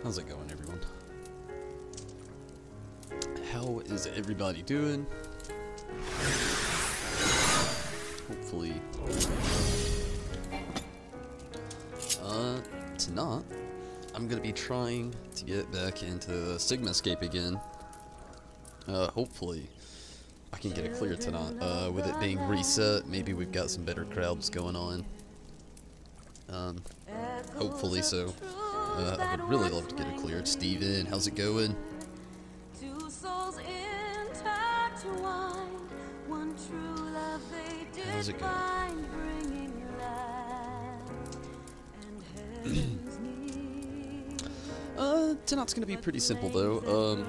How's it going, everyone? How is everybody doing? Hopefully. Tonight, I'm gonna be trying to get back into Sigmascape again. Hopefully, I can get it clear tonight. With it being reset, maybe we've got some better crowds going on. Hopefully so. I would really love to get it cleared. Steven, how's it going? How's it going? Tonight's gonna be pretty simple though.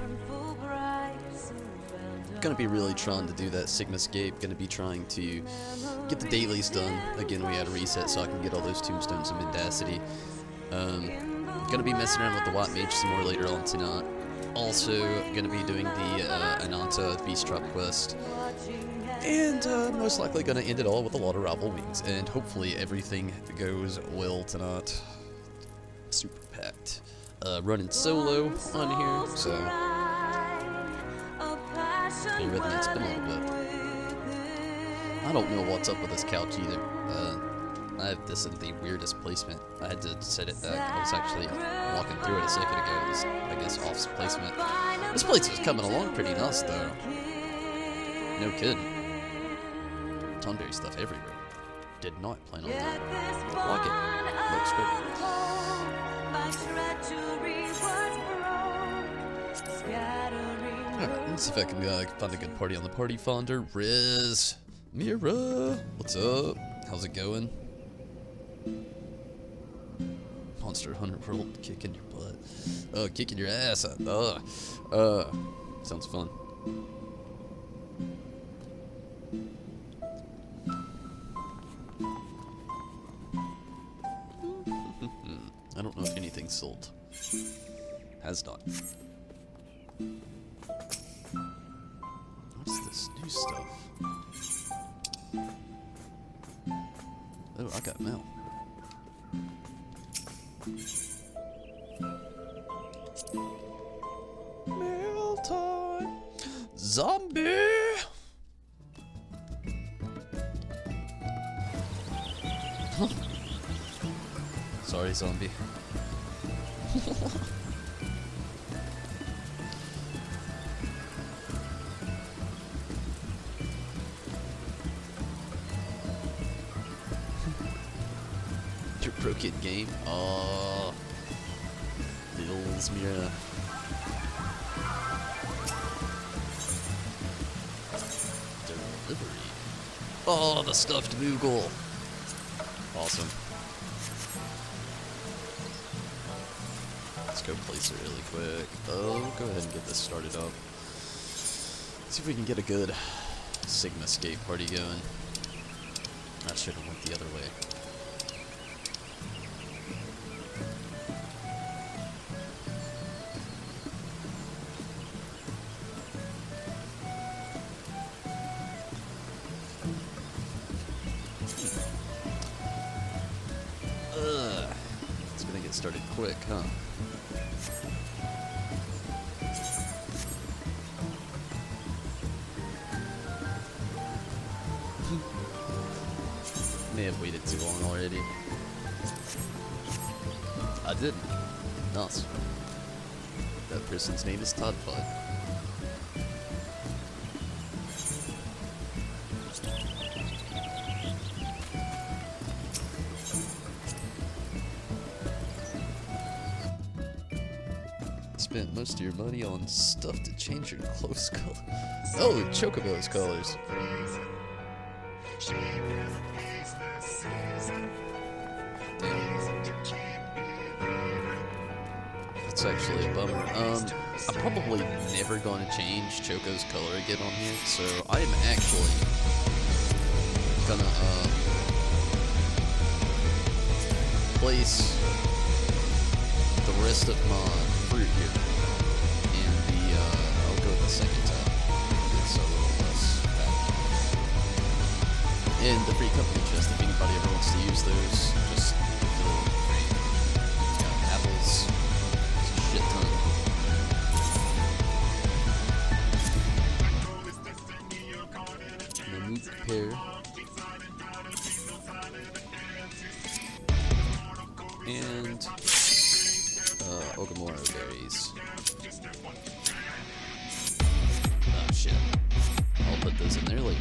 Gonna be really trying to do that Sigmascape. Gonna be trying to get the dailies done. Again, we had a reset so I can get all those tombstones of Mendacity. Gonna be messing around with the White Mage some more later on tonight. Also, gonna be doing the Ananta Beast Trap quest. And most likely gonna end it all with a lot of rival wings. And hopefully everything goes well tonight. Super packed. Running solo on here, so bear with me, it's been a little bit. I don't know what's up with this couch either. I have this in the weirdest placement. I had to set it back. I was actually walking through it a second ago. It was, I guess, off placement. This place is coming along pretty nice, though. No kidding. Tonberry stuff everywhere. Did not plan on that. Like it. Looks good. Alright, let's see if I can find a good party on the party finder. Riz, Mira, what's up? How's it going? Monster Hunter World, kicking your butt. Kicking your ass. Sounds fun. I don't know if anything's sold. Has not. What's this new stuff? Oh, I got mail. Mail time! Zombie! Sorry, zombie. Your broken game? Aww. Bills, Mira. Delivery. Oh, the stuffed Moogle. Awesome. Let's go place it really quick. Oh, go ahead and get this started up. See if we can get a good Sigmascape party going. I should have went the other way. It's gonna get started quick, huh? May have waited too long already. I didn't. Nice. That person's name is Todd Bud. Spent most of your money on stuff to change your clothes color. Oh, Chocobo's colors. That's actually a bummer. I'm probably never going to change Choco's color again on here, so I am actually gonna place the rest of my fruit here in the I'll go with the second tab. It's a little less bad. And the free company chest, if anybody ever wants to use those, just feel free. Apples, Oak pear. And Ogamoro berries. Oh shit. I'll put those in there later.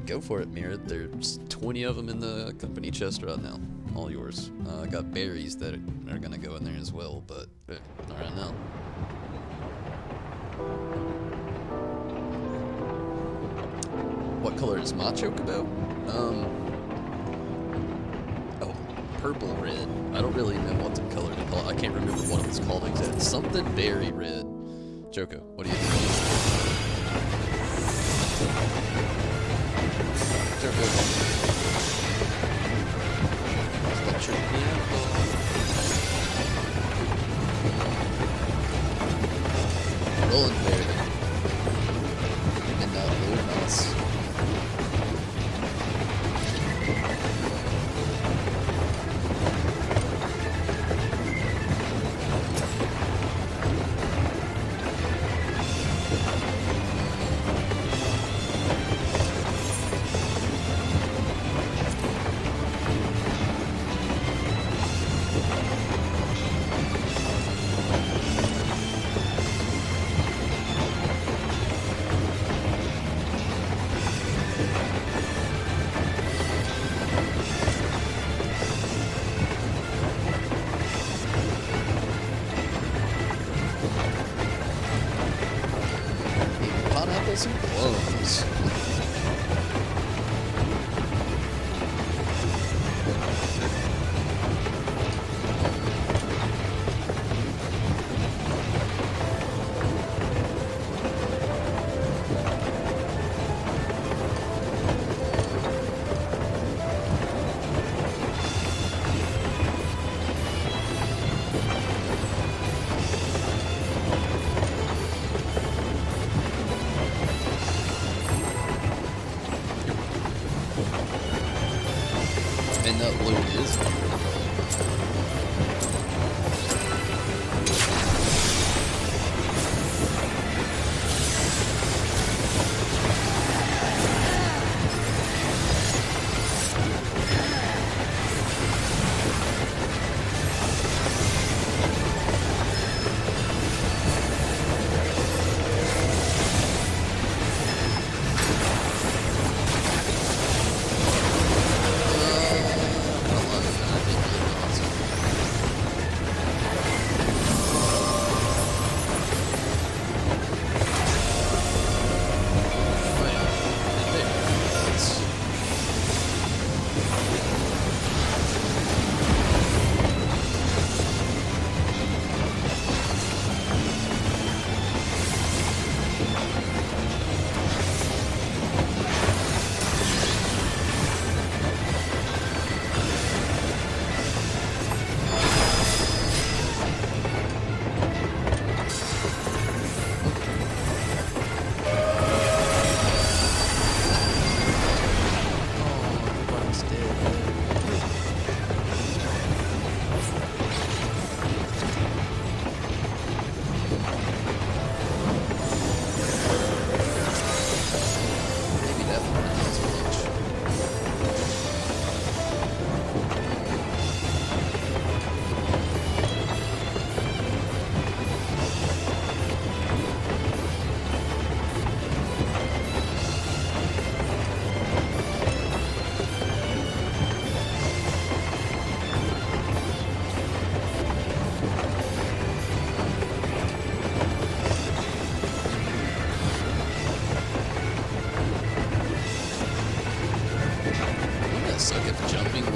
Go for it, Mira. There's 20 of them in the company chest right now. All yours. I got berries that are gonna go in there as well, but not right now. What color is my chocobo? Oh, purple red. I don't really know what the color to call it. I can't remember what it's called exactly. Something berry red. Choco, what do you think? Choco. Rolling berry. And blue mouse. Some clones. And that blue is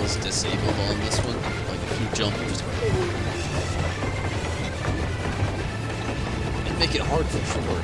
was disabled on this one. Like if you jump, you just and make it hard for sure.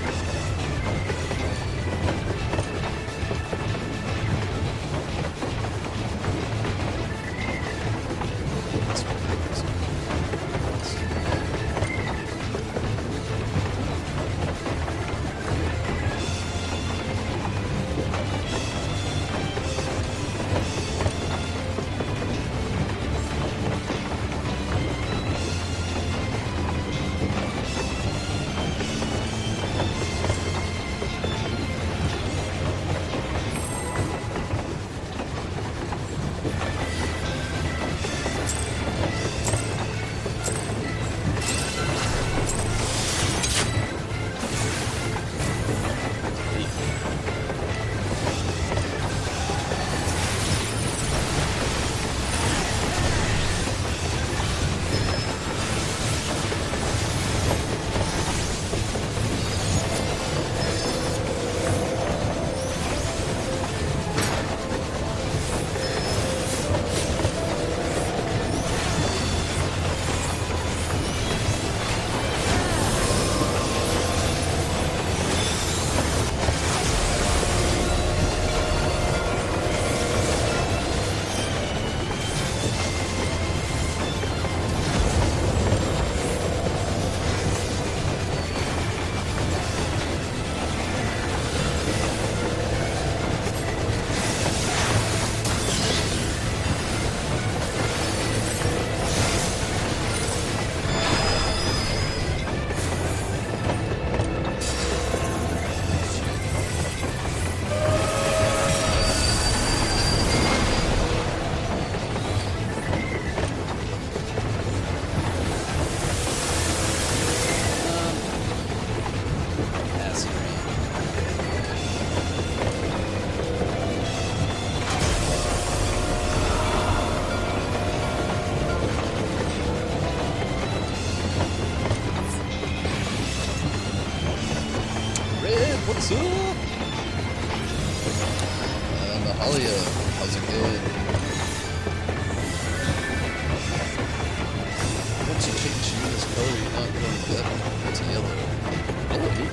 see green. Red, what's up? Mahalia, how's it going? Once you change this color, you're not going better. It's yellow. I love it.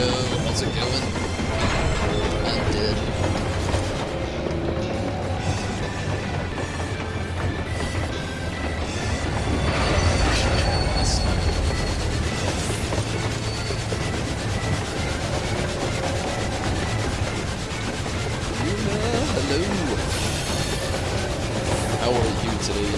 how's it going? I'm dead. Hello. How are you today?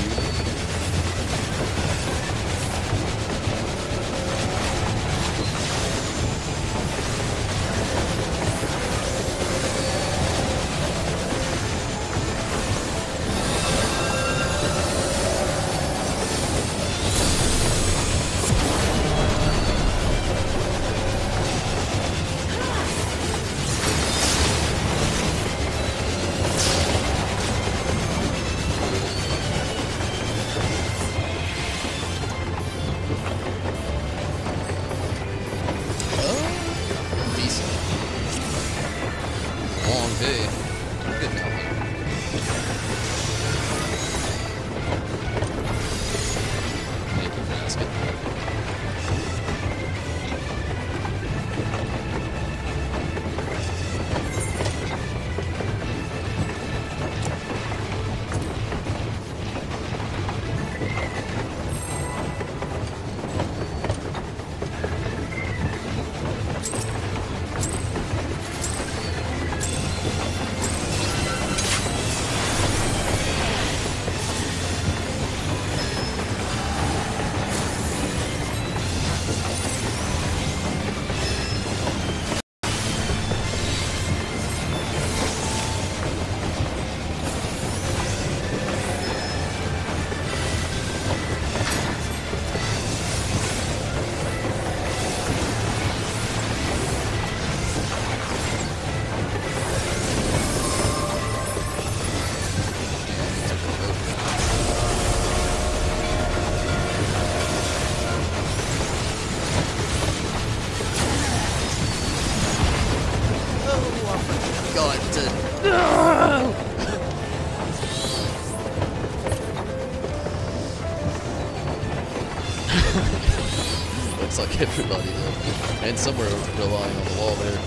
Looks like everybody though. And some were relying on the wall there.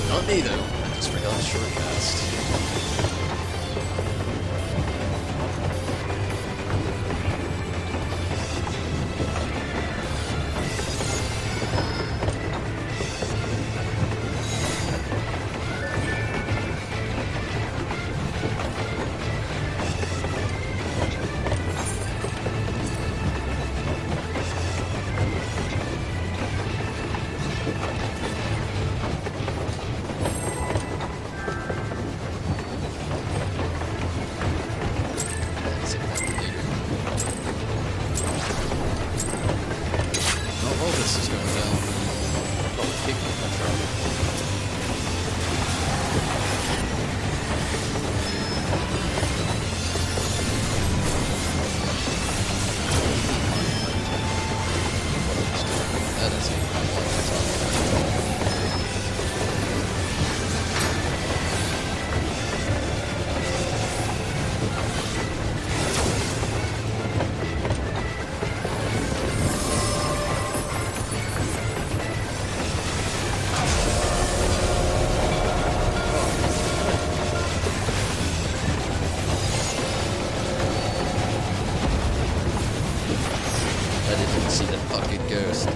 Not me though. I just forgot a short cast. See that fucking ghost.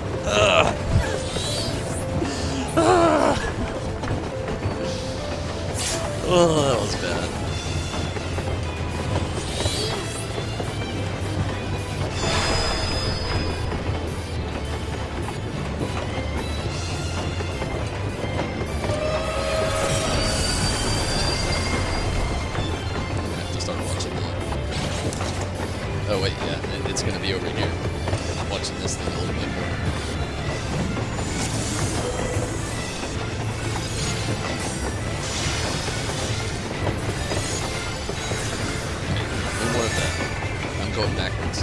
Oh, that was bad. I have to start watching that. Oh wait, yeah, it's gonna be over here. Watching this thing a little bit more. Okay, no more of that. I'm going backwards.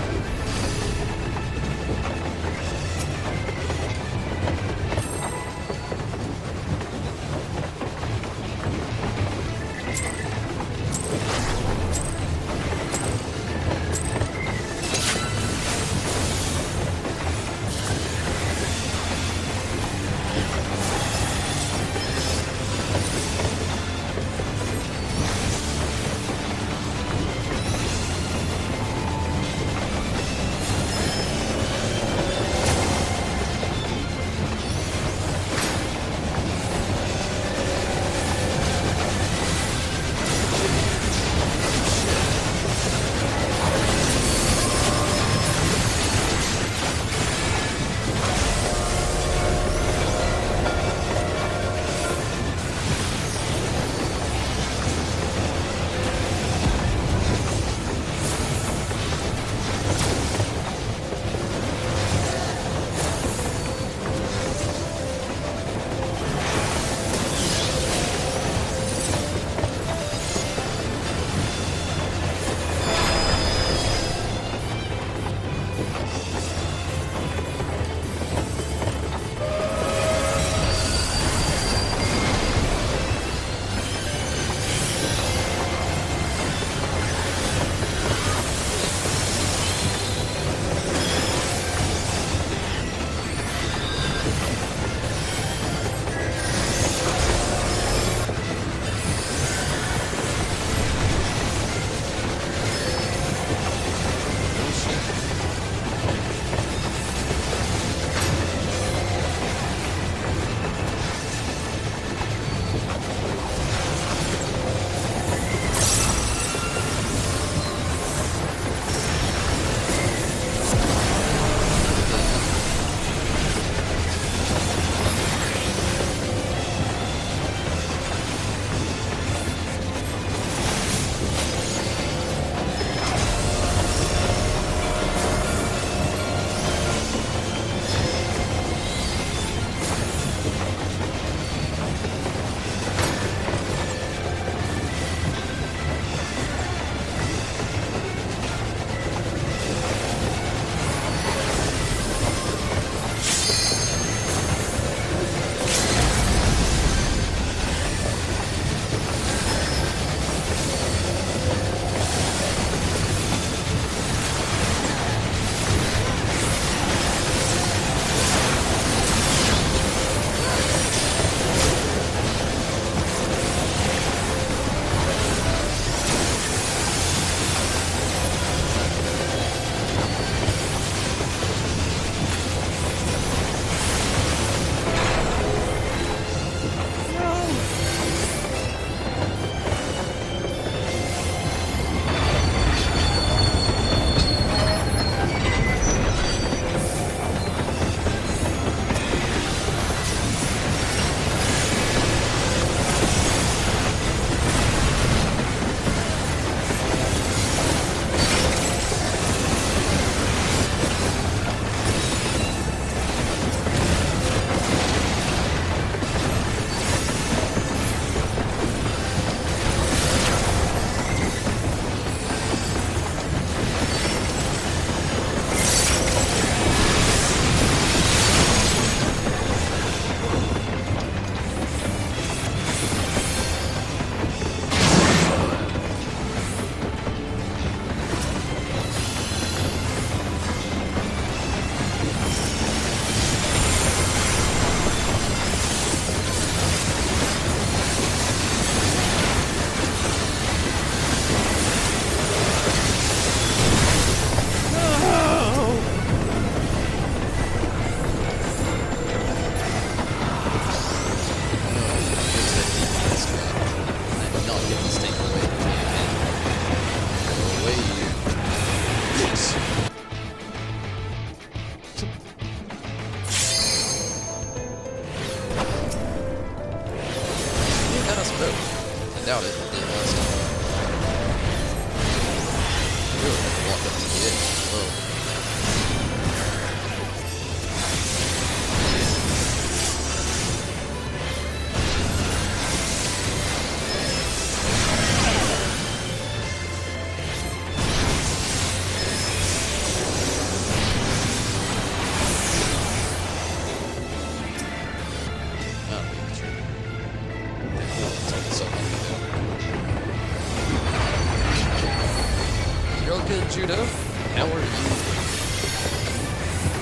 good, Judo. How are you?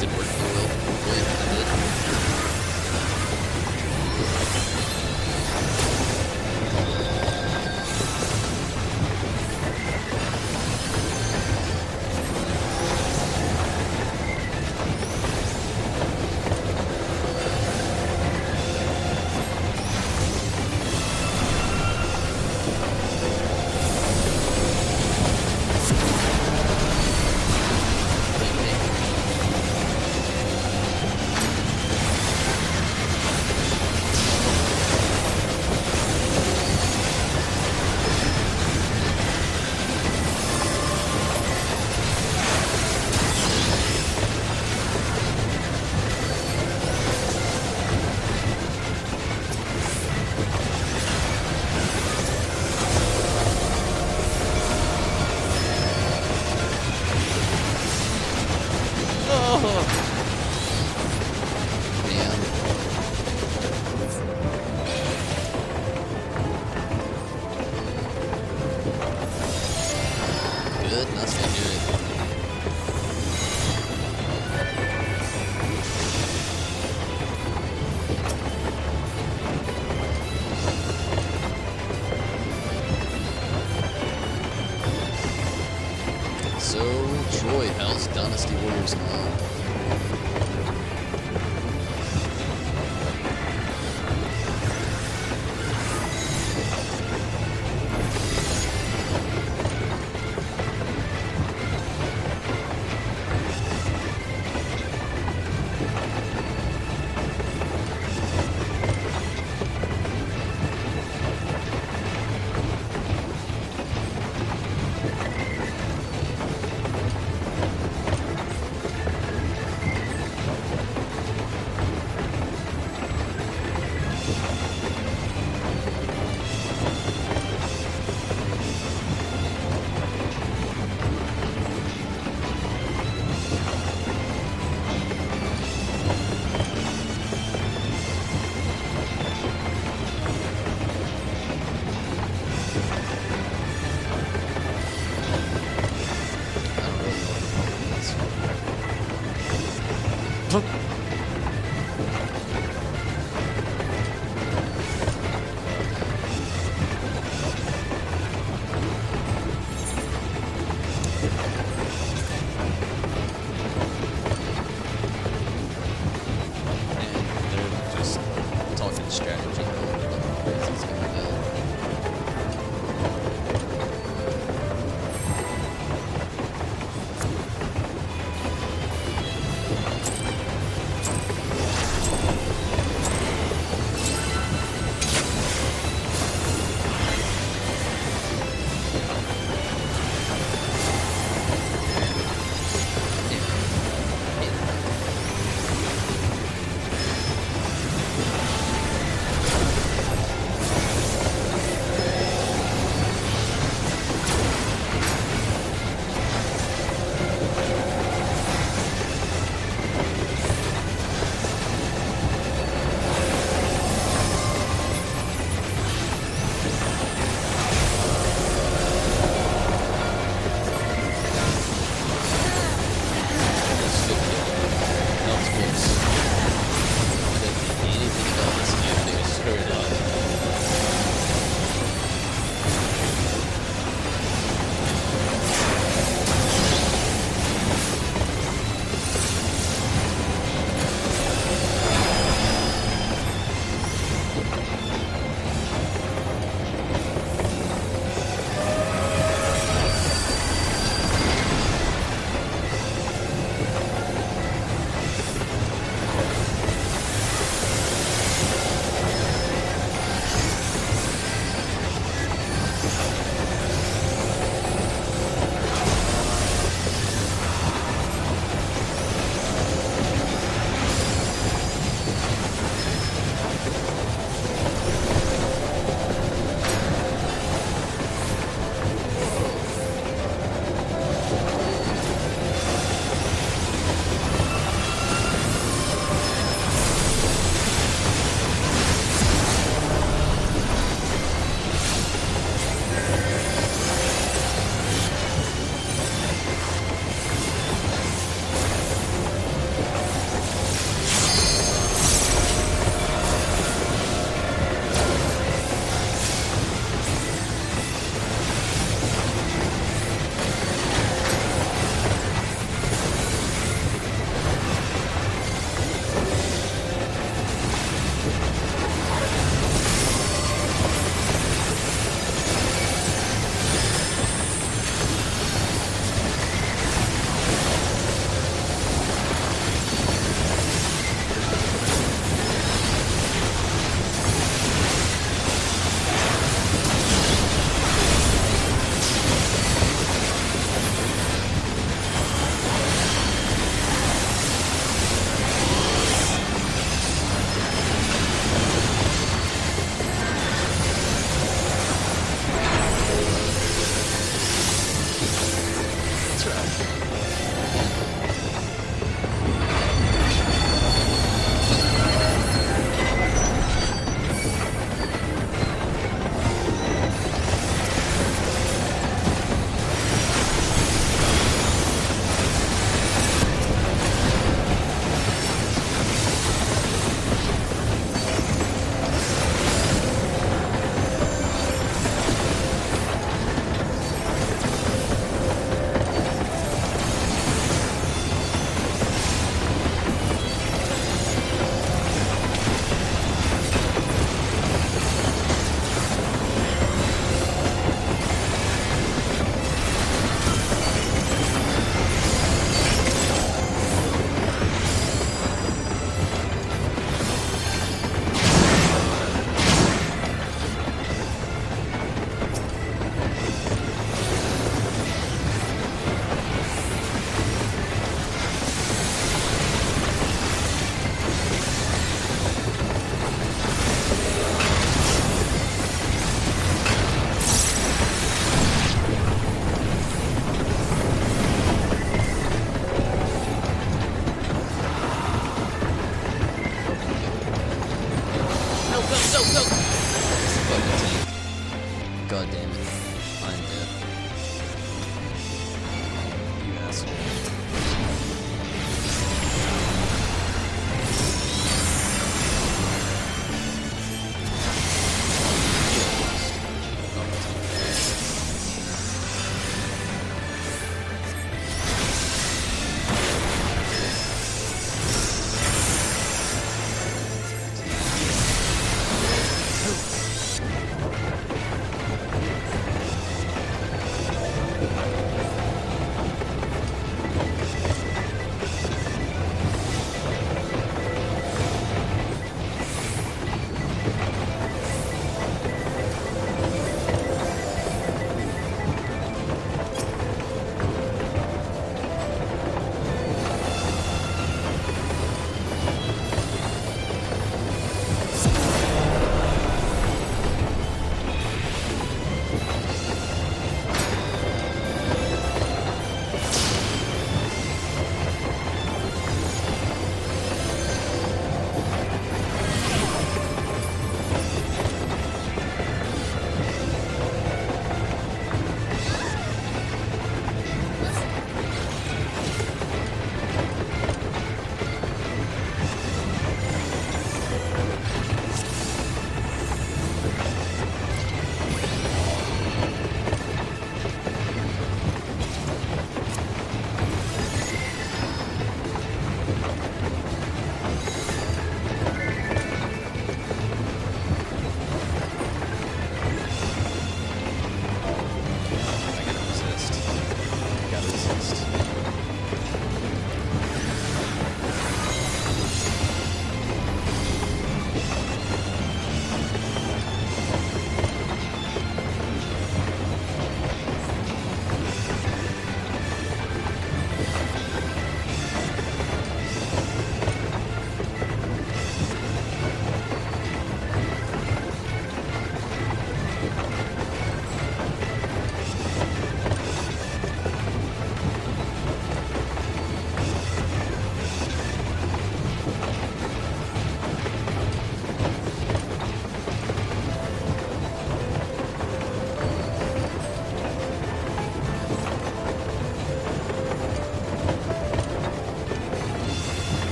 Didn't work too well. Well, yeah, I did. Dynasty Warriors alone.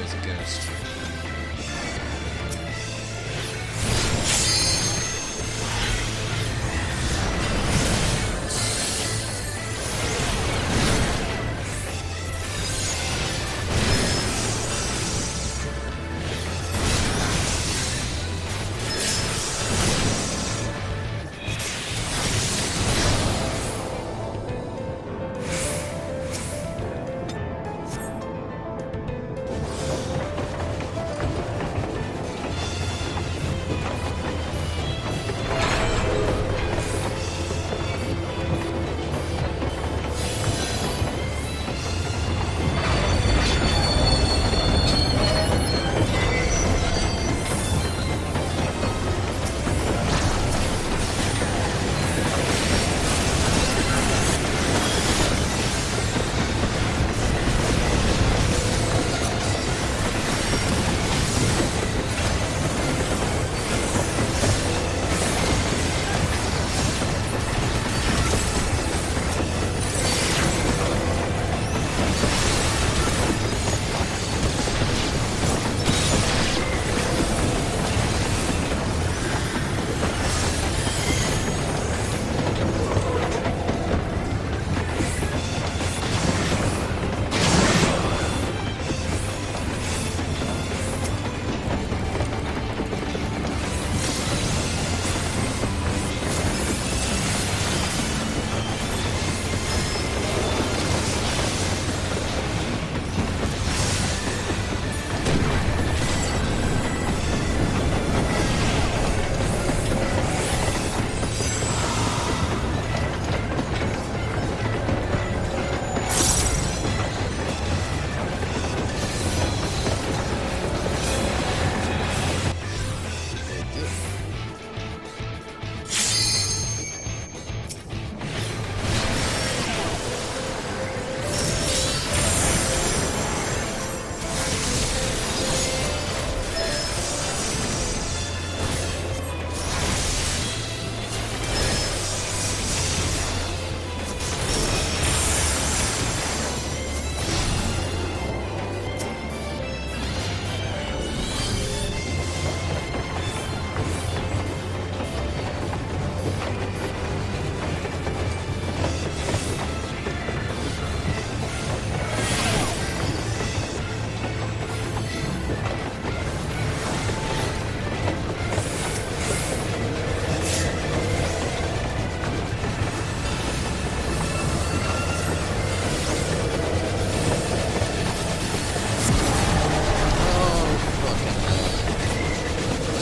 as a ghost.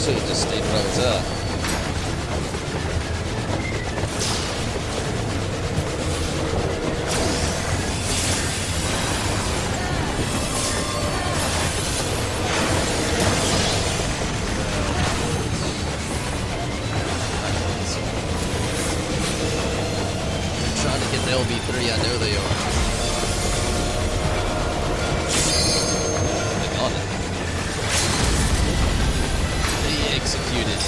should have just stayed where I was at. Trying to get the LB3, I know they are. They got it. They executed.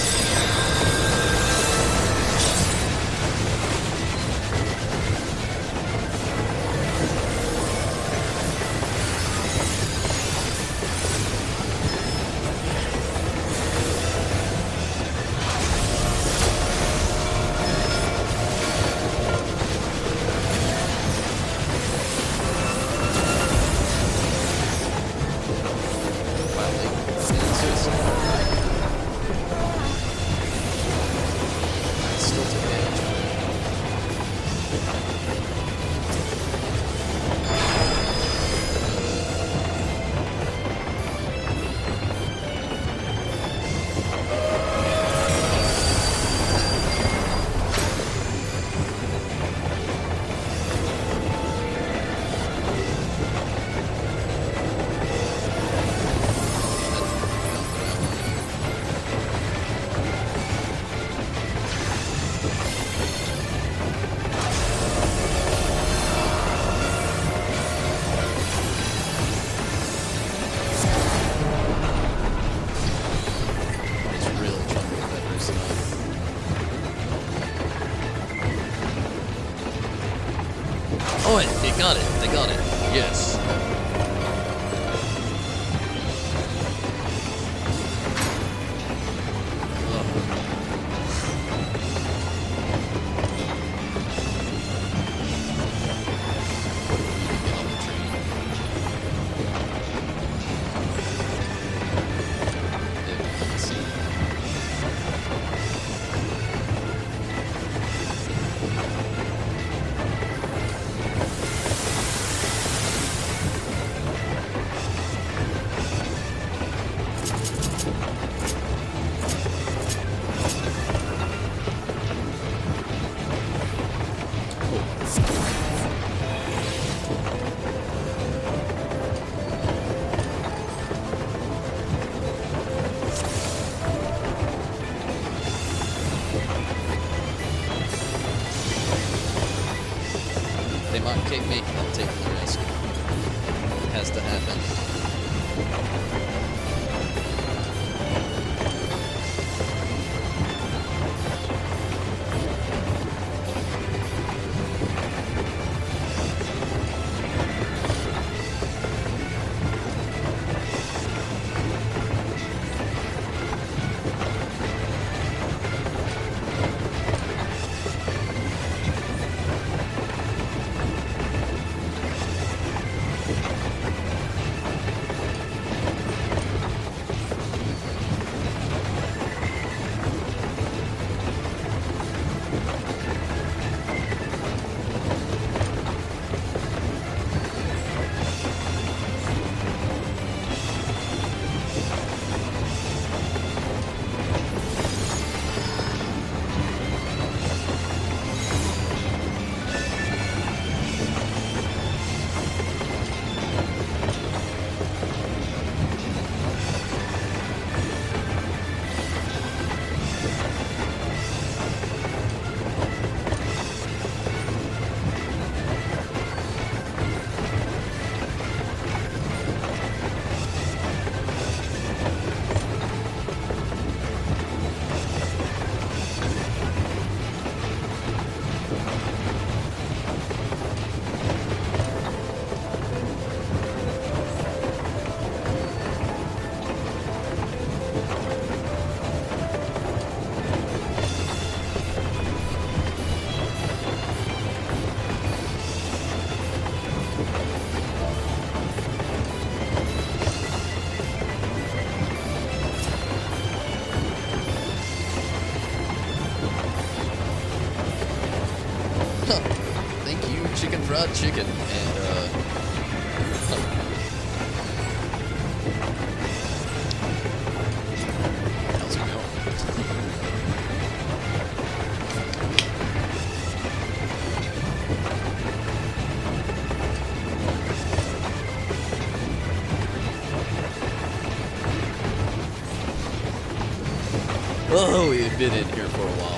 Wow, they did suicide. Still took damage. It's really trying to get that person out. Oh, they got it. They got it. Yes. I'm taking the risk. It has to happen. Thank you, chicken fried chicken, and how's it going? Oh, we had been in here for a while.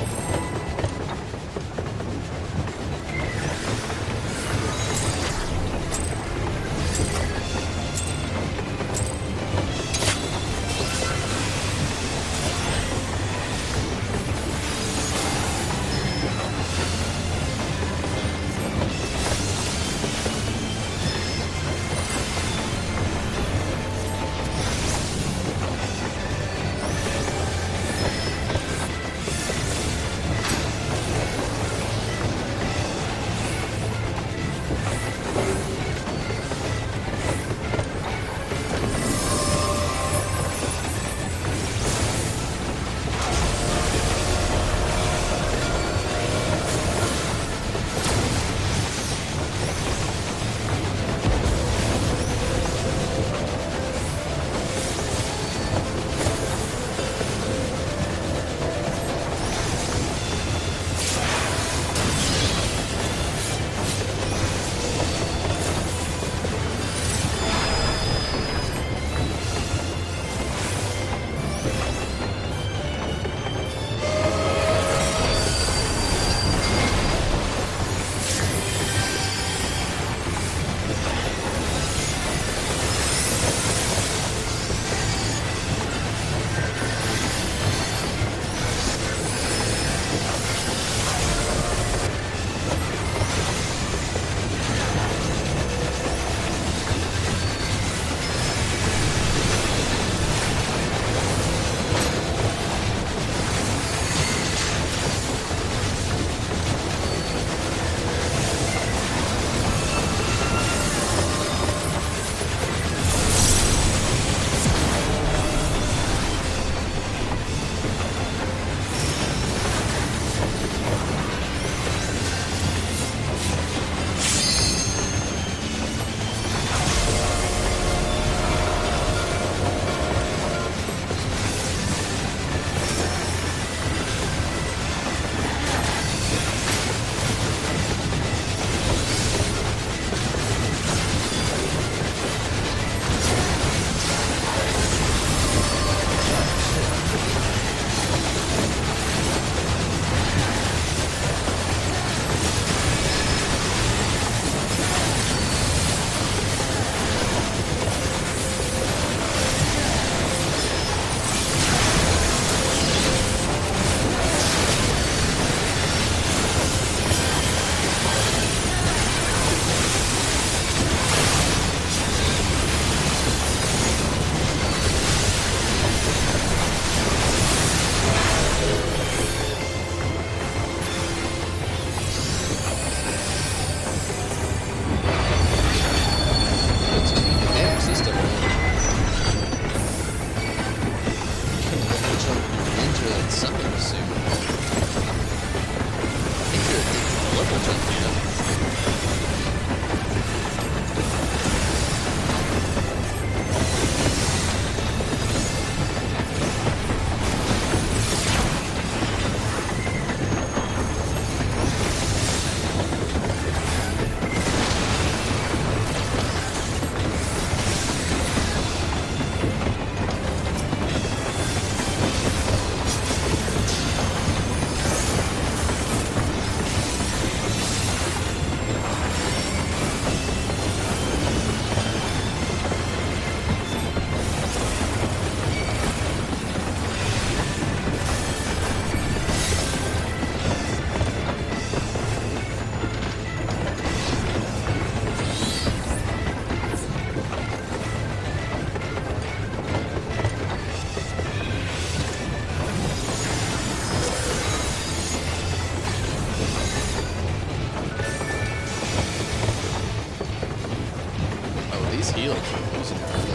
these healers are losing their mind.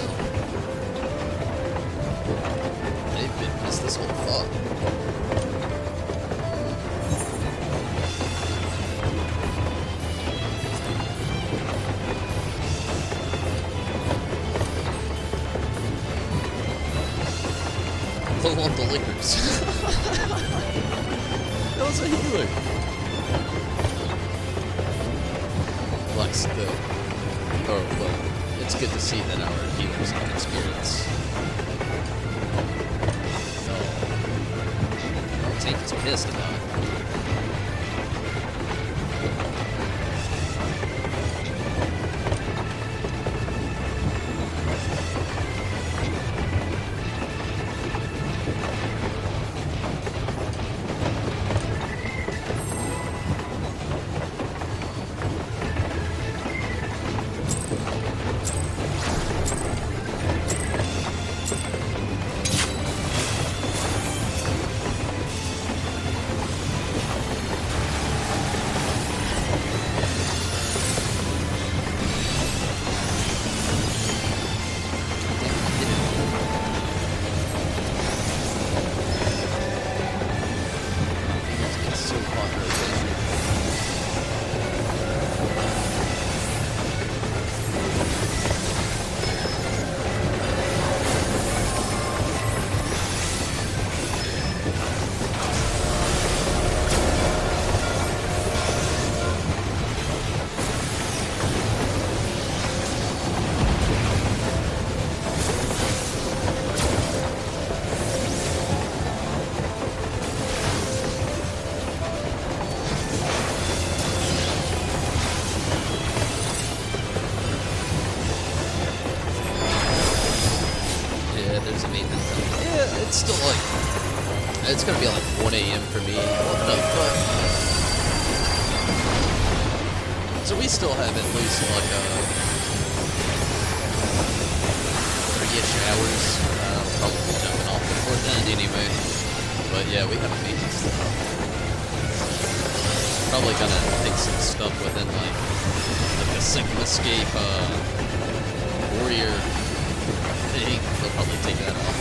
They've been missed this whole fight. Low on the liquors. That was a healer. Likes the. Oh, well, it's good to see that our healers have experience. Oh, Tank is pissed about it. It's still like, it's gonna be like 1 a.m. for me, but so we still have at least like 30-ish hours. Probably jumping off before then anyway. But yeah, we have a maintenance stuff. Probably gonna take some stuff within like the Sigmascape warrior thing. We'll probably take that off.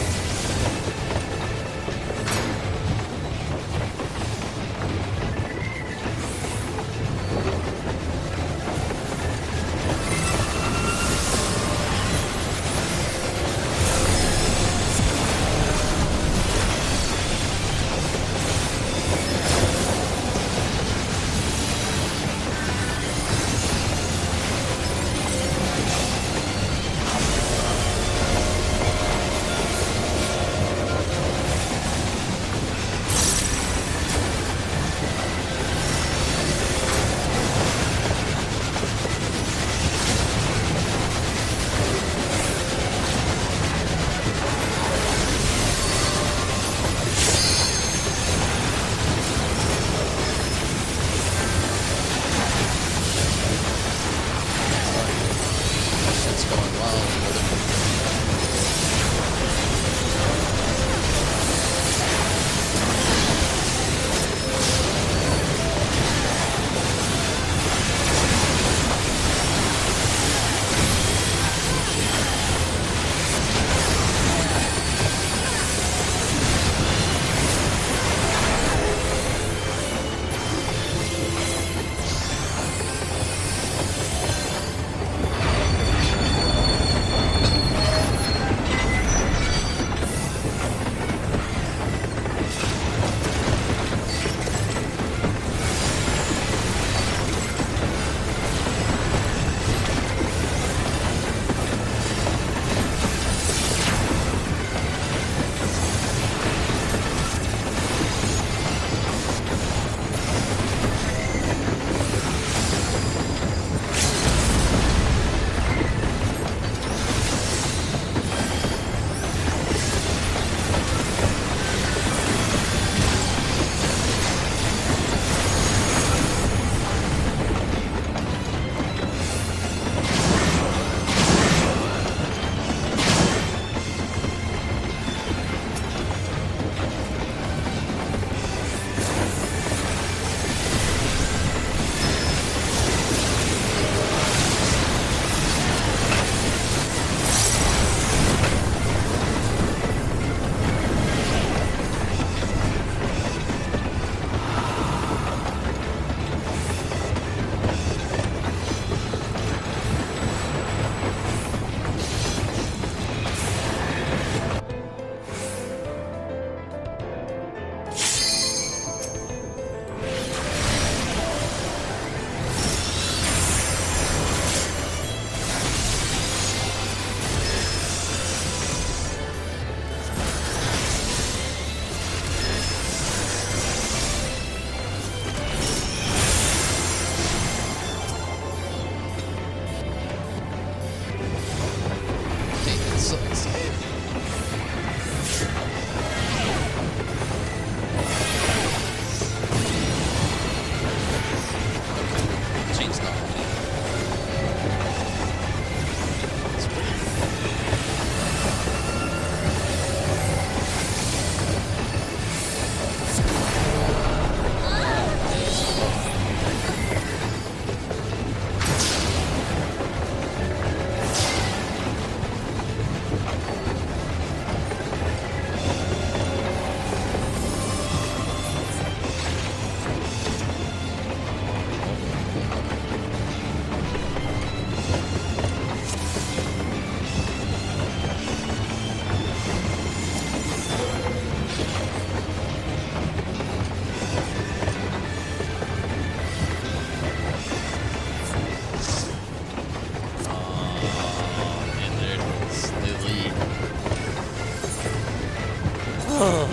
Oh,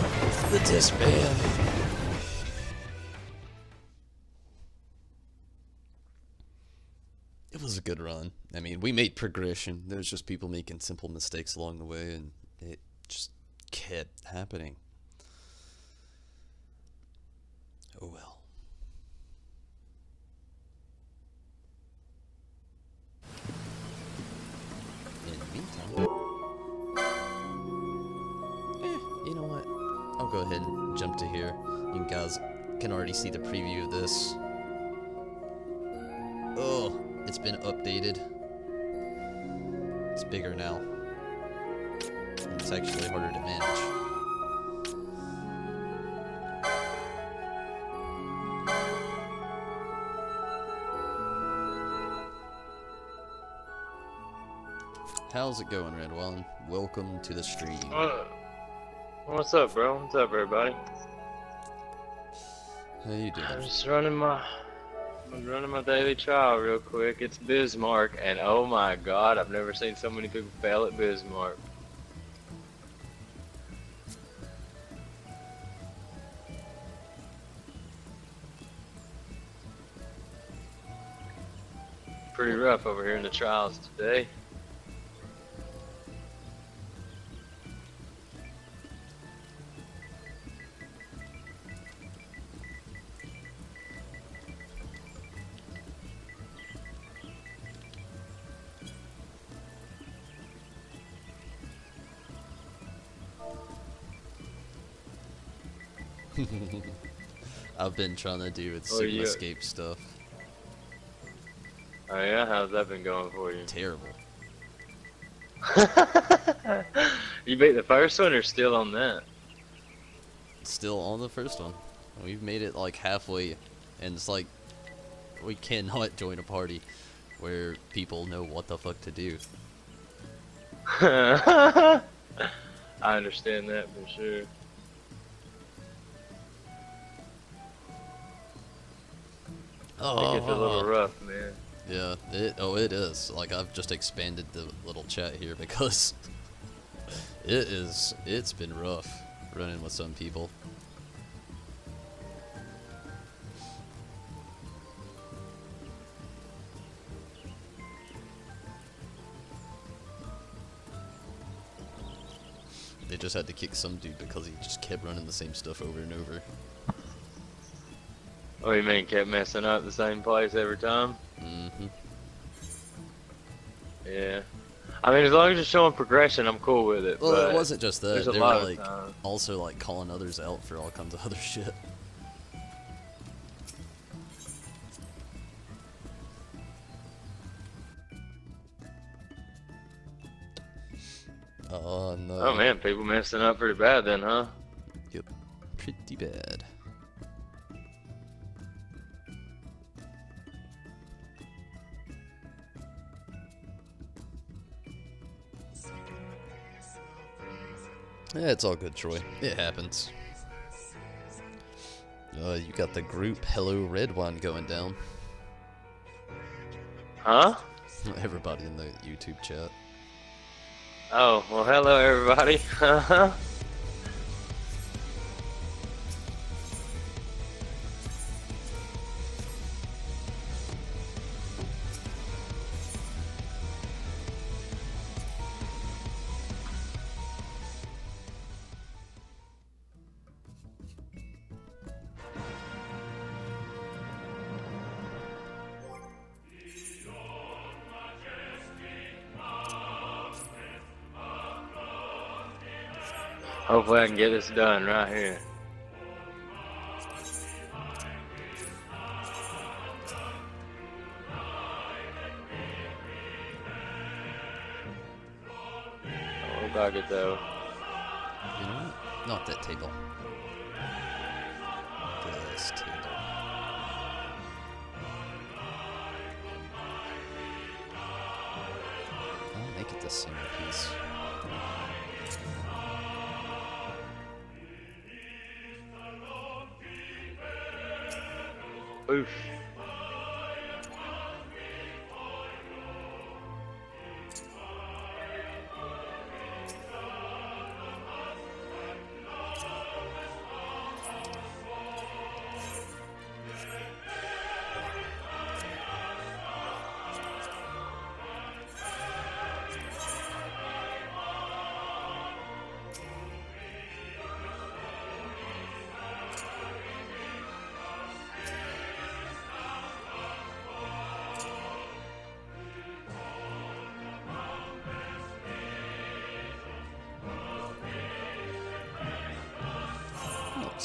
the disband. It was a good run. I mean, we made progression. There was just people making simple mistakes along the way, and it just kept happening. Oh well. In the meantime, you know what? I'll go ahead and jump to here. You guys can already see the preview of this. Oh, it's been updated. It's bigger now. And it's actually harder to manage. How's it going, Red One? Welcome to the stream. What's up, bro? What's up, everybody? How you doing? I'm just running my daily trial real quick. It's Bismarck, and oh my god, I've never seen so many people fail at Bismarck. Pretty rough over here in the trials today. I've been trying to do with Sigmascape stuff. Oh yeah? How's that been going for you? Terrible. You beat the first one or still on that? Still on the first one. We've made it like halfway, and it's like we cannot join a party where people know what the fuck to do. I understand that for sure. Oh, It gets a little rough, man. Yeah, it is. Like, I've just expanded the little chat here because it's been rough running with some people. They just had to kick some dude because he just kept running the same stuff over and over. Oh, you mean kept messing up the same place every time? Mm-hmm. Yeah. I mean, as long as you're showing progression, I'm cool with it. Well, but it wasn't just that. there's a They lot were of like times. also like calling others out for all kinds of other shit. Oh no. Oh man, people messing up pretty bad then, huh? Yep. Pretty bad. Yeah, it's all good, Troy. It happens. You got the group Hello Red One going down. Huh? Everybody in the YouTube chat. Oh, well hello everybody. Hopefully I can get this done right here. Oh, dog it though. You know what? Not that table. This table. I'll make it the centerpiece. Oof.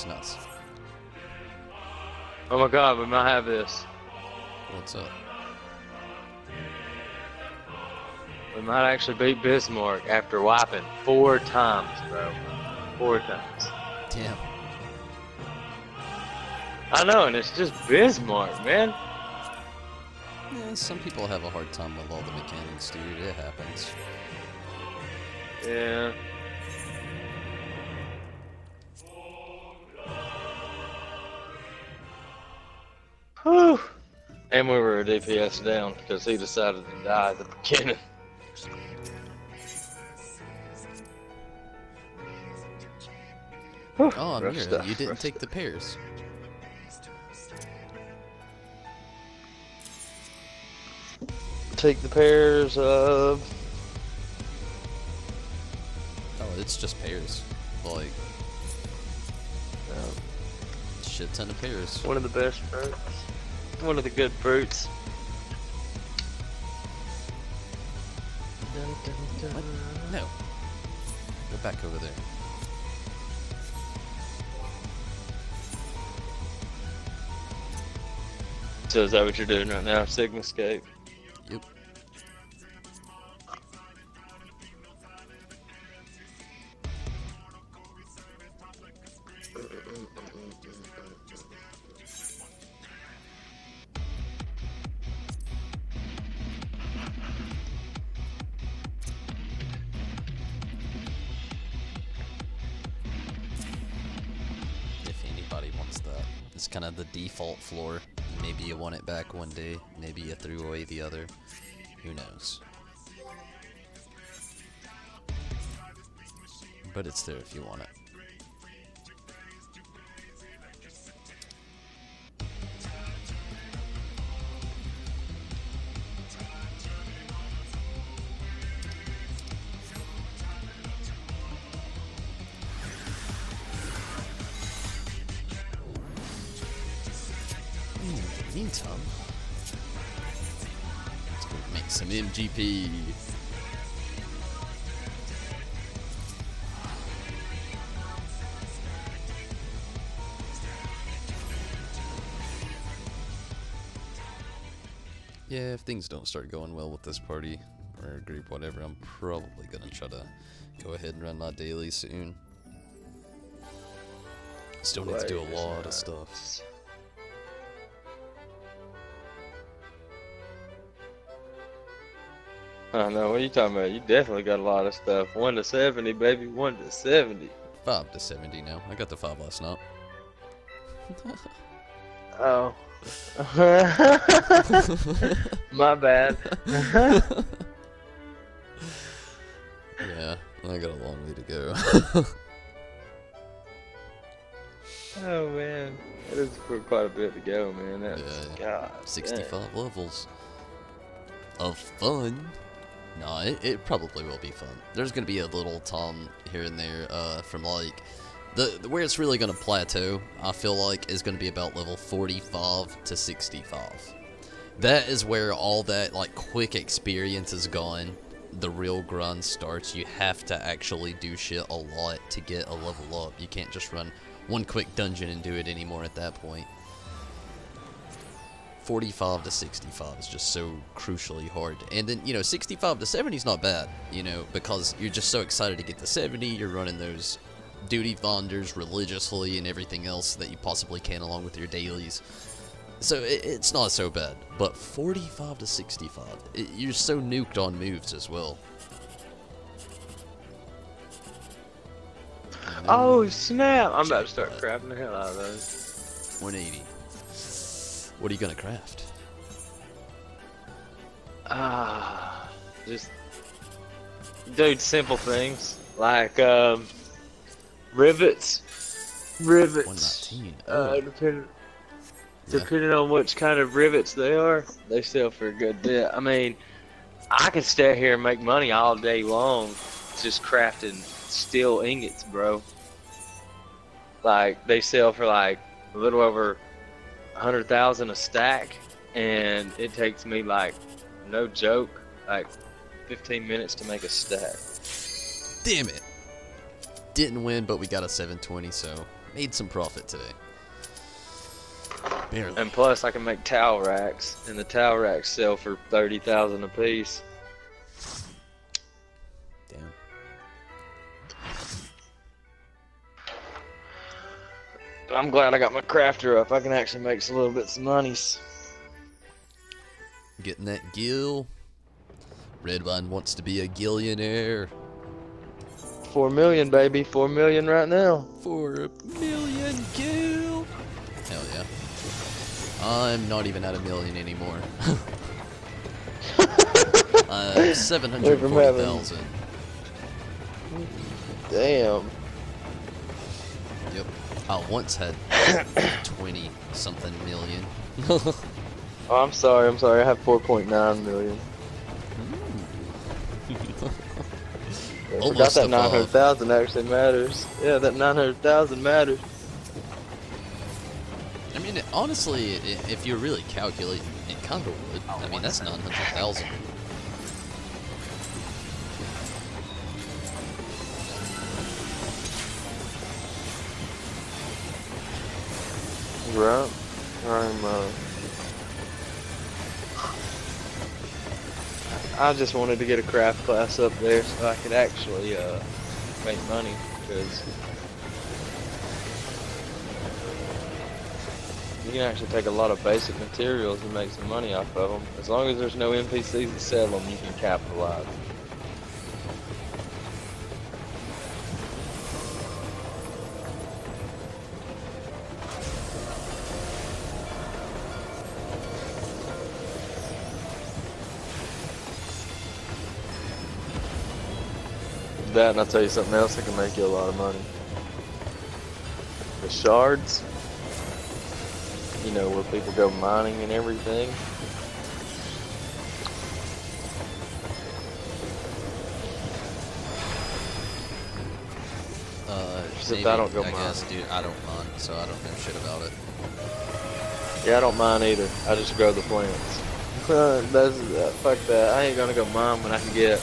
That's nuts. Oh my god, we might have this. What's up? We might actually beat Bismarck after wiping 4 times, bro. 4 times. Damn. I know, and it's just Bismarck, man. Yeah, some people have a hard time with all the mechanics, dude. It happens. Yeah. Whew. And we were a DPS down because he decided to die at the beginning. Whew, Oh, rough Amira, stuff, you didn't rough take the pairs. Take the pairs of... Oh, it's just pairs. Like, shit ton of pairs. one of the best fruits. One of the good fruits. What? No. Go back over there. So is that what you're doing right now, Sigmascape? Yep. If anybody wants that. It's kind of the default floor. Maybe you want it back one day. Maybe you threw away the other. Who knows? But it's there if you want it. In the meantime, let's go make some MGP. Yeah, if things don't start going well with this party or group, whatever, I'm probably gonna try to go ahead and run my daily soon. Still need to do a lot of stuff. I know, what are you talking about? You definitely got a lot of stuff. 1 to 70, baby. 1 to 70. 5 to 70 now. I got the 5 last night. Oh. My bad. Yeah, I got a long way to go. Oh man, that is quite a bit to go, man. That's, Yeah, God, 65 levels of fun. No, it probably will be fun. There's gonna be a little tom here and there from like where it's really gonna plateau. I feel like is gonna be about level 45 to 65. That is where all that like quick experience is gone. The real grind starts. You have to actually do shit a lot to get a level up. You can't just run one quick dungeon and do it anymore at that point. 45 to 65 is just so crucially hard. And then, you know, 65 to 70 is not bad, you know, because you're just so excited to get to 70. You're running those duty finders religiously and everything else that you possibly can along with your dailies. So it's not so bad. But 45 to 65, you're so nuked on moves as well. Oh snap! I'm about to start crapping the hell out of those. 180. What are you gonna craft? Just dude, simple things like rivets. 119. Oh. Depending on which kind of rivets they are, they sell for a good bit. I mean, I could stay here and make money all day long just crafting steel ingots, bro. Like, they sell for like a little over 100,000 a stack, and it takes me like, no joke, like 15 minutes to make a stack. Damn it. Didn't win, but we got a 720, so Made some profit today. Barely. And plus, I can make towel racks, and the towel racks sell for 30,000 a piece. Damn. But I'm glad I got my crafter up. I can actually make some little bits of monies. Getting that gill. Redwine wants to be a gillionaire. 4 million, baby. 4 million right now. 4 million gill. Hell yeah. I'm not even at a million anymore. 740,000. Damn. Yep. I once had 20 something million. Oh, I'm sorry. I have 4.9 million. I forgot Almost that above. 900,000 actually matters. Yeah, that 900,000 matters. I mean, honestly, if you're really calculating, it kind of would. I mean, that's 900,000. Right. I just wanted to get a craft class up there so I could actually make money, because you can actually take a lot of basic materials and make some money off of them. As long as there's no NPCs that sell them, you can capitalize. That, and I'll tell you something else that can make you a lot of money. The shards, you know, where people go mining and everything. Except I don't go mining. I guess, dude, I don't mind, so I don't know shit about it. Yeah, I don't mine either. I just grow the plants. Fuck that. I ain't gonna go mine when I can get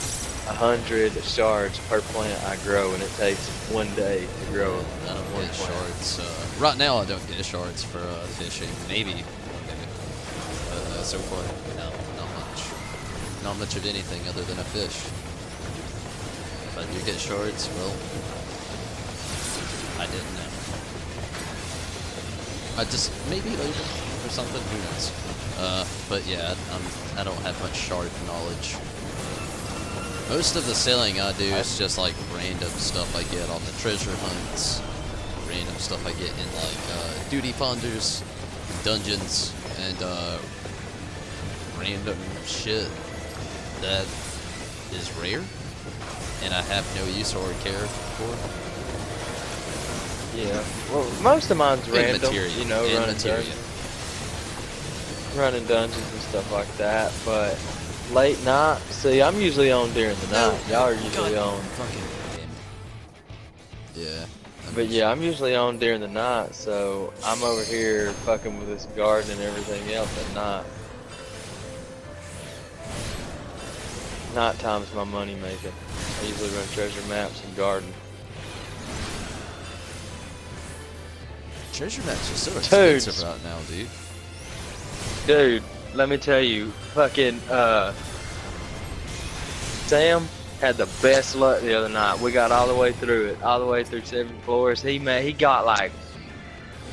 100 shards per plant I grow, and it takes 1 day to grow them. I don't get shards. Right now, I don't get shards for fishing. Maybe one day. But so far, no, not much. Not much of anything other than a fish. If I do get shards, well, I didn't know. I just maybe later or something. Who knows? But yeah, I don't have much shard knowledge. Most of the selling I do is just like random stuff I get on the treasure hunts, random stuff I get in like duty finders, dungeons, and random shit that is rare and I have no use or care for. Yeah, well, most of mine's And random, materia. you know, running dungeons and stuff like that, but late night, see, I'm usually on during the night. Y'all are usually on. Fucking yeah. But yeah, I'm usually on during the night, so I'm over here fucking with this garden and everything else at night. Nighttime's my money maker. I usually run treasure maps and garden. Treasure maps are so expensive right now, dude. Dude, let me tell you, fucking Sam had the best luck the other night. We got all the way through it, all the way through 7 floors. He got like,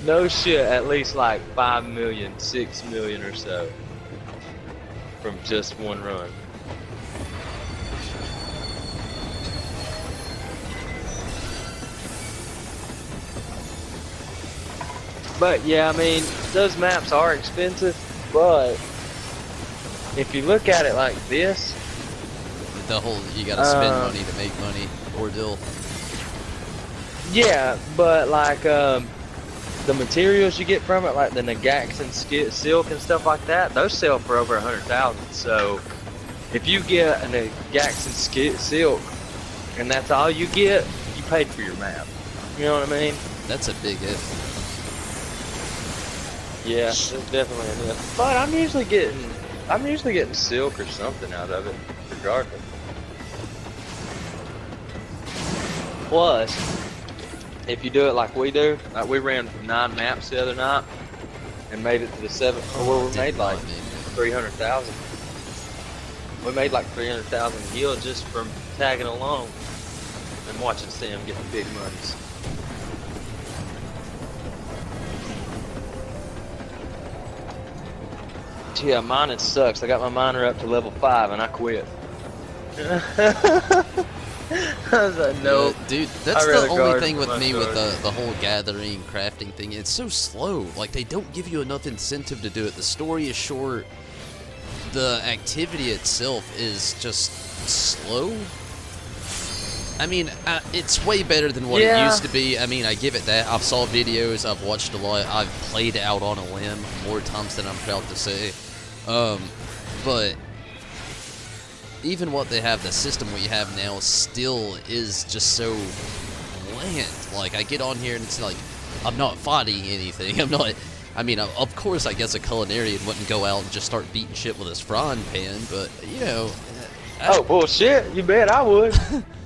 no shit, at least like 5 million, 6 million or so from just one run. But yeah, I mean, those maps are expensive, but if you look at it like this, The whole you gotta spend money to make money ordeal. yeah, but like the materials you get from it, like the Nagax and silk and stuff like that, those sell for over 100,000. So if you get a Nagax and silk, and that's all you get, you paid for your map. You know what I mean? That's a big if. Yeah, it's definitely an if. But I'm usually getting silk or something out of it, regardless. Plus, if you do it like we do, like we ran 9 maps the other night and made it to the 7th, where we made like 300,000. We made like 300,000 yield just from tagging along and watching Sam get the big monies. Yeah, mining sucks. I got my miner up to level 5 and I quit. I was like, no. Dude, that's the only thing with me with the whole gathering, crafting thing. It's so slow. Like, they don't give you enough incentive to do it. The story is short. The activity itself is just slow. I mean, it's way better than what it used to be. I mean, I give it that. I've saw videos. I've watched a lot. I've played out on a limb more times than I'm proud to say. But even what they have, the system we have now, still is just so bland. Like, I get on here and it's like, I'm not fighting anything. I'm not. I mean, of course, I guess a culinarian wouldn't go out and just start beating shit with his frying pan, but you know. Oh, bullshit! You bet I would.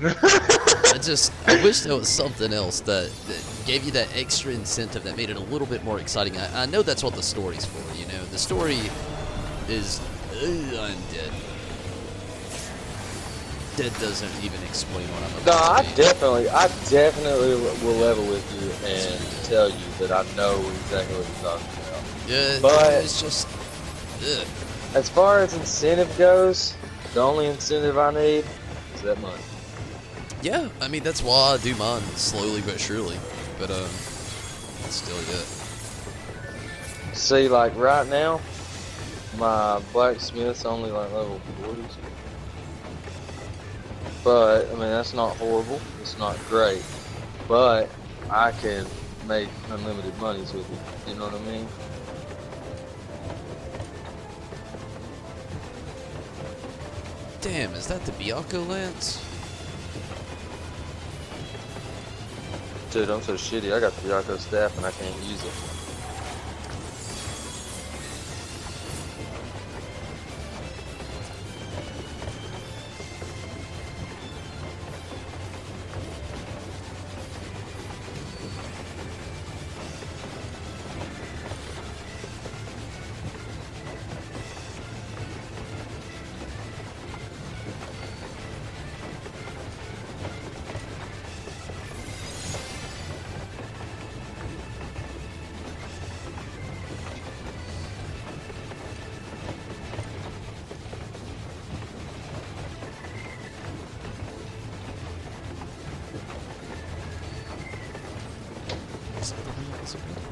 I wish there was something else that gave you that extra incentive that made it a little bit more exciting. I know that's what the story's for, you know. The story is, I'm dead. Dead doesn't even explain what I'm about to do. I definitely will level with you and tell you that I know exactly what you're talking about. Yeah, but it's just, as far as incentive goes, the only incentive I need is that money. Yeah, I mean, that's why I do mine slowly but surely. But, still, yeah. See, like, right now, my blacksmith's only, like, level 40s. But, I mean, that's not horrible. It's not great. But, I can make unlimited monies with it. You know what I mean? Damn, is that the Bianco Lance? Dude, I'm so shitty. I got the Bianco staff and I can't use it.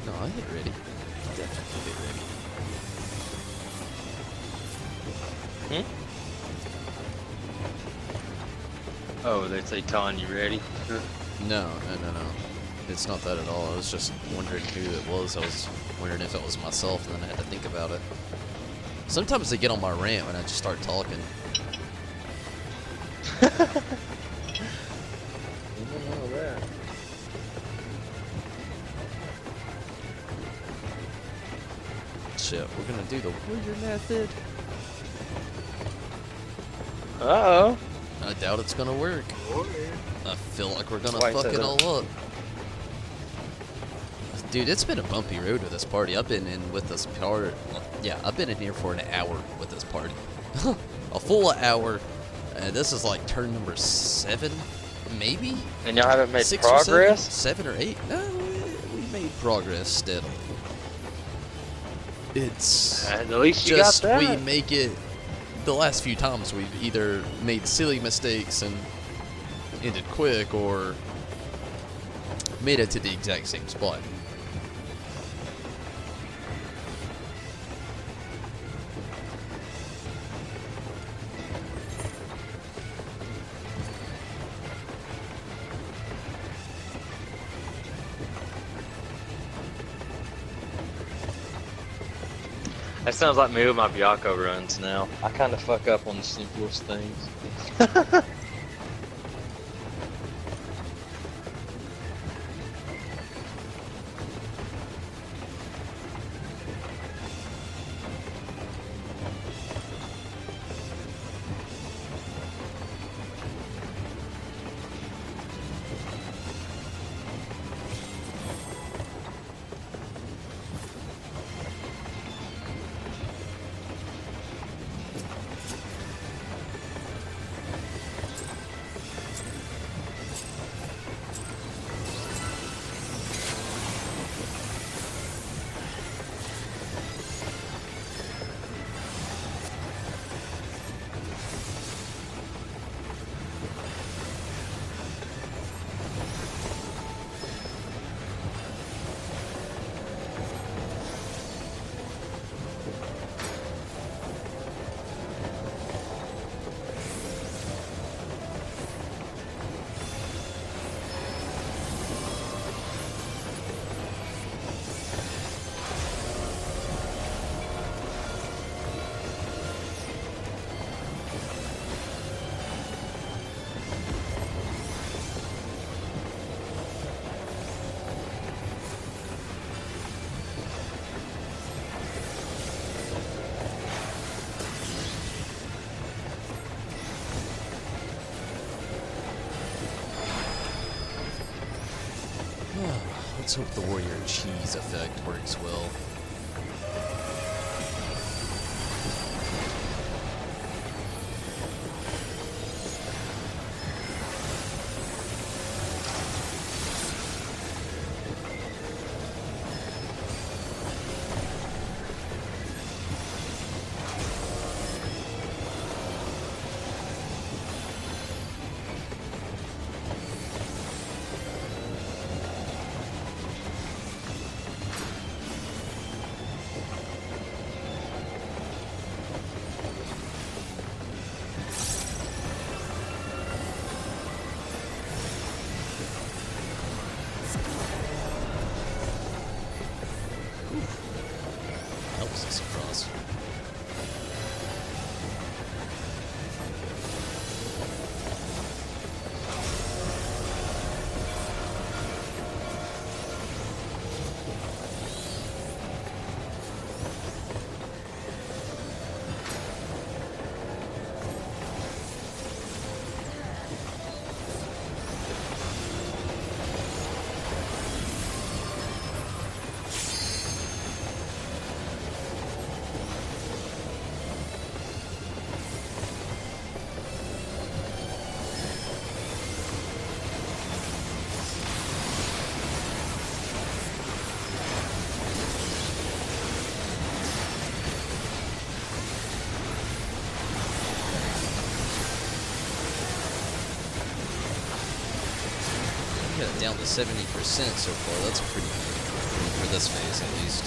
No, I hit ready. Definitely hit ready. Oh, they say, Ton, you ready? No. It's not that at all. I was just wondering who it was. I was wondering if it was myself, and then I had to think about it. Sometimes they get on my rant when I just start talking. Shit, we're gonna do the warrior method. Uh-oh. I doubt it's gonna work. I feel like we're gonna fuck it all up. Dude, it's been a bumpy road with this party. I've been in with this part. Yeah, I've been in here for an hour with this party. A full hour. And this is like turn number 7, maybe? And y'all haven't made 6 progress? Or 7 or 8? No, we made progress steadily. It's at least you just got that. We make it. The last few times we've either made silly mistakes and ended quick, or made it to the exact same spot. That sounds like me with my Bianco runs now. I kind of fuck up on the simplest things. Let's hope the warrior cheese effect works well. Helps us across. We got it down to 70% so far. That's pretty good for this phase, at least.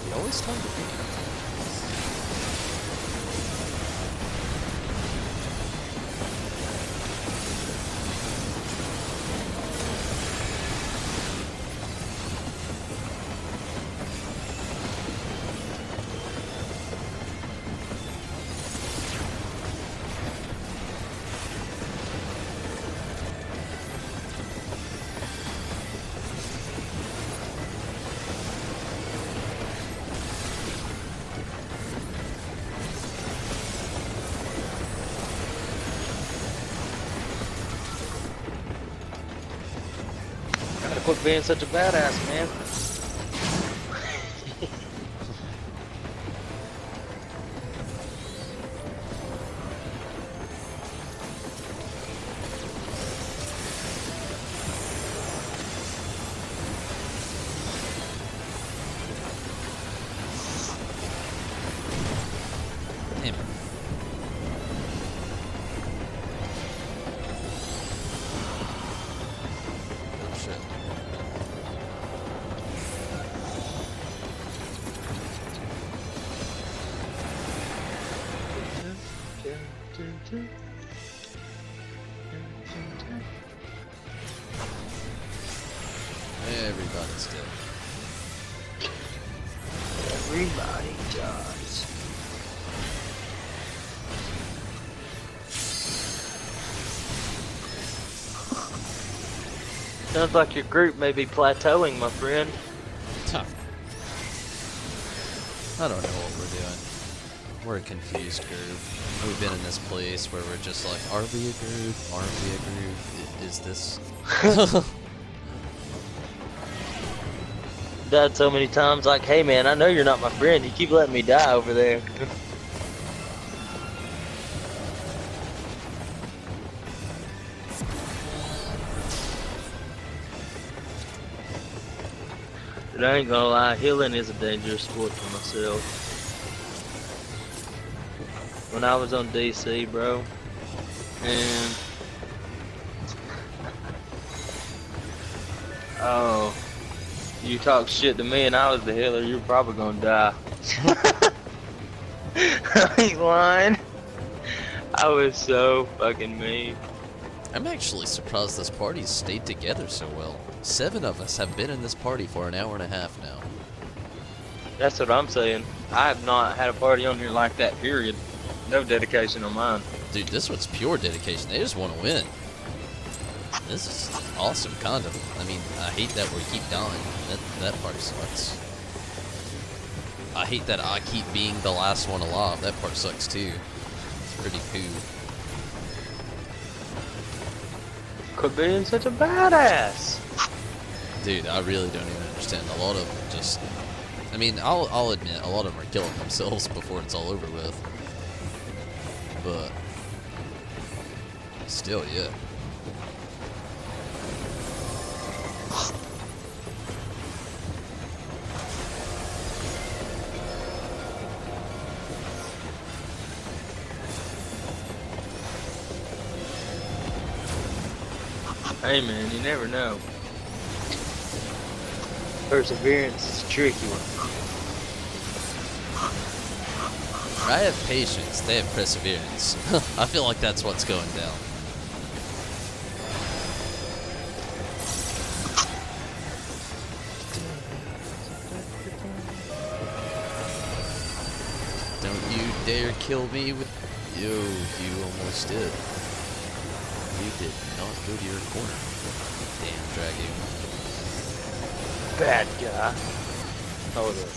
We always time to beat. Gotta quit being such a badass, man. Damn. Oh shit. Everybody's dead. Everybody dies. Sounds like your group may be plateauing, my friend. Tough. I don't know what we're doing. We're a confused group. We've been in this place where we're just like, are we a group? Aren't we a group? Is this... Died so many times, like, hey man, I know you're not my friend. You keep letting me die over there. But I ain't gonna lie, healing is a dangerous sport for myself. When I was on DC, bro, and oh, you talk shit to me and I was the healer, you're probably gonna die. I ain't lying. I was so fucking mean. I'm actually surprised this party's stayed together so well. 7 of us have been in this party for an hour and a half now. That's what I'm saying. I have not had a party on here like that, period. No dedication on mine. Dude, this one's pure dedication. They just want to win. This is awesome, kind of. I mean, I hate that we keep dying. That part sucks. I hate that I keep being the last one alive. That part sucks too. It's pretty cool. Quit being such a badass. Dude, I really don't even understand. A lot of them just... I mean, I'll admit, a lot of them are killing themselves before it's all over with. But... still, yeah. Hey man, you never know. Perseverance is a tricky one. I have patience, they have perseverance. I feel like that's what's going down. Don't you dare kill me with... Yo, you almost did. You did not go to your corner. Damn dragoon. Bad guy. Hold up.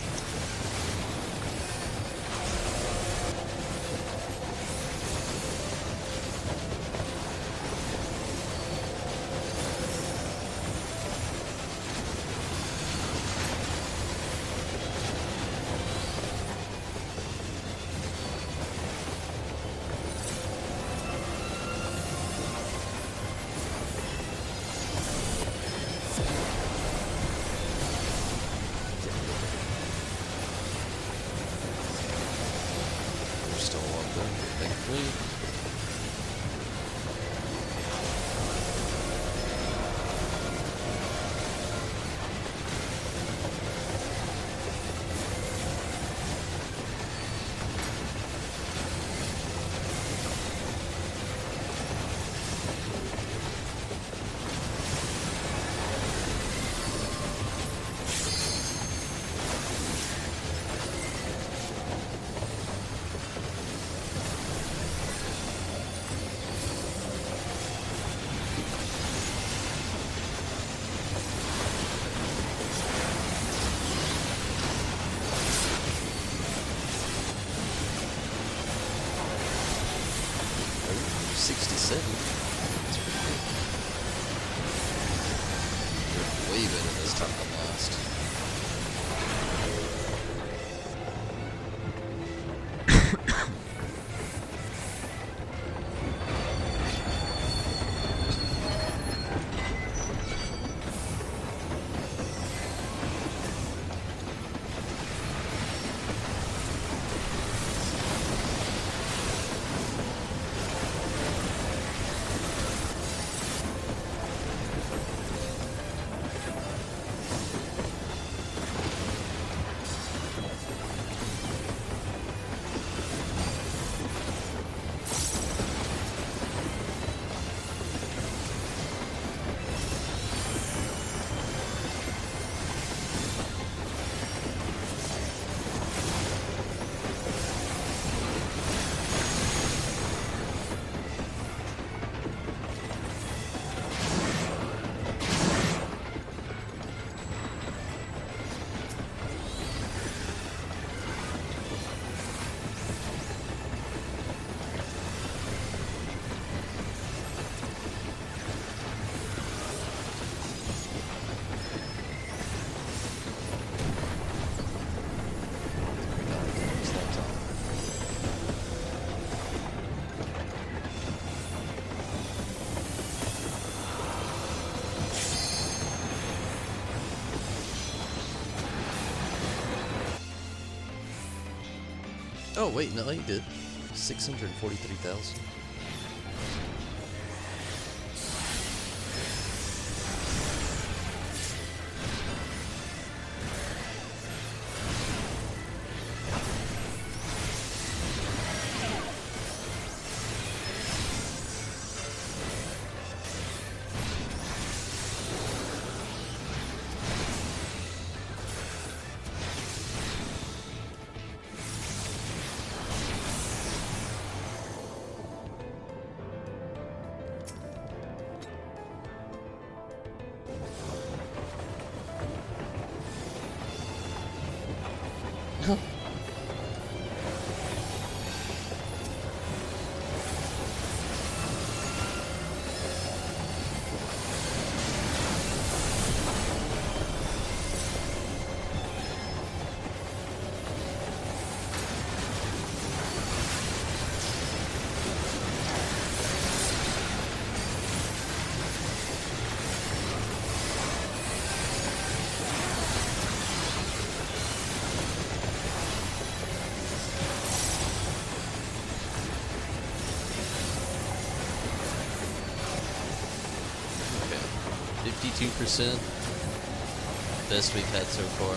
Way better this time than last. Oh wait, no, he did. 643,000. 52%. Best we've had so far.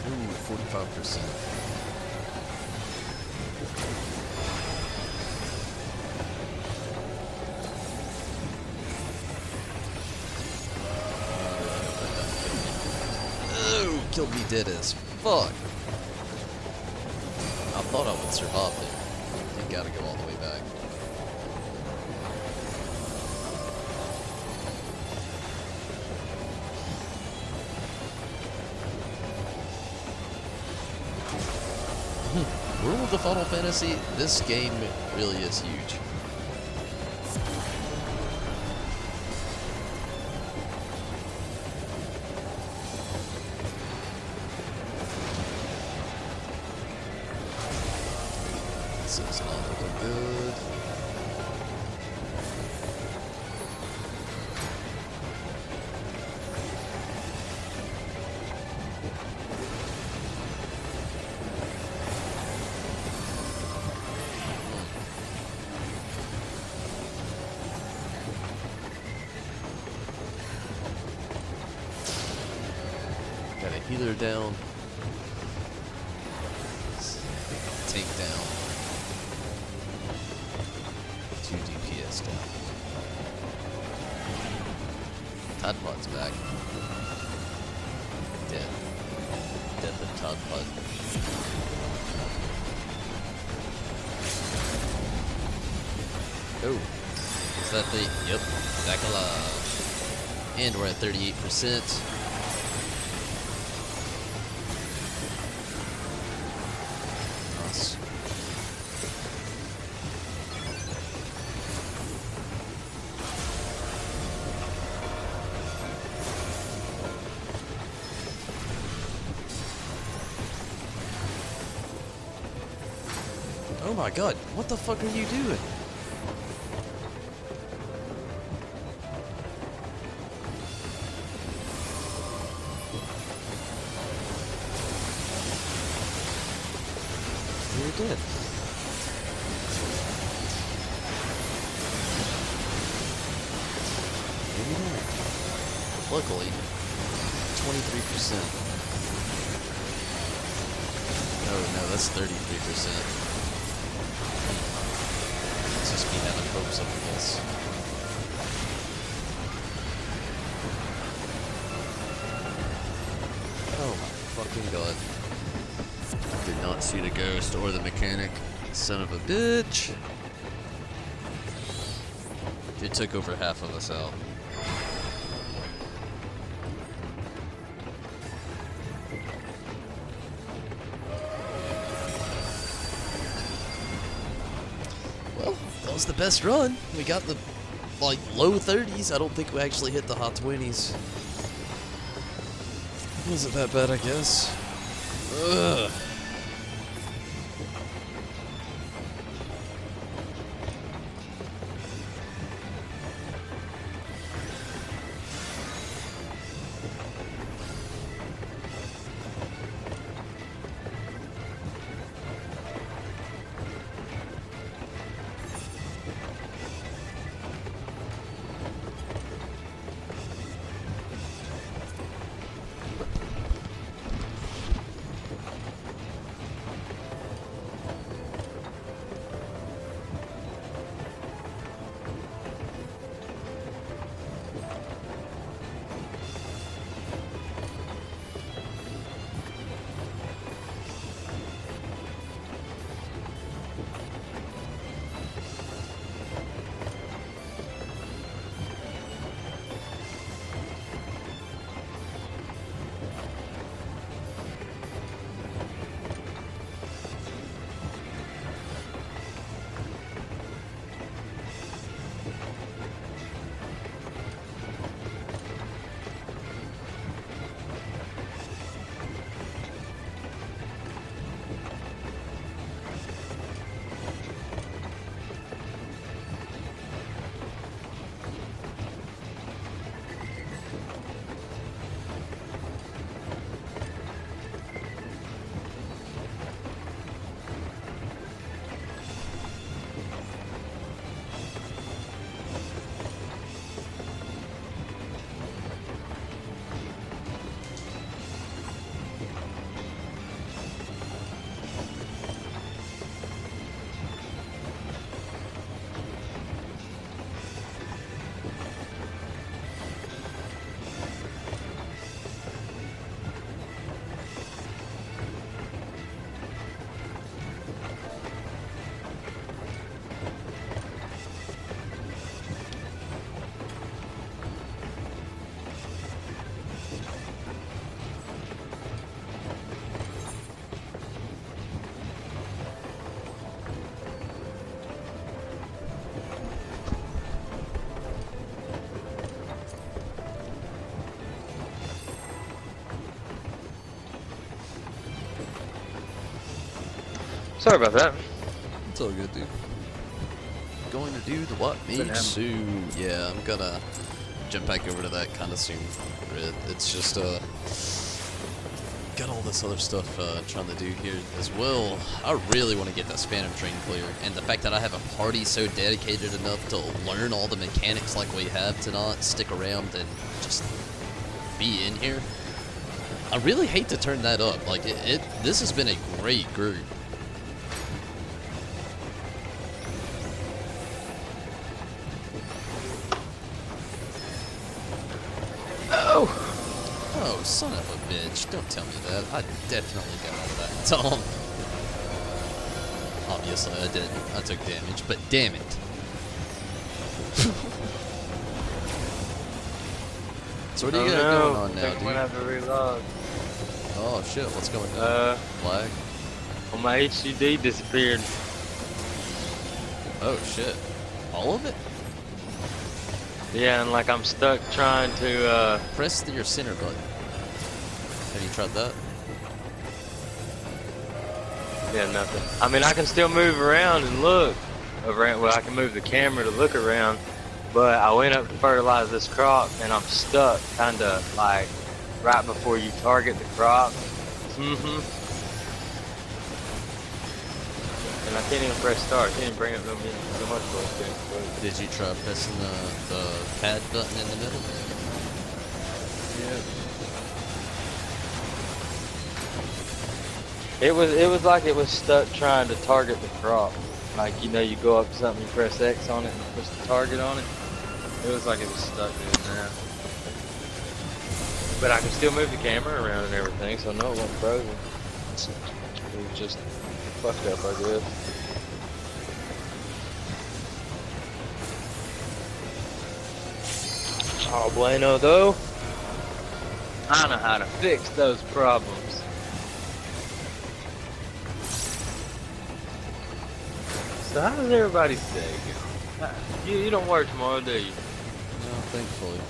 Ooh, 45%. Oh, killed me dead as fuck. I thought I would survive there. You gotta go all the way back. World of Final Fantasy, this game really is huge. This is not looking good. Got a healer down. Tank down. 2 DPS down. Todd Pod's back. Dead. Death of Todd Pod. Oh. Is that the... Yep. Back alive. And we're at 38%. Oh my god, what the fuck are you doing? You're dead. Maybe not. Luckily, 23%. Oh no, that's 33%. Let's just be having hopes of this. Oh my fucking god. I did not see the ghost or the mechanic. Son of a bitch. It took over half of us out. Was the best run. We got the like low 30s. I don't think we actually hit the hot 20s. Wasn't that bad, I guess. Ugh. Sorry about that. It's all good, dude. Going to do the what mage soon. Yeah, I'm gonna jump back over to that kind of soon. It's just got all this other stuff trying to do here as well. I really want to get that Phantom Train clear, and the fact that I have a party so dedicated enough to learn all the mechanics like we have to not stick around and just be in here. I really hate to turn that up. Like this has been a great group. Oh, son of a bitch. Don't tell me that. I definitely got out of that, Tom. Obviously, I didn't. I took damage, but damn it. So what do you got going on now, dude? I'm gonna have to reload. Oh, shit. What's going on? Flag? Well, my HCD disappeared. Oh, shit. All of it? Yeah, and like I'm stuck trying to press your center button. Have you tried that? Yeah, nothing. I mean, I can still move around and look around. Well, I can move the camera to look around, but I went up to fertilize this crop and I'm stuck, kind of like right before you target the crop. And I can't even press start. I can't even bring up no much bullshit. Did you try pressing the pad button in the middle? Yeah. It was like it was stuck trying to target the crop. Like, you know, you go up to something, you press X on it and push the target on it. It was like it was stuck doing that. But I can still move the camera around and everything, so no, it wasn't frozen. It was just fucked up, I guess. Oh, bueno though. I know how to fix those problems. So how does everybody's day go? You don't work tomorrow, do you? No, thankfully.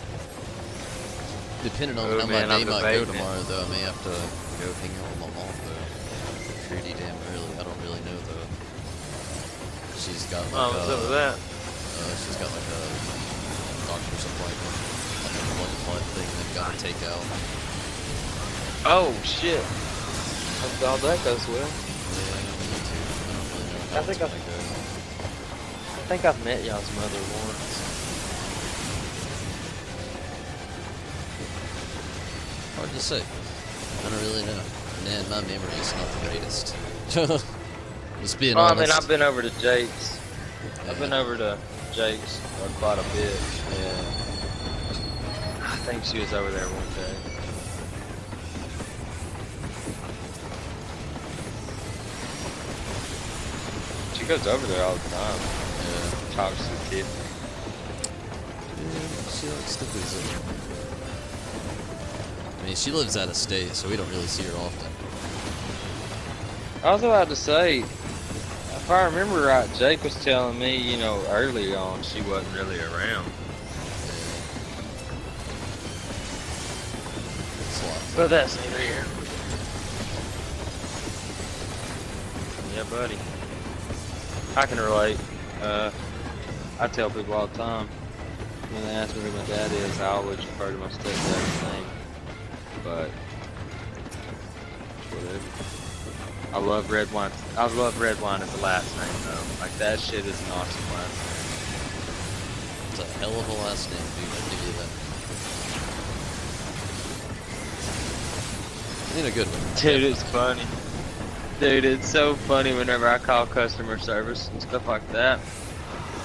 Depending on how my day might go tomorrow, though, I may have to go hang out with my mom, though. Pretty damn early. I don't really know, though. She's got like what's up with that? She's got like a doctor's appointment, like a blood clot thing they've got to take out. Oh shit! Hope all that goes well. Yeah, me too. I don't really know how it's gonna go. I think I've met y'all's mother once. Hard to say. I don't really know. Man, my memory is not the greatest. Just being honest. I mean, I've been over to Jake's. Yeah. I've been over to Jake's quite a bit. Yeah. I think she was over there one day. She goes over there all the time. Yeah. Talks to the kid. Yeah, she likes to visit. I mean, she lives out of state, so we don't really see her often. I was about to say, if I remember right, Jake was telling me, you know, early on she wasn't really around. But that's neither here. Yeah, buddy. I can relate. I tell people all the time, when they ask me who my dad is, I always refer to my stepdad's name. But whatever. I love red wine. I love red wine as the last name though. Like that shit is an awesome last name. It's a hell of a last name, dude. I'll give you that. In a good one. Dude, it's funny. Dude, it's so funny whenever I call customer service and stuff like that.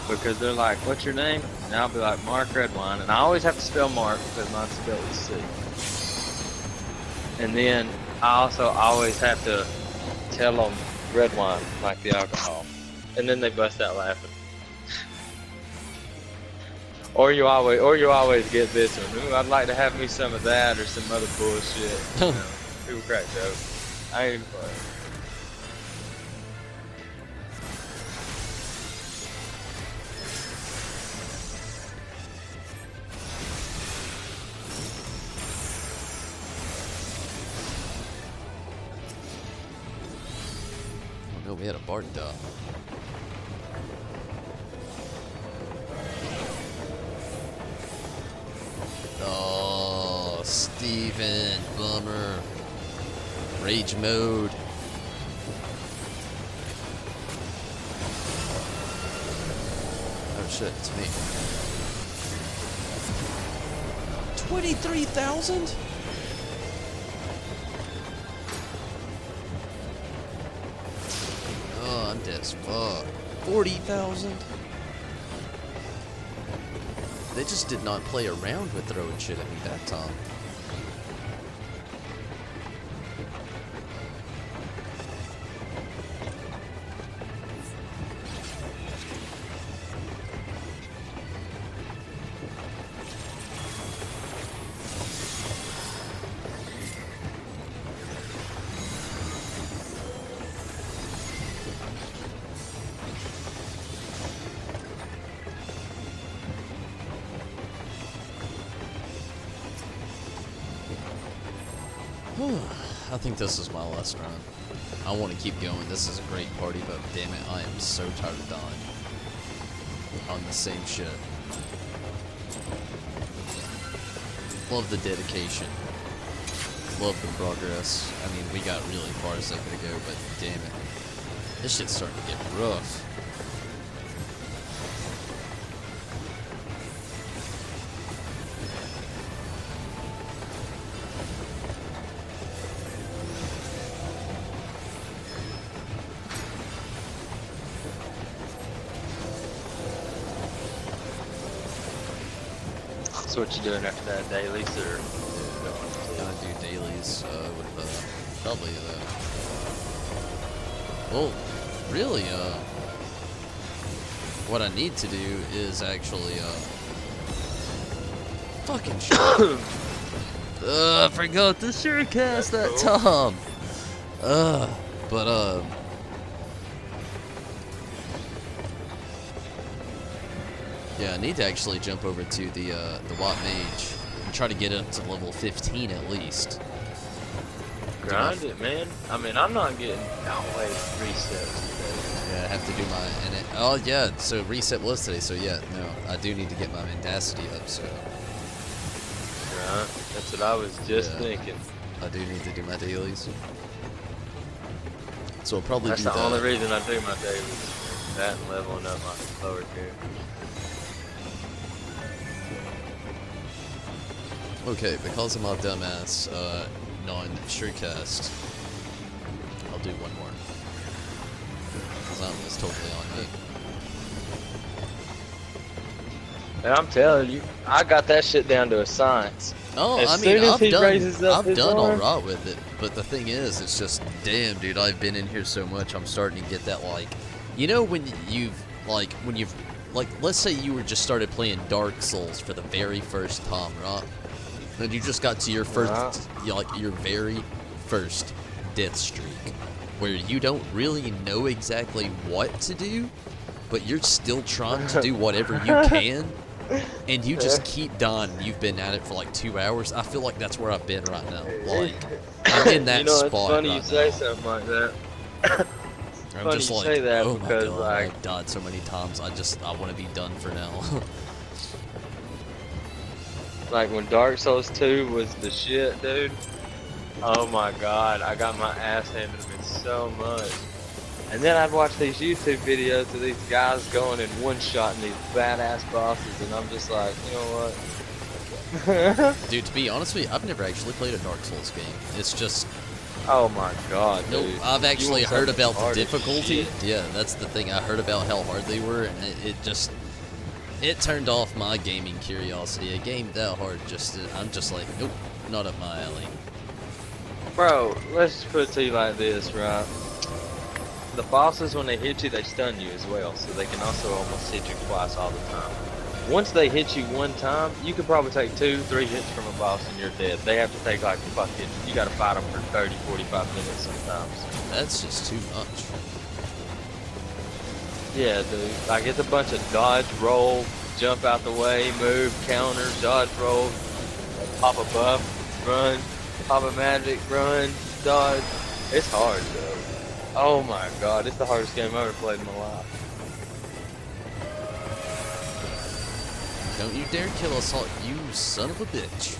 Because they're like, what's your name? And I'll be like, Mark Redwine. And I always have to spell Mark because mine's spelled with C. And then I also always have to tell them red wine, like the alcohol. And then they bust out laughing. Or you always get this one. Ooh, I'd like to have me some of that or some other bullshit. You know, people crack jokes. I ain't even playing. we had a Barton die. Oh, Steven, bummer. Rage mode. Oh shit, it's me. 23,000? Oh, I'm dead as fuck. 40,000? They just did not play around with throwing shit at me that time. I think this is my last run. I want to keep going. This is a great party, but damn it, I am so tired of dying on the same shit. Love the dedication. Love the progress. I mean, we got really far a second ago, but damn it. This shit's starting to get rough. So what you doing after that, Dailies, or? Gonna do dailies with probably well, really what I need to do is actually fucking shit. I forgot the surecast that time. But yeah, I need to actually jump over to the Watt Mage and try to get up to level 15 at least. Grind it, man. I mean, I'm not getting. Oh wait, resets today. Yeah, I have to do my. Oh yeah, so reset was today. So yeah, no, I do need to get my mendacity up. So. Right. That's what I was just thinking. I do need to do my dailies. So I'll probably That's do the that. only reason I do my dailies. That and leveling up my lower tier. Okay, because of my dumbass non-surecast, I'll do one more. Because that was totally on me. And I'm telling you, I got that shit down to a science. Oh, As I soon mean, as I've he done raises up his arm- alright with it, but the thing is, it's just, damn, dude, I've been in here so much, I'm starting to get that, like, you know when you've, like, let's say you were just started playing Dark Souls for the very first time, right? And you just got to your first, your very first death streak, where you don't really know exactly what to do, but you're still trying to do whatever you can, and you just keep dying. You've been at it for like 2 hours. I feel like that's where I've been right now. Like, I'm in that you know, spot it's funny right you say now. something like that. I'm funny just you like, say that oh my because, god, like- I've died so many times. I want to be done for now. Like when Dark Souls 2 was the shit, dude. Oh my god, I got my ass handed to me so much. And then I'd watch these YouTube videos of these guys going and one-shotting these badass bosses, and I'm just like, you know what? Dude, to be honest with you, I've never actually played a Dark Souls game. It's just, Oh my god, nope, dude. I've actually You want heard something about the hard as difficulty. shit. Yeah, that's the thing. I heard about how hard they were, and it turned off my gaming curiosity. A game that hard, I'm just like, nope, not up my alley. Bro, let's just put it to you like this, right? The bosses, when they hit you, they stun you as well, so they can also almost hit you twice all the time. Once they hit you one time, you could probably take 2-3 hits from a boss and you're dead. They have to take like fucking, you gotta fight them for 30-45 minutes sometimes. That's just too much. Yeah, dude. Like, it's a bunch of dodge, roll, jump out the way, move, counter, dodge, roll, pop a buff, run, pop a magic, run, dodge. It's hard, though. Oh my god, it's the hardest game I've ever played in my life. Don't you dare kill us all, you son of a bitch.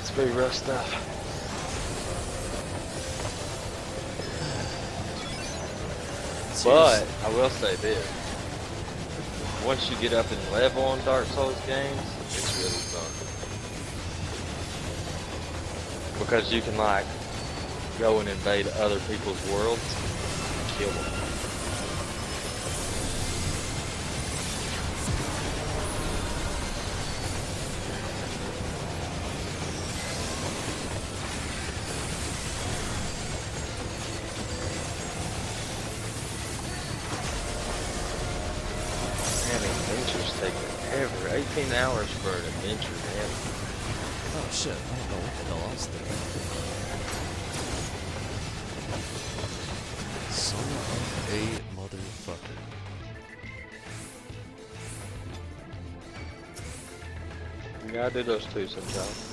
It's pretty rough stuff. But I will say this. Once you get up in level on Dark Souls games, it's really fun. Because you can like go and invade other people's worlds and kill them. Man, adventures take forever. 18 hours for an adventure, man. Oh shit, I don't know what the hell I was thinking. Son of a motherfucker. You gotta do those two sometimes.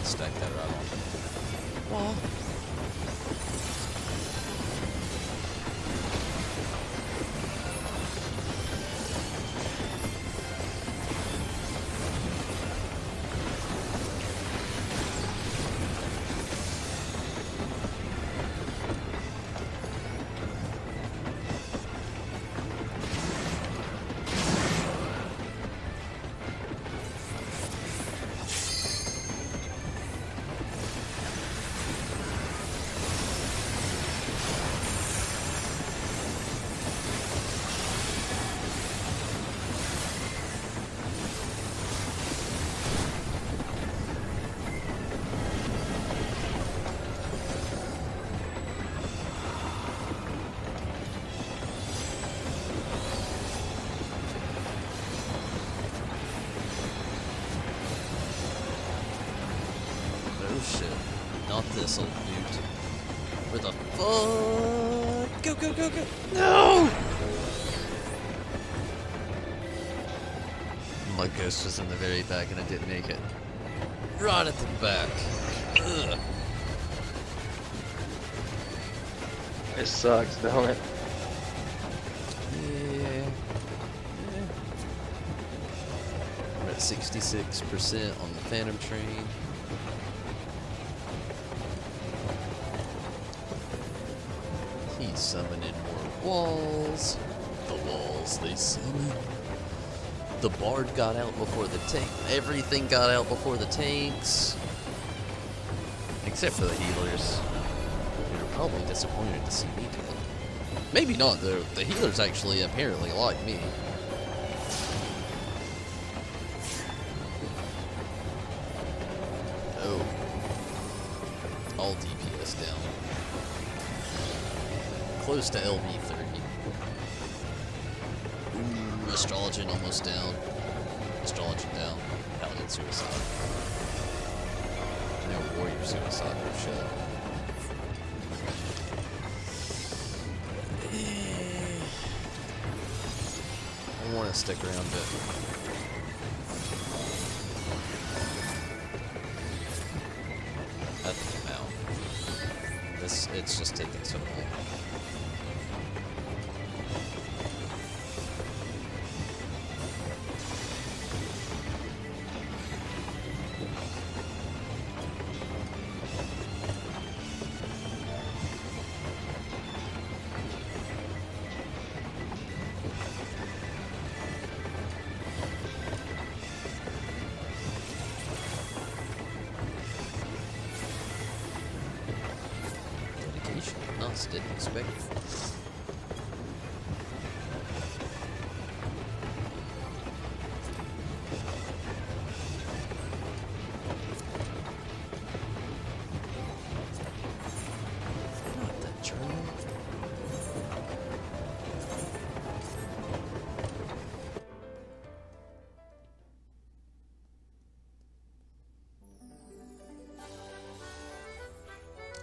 Stack that right on. Well. Oh shit. Not this old dude. Where the fuck? Go, go, go, go! No! My ghost was in the very back and I didn't make it. Right at the back. Ugh. It sucks, don't it? Yeah. We're at 66% on the Phantom Train. He's summoning more walls. The walls they summon. The Bard got out before the tank. Everything got out before the tanks. Except for the healers. They're probably disappointed to see me do it. Maybe not, though. The healers actually apparently like me. Oh. All DPS down. Close to LB 30. Ooh, Astrologian almost down. Astrologian down. Paladin suicide. No, warrior suicide, no shit. I want to stick around a bit. That's the mount. It's just taking so long. Just didn't expect it. Not that German.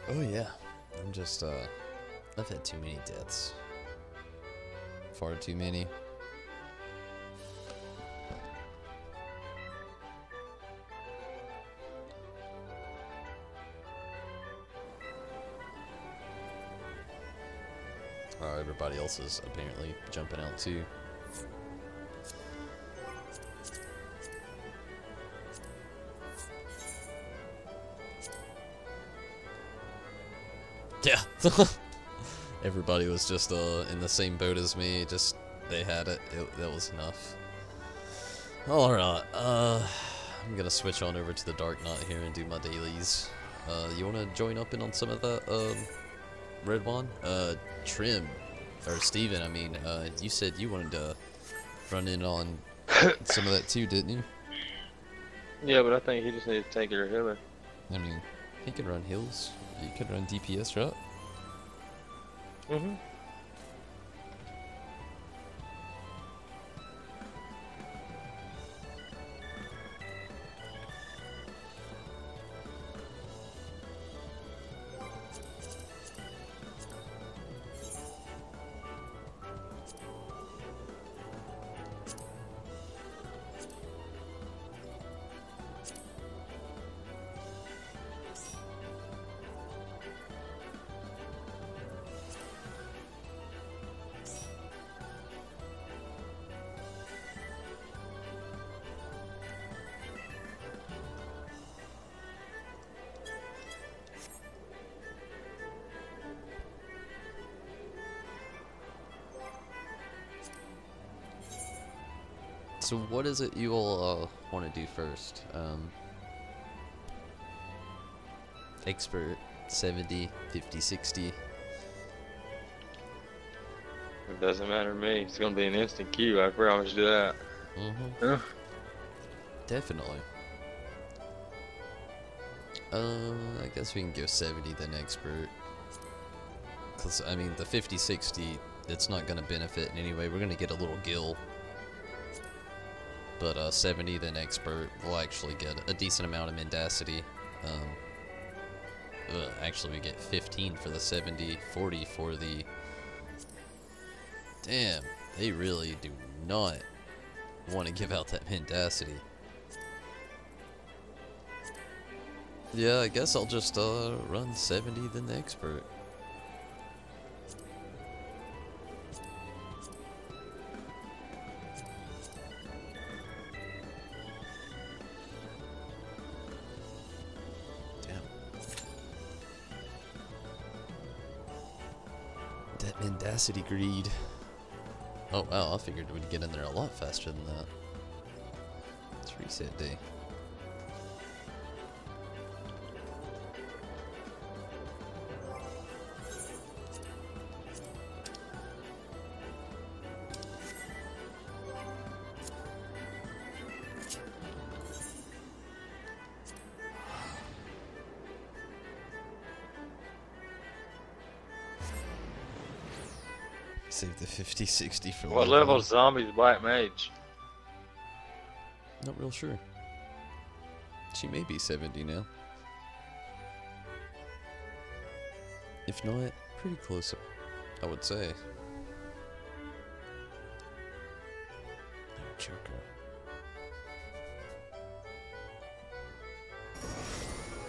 Oh yeah, I'm just, I've had too many deaths. Far too many. Everybody else is apparently jumping out too. Yeah. Everybody was just in the same boat as me, just they had it. That was enough. Alright, I'm gonna switch on over to the Dark Knot here and do my dailies. You wanna join up in on some of that, Red One? Trim, or Steven, I mean, you said you wanted to run in on some of that too, didn't you? Yeah, but I think he just needs to take it or healer. I mean, he can run heals. You could run DPS, right? Mm-hmm. So what is it you all want to do first? Expert, 70, 50, 60. It doesn't matter to me. It's gonna be an instant queue. I promise you that. Mm-hmm. Definitely. I guess we can go 70 then expert. Cause I mean the 50, 60, it's not gonna benefit in any way. We're gonna get a little gill. But 70 then expert will actually get a decent amount of mendacity. Actually we get 15 for the 70, 40 for the... Damn, they really do not want to give out that mendacity. Yeah, I guess I'll just run 70 then the expert. That mendacity greed. Oh wow, I figured we'd get in there a lot faster than that. It's reset day. Save the 50, 60 for What level is Zombie's Black Mage? Not real sure. She may be 70 now. If not, pretty close, I would say. Oh, Joker.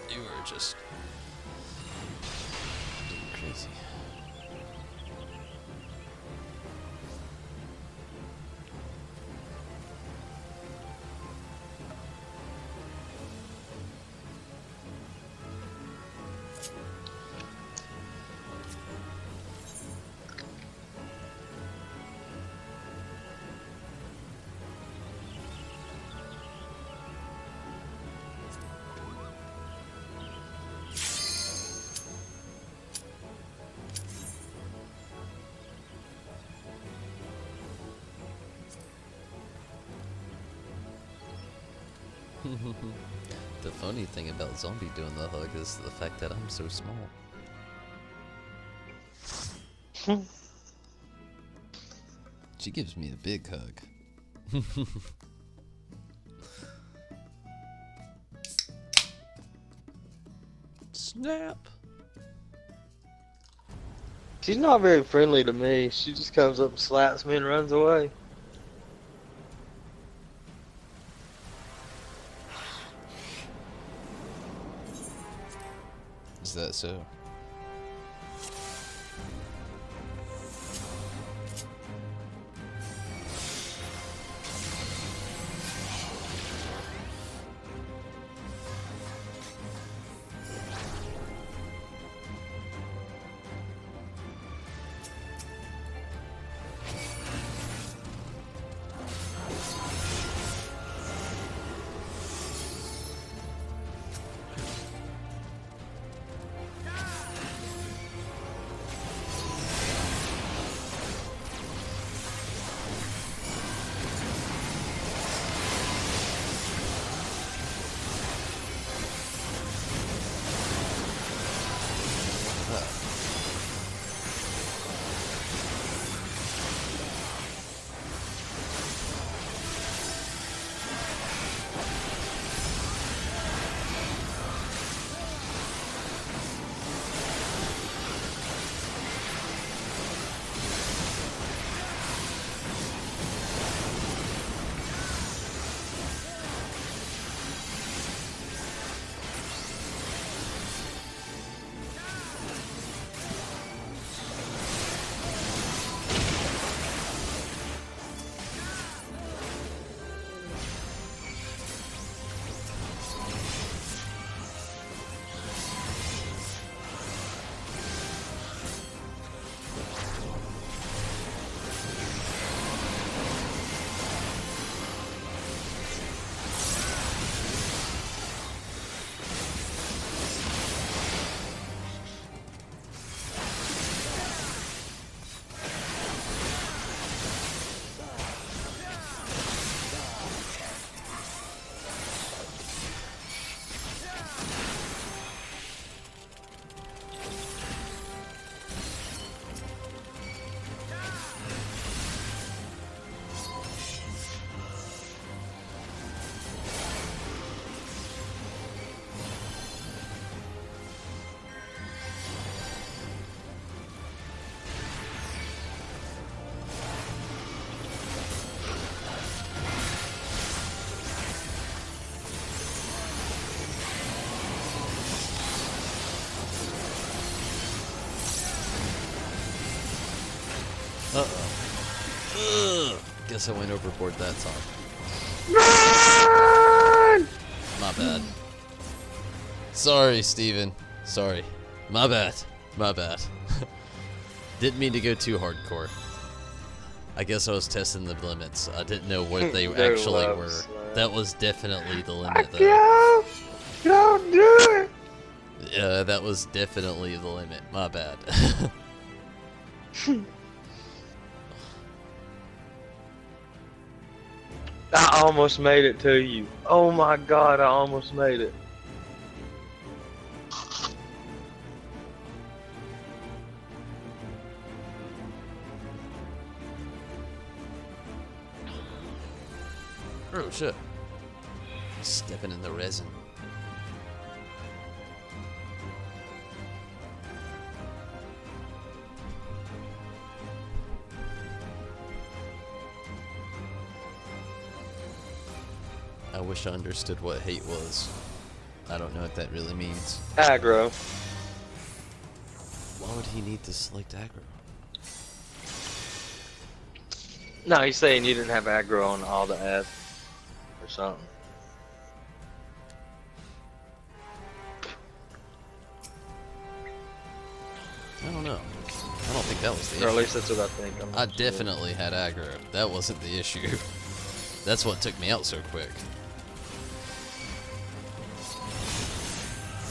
You are just doing crazy. The funny thing about Zombie doing the hug is the fact that I'm so small. She gives me a big hug. Snap! She's not very friendly to me. She just comes up and slaps me and runs away. Is that so? Uh-oh. Guess I went overboard that time. Run! My bad. Sorry, Steven. Sorry. My bad. My bad. Didn't mean to go too hardcore. I guess I was testing the limits. I didn't know what they actually were. That was definitely the limit, though. Don't do it! Yeah, that was definitely the limit. My bad. I almost made it to you. Oh my god, I almost made it. Oh shit. Stepping in the resin. I wish I understood what hate was. I don't know what that really means. Aggro. Why would he need to select aggro? No, he's saying you didn't have aggro on all the ads or something. I don't know. I don't think that was the Or at issue. least that's what I think. I definitely had aggro. That wasn't the issue. That's what took me out so quick.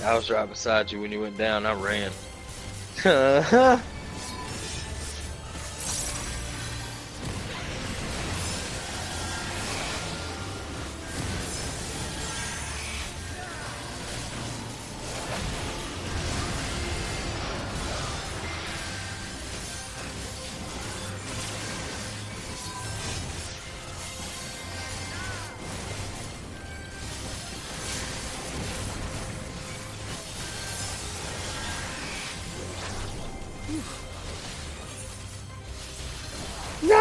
I was right beside you when you went down. I ran. No!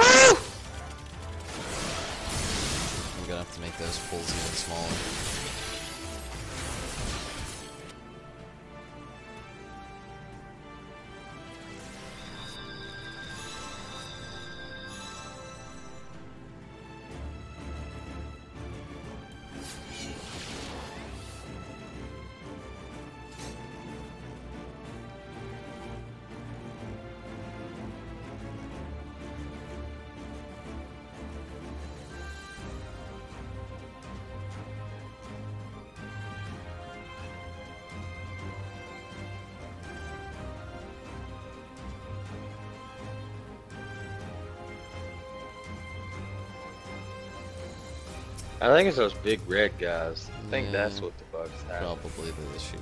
I'm gonna have to make those pulls even smaller. I think it's those big red guys. I think that's what the bugs have. Probably the issue.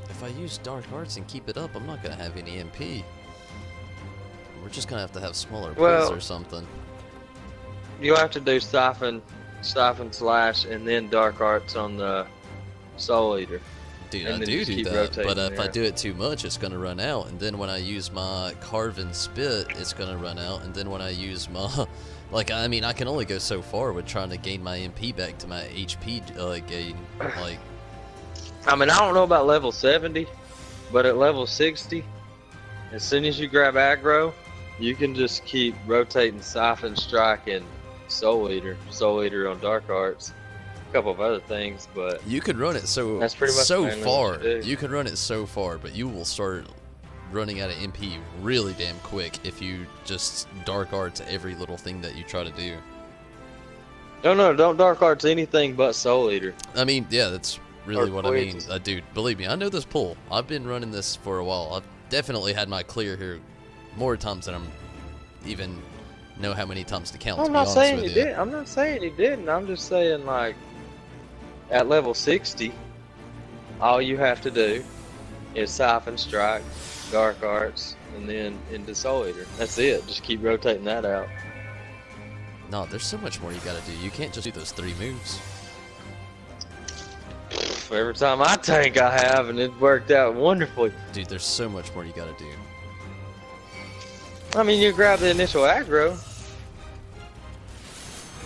If I use Dark Arts and keep it up, I'm not gonna have any MP. We're just gonna have to have smaller pulls or something. You'll have to do Siphon Slash, and then Dark Arts on the Soul Eater. Dude, and I then do just keep that, rotating but if I there. do it too much, it's gonna run out. And then when I use my Carven Spit, it's gonna run out. And then when I use my, like, I mean, I can only go so far with trying to gain my MP back to my HP gain. Like, I mean, I don't know about level 70, but at level 60, as soon as you grab aggro, you can just keep rotating Siphon Strike and Soul Eater on Dark Arts, a couple of other things, but you could run it that's pretty much so mainly far. what you do. You can run it so far, but you will start running out of MP really damn quick if you just Dark Arts every little thing that you try to do. No, don't Dark Arts anything but Soul Eater. I mean, yeah, that's really Or what I mean. Quits. Dude, believe me, I know this pull. I've been running this for a while. I've definitely had my clear here more times than I'm even know how many times to count. I'm to be not honest saying with he you. did. I'm not saying he didn't. I'm just saying, like, at level 60, all you have to do is Siphon Strike, Dark Arts, and then into Soul Eater. That's it. Just keep rotating that out. No, there's so much more you gotta do. You can't just do those 3 moves. Every time I tank, I have, and it worked out wonderfully. Dude, there's so much more you gotta do. I mean, you grab the initial aggro.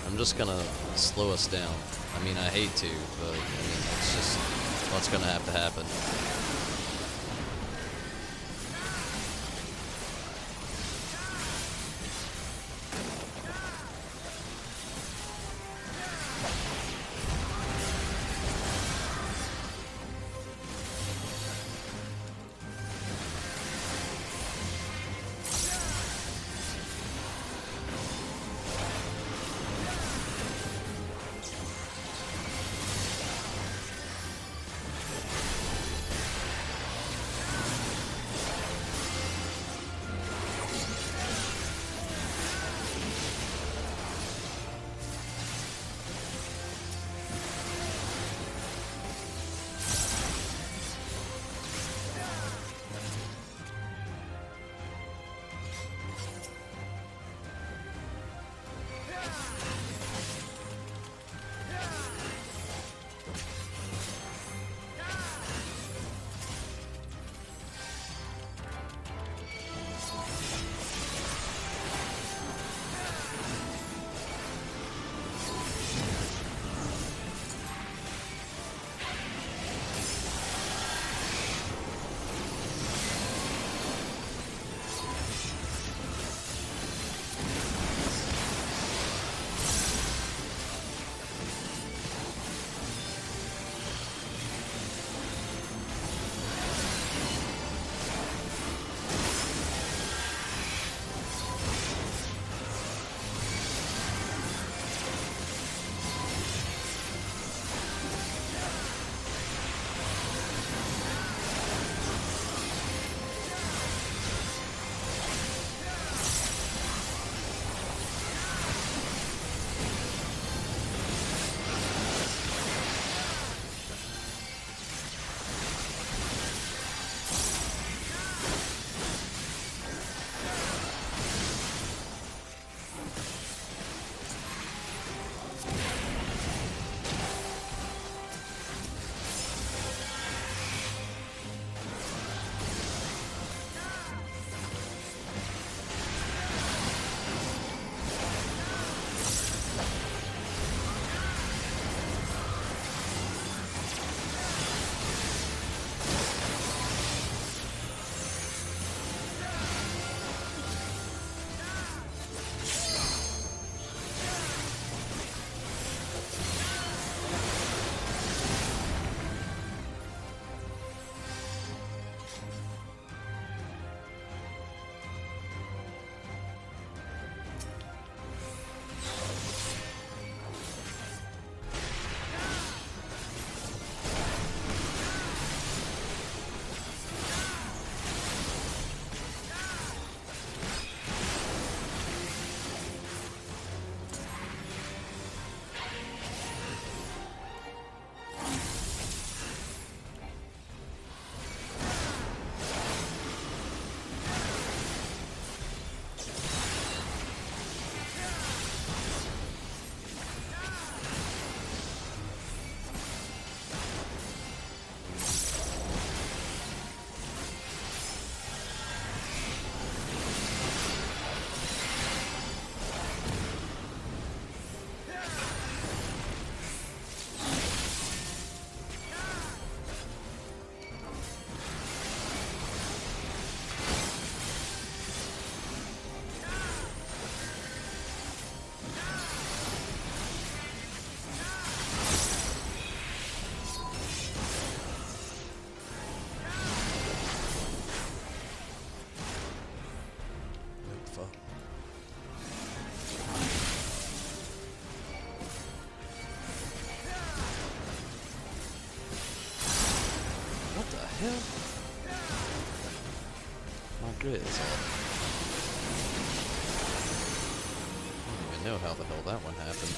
I'm just gonna slow us down. I mean, I hate to, but I mean, that's just what's gonna have to happen. hell? My grid is off. I don't even know how the hell that one happened.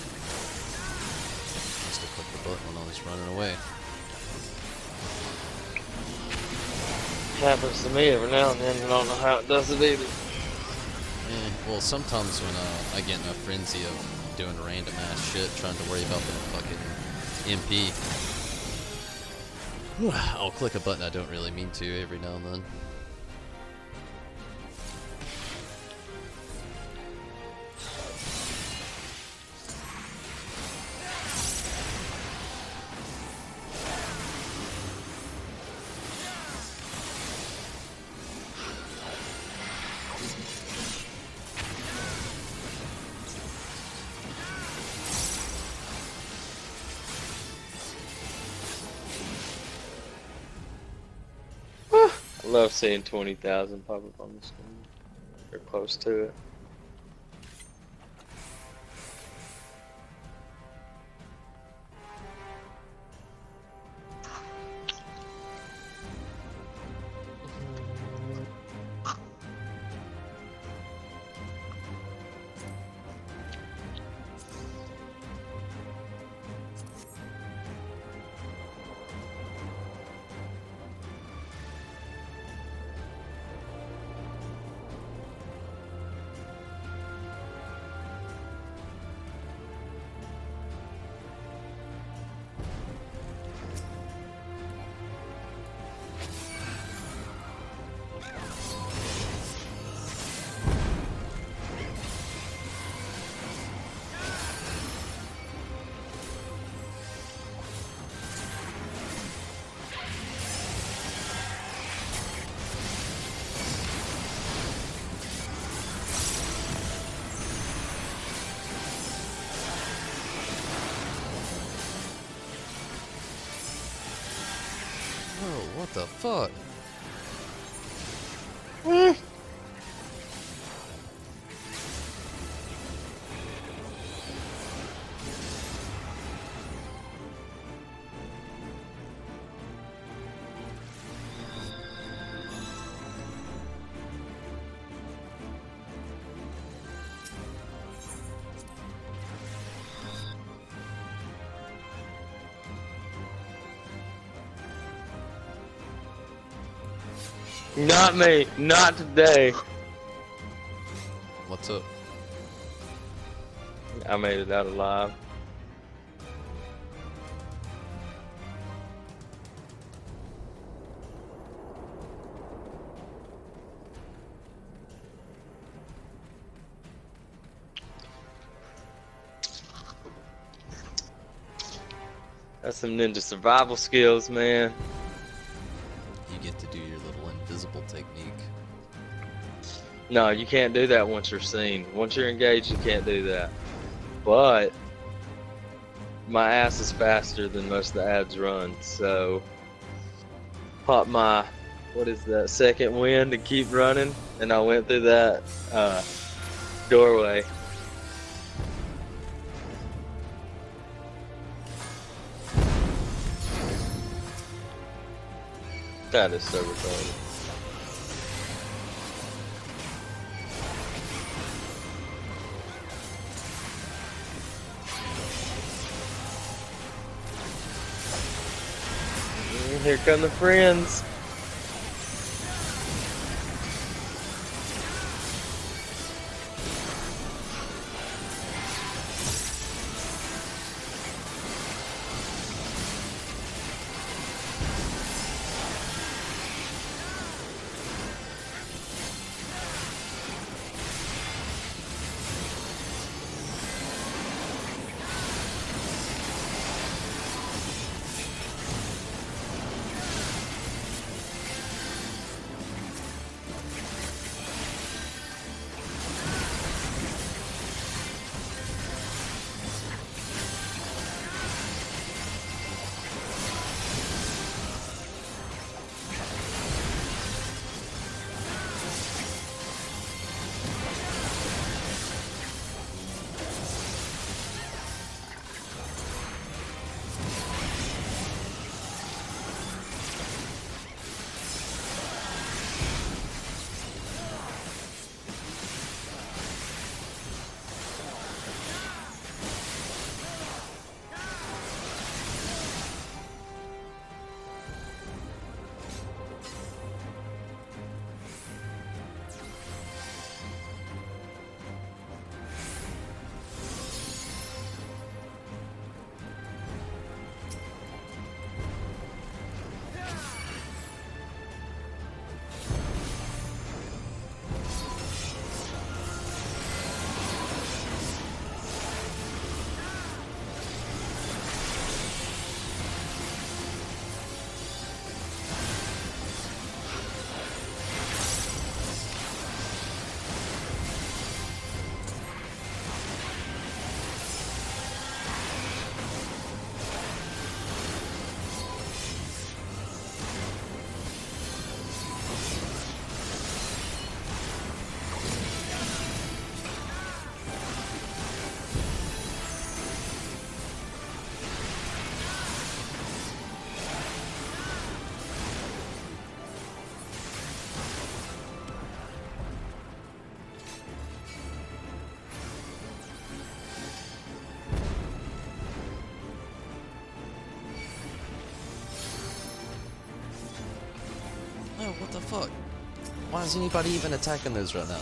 Must have clicked the button when I was running away. Happens to me every now and then. I don't know how it does it either. Well, sometimes when I get in a frenzy of doing random ass shit, trying to worry about the fucking MP, I'll click a button I don't really mean to every now and then. I love seeing 20,000 pop up on the screen. Or close to it. Oh, what the fuck? Not me. Not today. What's up? I made it out alive. That's some ninja survival skills, man. You get to do your little invisible technique. No, you can't do that once you're seen. Once you're engaged, you can't do that. But my ass is faster than most of the ads run, so pop my, what is that, second wind and keep running, and I went through that doorway. That is so retarded. Here come the friends. the fuck? Why is anybody even attacking those right now?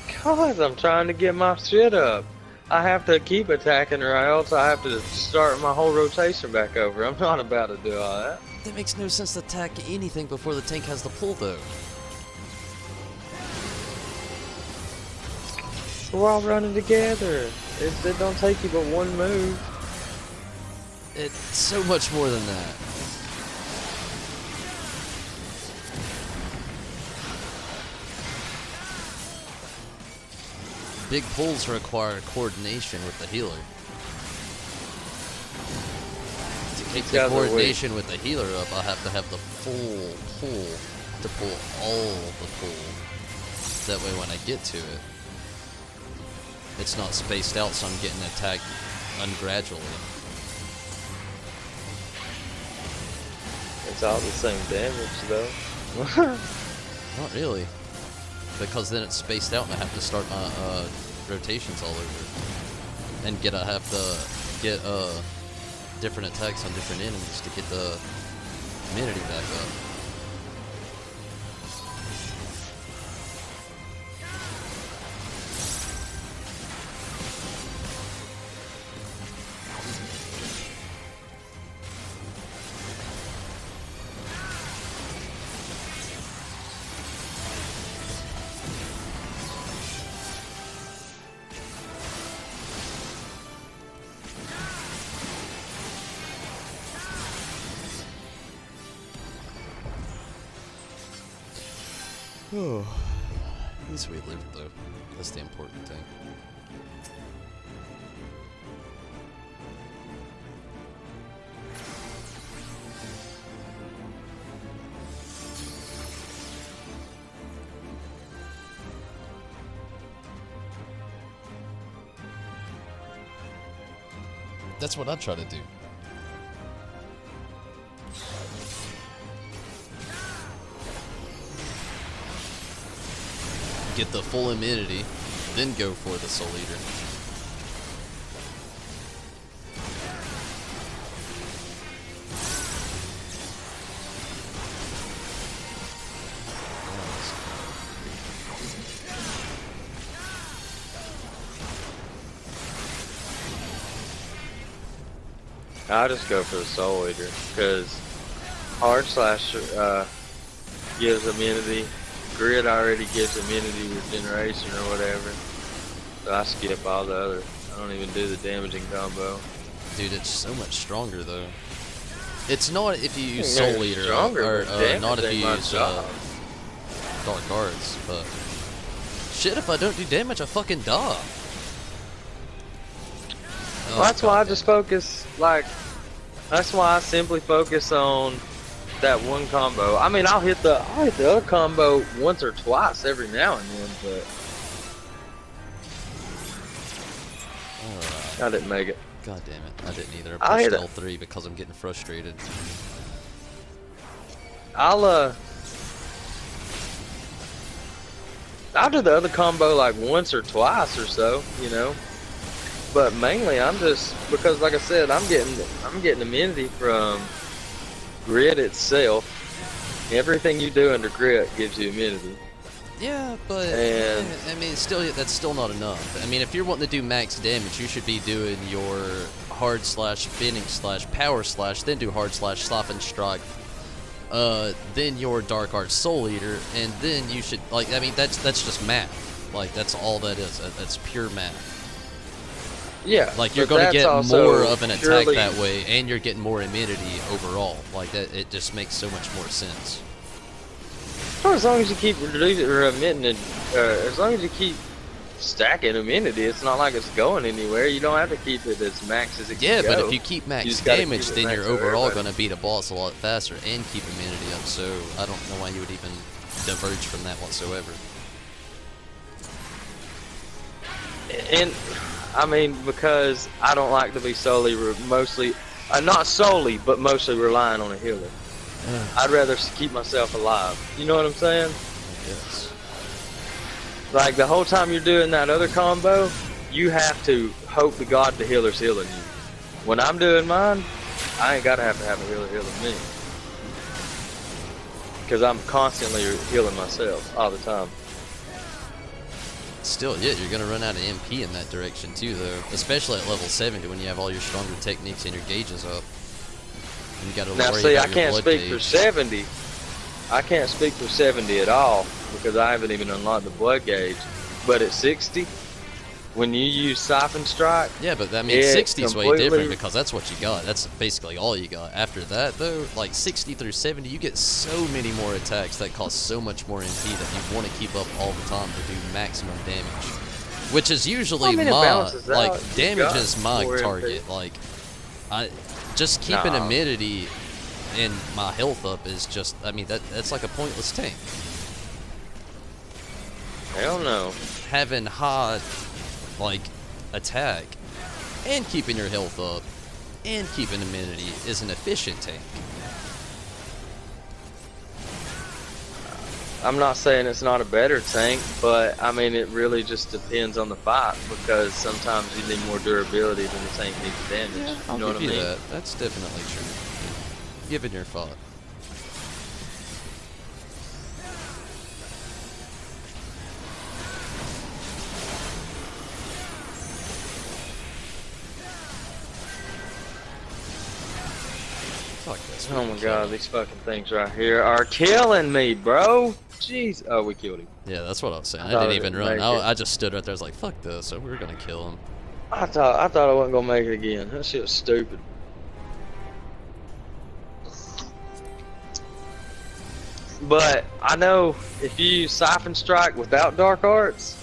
Cause I'm trying to get my shit up. I have to keep attacking or else I have to start my whole rotation back over. I'm not about to do all that. That makes no sense to attack anything before the tank has the pull, though. We're all running together. It don't take you but one move. It's so much more than that. Big pulls require coordination with the healer. To keep the coordination with the healer up, I'll have to have the full pull to pull all the pull. That way when I get to it, it's not spaced out so I'm getting attacked ungradually. It's all the same damage though. Not really. Because then it's spaced out and I have to start my rotations all over. And I have to get different attacks on different enemies to get the immunity back up. Oh, at least we lived though. That's the important thing. That's what I try to do. Get the full immunity, then go for the Soul Eater. I'll just go for the Soul Eater because Hard Slash gives immunity. Grid already gives immunity regeneration or whatever. So I skip all the other. I don't even do the damaging combo. Dude, it's so much stronger though. It's not if you use Soul Eater stronger, or not if you use Dark Arts, but shit, if I don't do damage, I fucking die. Well, that's why I just focus, like, that's why I simply focus on that one combo. I mean, I'll hit the other combo once or twice every now and then, but I didn't make it. God damn it, I didn't either. I pushed L3 because I'm getting frustrated. I'll do the other combo like once or twice or so, you know. But mainly I'm just because, like I said, I'm getting immunity from Grid itself. Everything you do under Grid gives you immunity. Yeah, but I mean, that's still not enough. I mean, if you're wanting to do max damage, you should be doing your hard slash, spinning slash, power slash, then do hard slash, stop and strike, then your Dark Arts Soul Eater, and then you should, like, I mean, that's just math. Like, that's all that is. That's pure math. Yeah. Like, you're going to get more of an attack that way, and you're getting more immunity overall. Like, that, it just makes so much more sense. Or as long as you keep as long as you keep stacking immunity, it's not like it's going anywhere. You don't have to keep it as max as it can go. Yeah, but if you keep max damage, then you're overall going to beat a boss a lot faster and keep immunity up. So I don't know why you would even diverge from that whatsoever. And I mean, because I don't like to be mostly, not solely, but mostly relying on a healer. I'd rather keep myself alive. You know what I'm saying? Yes. Like, the whole time you're doing that other combo, you have to hope to God the healer's healing you. When I'm doing mine, I ain't gotta have a healer healing me. because I'm constantly healing myself all the time. Still, yeah, you're gonna run out of MP in that direction too, though. Especially at level 70 when you have all your stronger techniques and your gauges up. And you gotta Now worry see, about I your can't blood speak gauge. for 70. I can't speak for 70 at all because I haven't even unlocked the blood gauge. But at 60, when you use Siphon Strike, Yeah, but I mean, it 60 is way completely- different because that's what you got. That's basically all you got. After that, though, like 60 through 70, you get so many more attacks that cost so much more MP that you want to keep up all the time to do maximum damage. Which is usually I mean, it my, balances like, out. You damage got is my more MP. target. Like, just keeping Nah. immunity and my health up is just, I mean, that's like a pointless tank. hell no. Having high, like, attack and keeping your health up and keeping immunity is an efficient tank. I'm not saying it's not a better tank, but I mean, it really just depends on the fight because sometimes you need more durability than the tank needs damage. Yeah, I'll you know give what I you mean? that. That's definitely true. Given your thought. Fuck this. Oh my god, these fucking things right here are killing me, bro. Jeez. Oh, we killed him. Yeah, that's what I was saying. I I thought didn't it even would run. make it. I just stood right there. I was like, fuck this. So we were gonna kill him. I thought I wasn't gonna make it again. That shit was stupid. But I know if you use Siphon Strike without Dark Arts,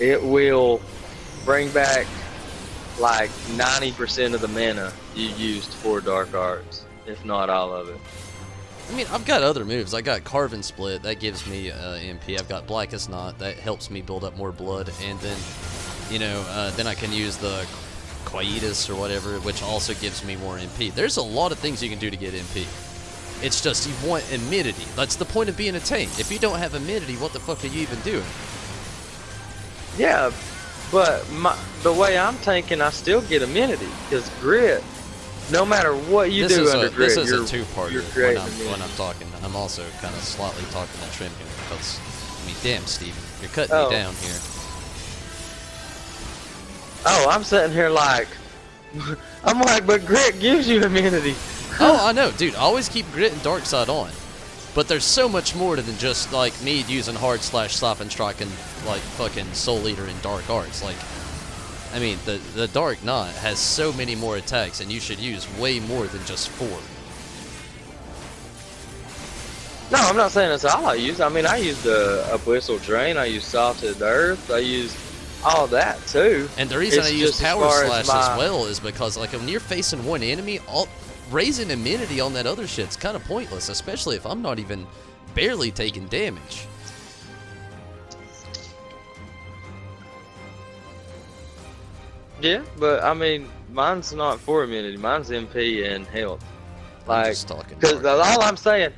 it will bring back like 90% of the mana you used for Dark Arts, if not all of it. I mean, I've got other moves. I got Carve and Split. That gives me MP. I've got Black as Not. That helps me build up more blood. And then, you know, then I can use the Quietus or whatever, which also gives me more MP. There's a lot of things you can do to get MP. It's just you want immunity. That's the point of being a tank. If you don't have immunity, what the fuck are you even doing? Yeah, but the way I'm tanking, I still get immunity because grit. No matter what you do under grit, this is you're a two-parter you're when creating I'm immunity. talking. I'm also kind of slightly talking that trim here because, I mean, damn, Steven, you're cutting Oh. me down here. Oh, I'm sitting here like, I'm like, but grit gives you immunity. Oh, I know, dude. I always keep Grit and Dark Side on. But there's so much more than just, like, me using Hard Slash, Siphon Strike, and, like, fucking Soul Eater and Dark Arts. Like, I mean, the Dark Knot has so many more attacks, and you should use way more than just 4. No, I'm not saying that's all I use. I mean, I used Abyssal Drain. I used Salted Earth. I used all that too. And the reason It's I use just as Power far as Slash as my- well is because, like, when you're facing one enemy, raising immunity on that other shit's kind of pointless, especially if I'm not even barely taking damage. Yeah, but I mean, mine's not for immunity. Mine's MP and health. I'm Like, just talking because Dark. all I'm saying,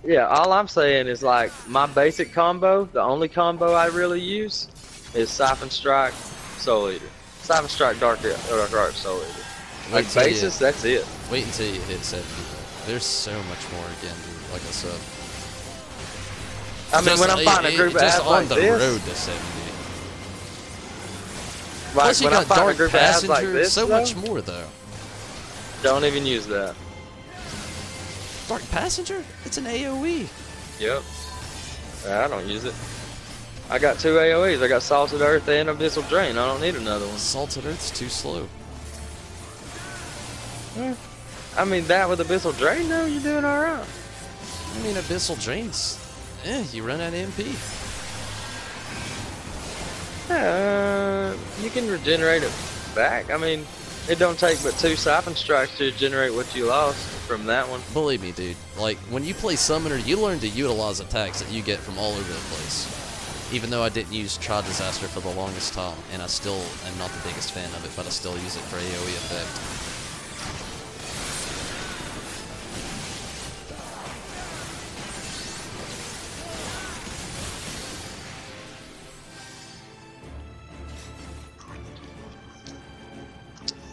yeah, all I'm saying is like my basic combo. The only combo I really use is Siphon Strike, Soul Eater. Siphon Strike, Dark Arts, Soul Eater. Like Wait till you- basis, that's it. Wait until you hit 70. There's so much more again, dude. Like I said. I mean, when I'm fighting a group of just ads on like the this, road to 70. like Plus, you when I'm got fighting a Dark group of ads Passenger. like this, So though, much more, though. don't even use that. Dark Passenger? It's an AoE. Yep. I don't use it. I got 2 AoEs. I got Salted Earth and Abyssal Drain. I don't need another one. Salted Earth's too slow. I mean, that with Abyssal Drain, though, you're doing alright. I mean, Abyssal Drains. You run out of MP. You can regenerate it back. I mean, it don't take but 2 Siphon Strikes to generate what you lost from that one. Believe me, dude. Like, when you play Summoner, you learn to utilize attacks that you get from all over the place. Even though I didn't use Trial Disaster for the longest time, and I still am not the biggest fan of it, but I still use it for AoE effect.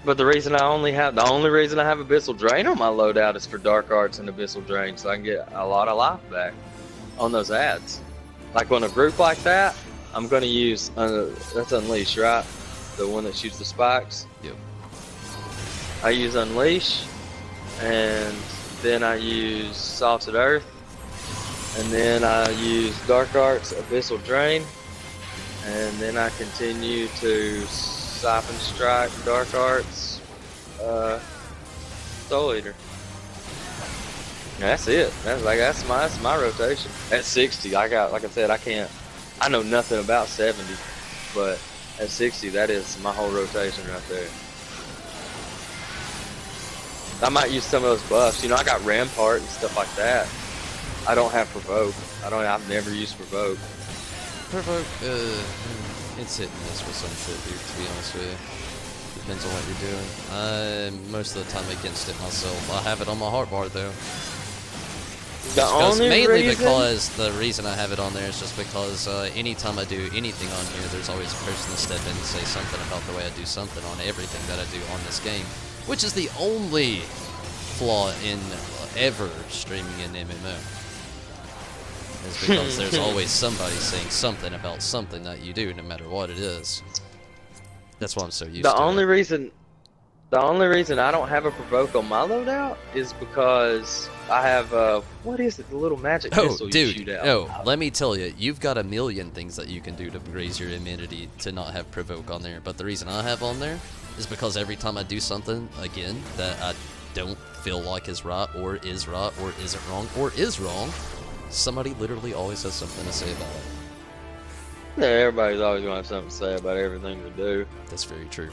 But the only reason I have Abyssal Drain on my loadout is for Dark Arts and Abyssal Drain, so I can get a lot of life back on those ads. Like on a group like that, I'm gonna use that's Unleash, right? The one that shoots the spikes. Yep. I use Unleash, and then I use Salted Earth, and then I use Dark Arts, Abyssal Drain, and then I continue to Siphon Strike, Dark Arts, Soul Eater. That's it. That's my rotation. At 60, like I said, I know nothing about 70, but at 60, that is my whole rotation right there. I might use some of those buffs. You know, I got Rampart and stuff like that. I don't have Provoke. I've never used Provoke. Provoke, it's hit and miss with some shit, dude, to be honest with you. Depends on what you're doing. I'm most of the time against it myself. I have it on my hotbar though. Because the reason I have it on there is just because anytime I do anything on here, there's always a person to step in and say something about the way I do something on everything that I do on this game, which is the only flaw in ever streaming an MMO. Is because there's always somebody saying something about something that you do, no matter what it is. That's why I'm so used to it. The only reason I don't have a Provoke on my loadout is because I have what is it? The little magic pistol you shoot out. Oh, let me tell you, you've got a million things that you can do to raise your immunity to not have Provoke on there. But the reason I have on there is because every time I do something again that I don't feel like is right or isn't wrong or is wrong, somebody literally always has something to say about it. Yeah, everybody's always going to have something to say about everything they do. That's very true.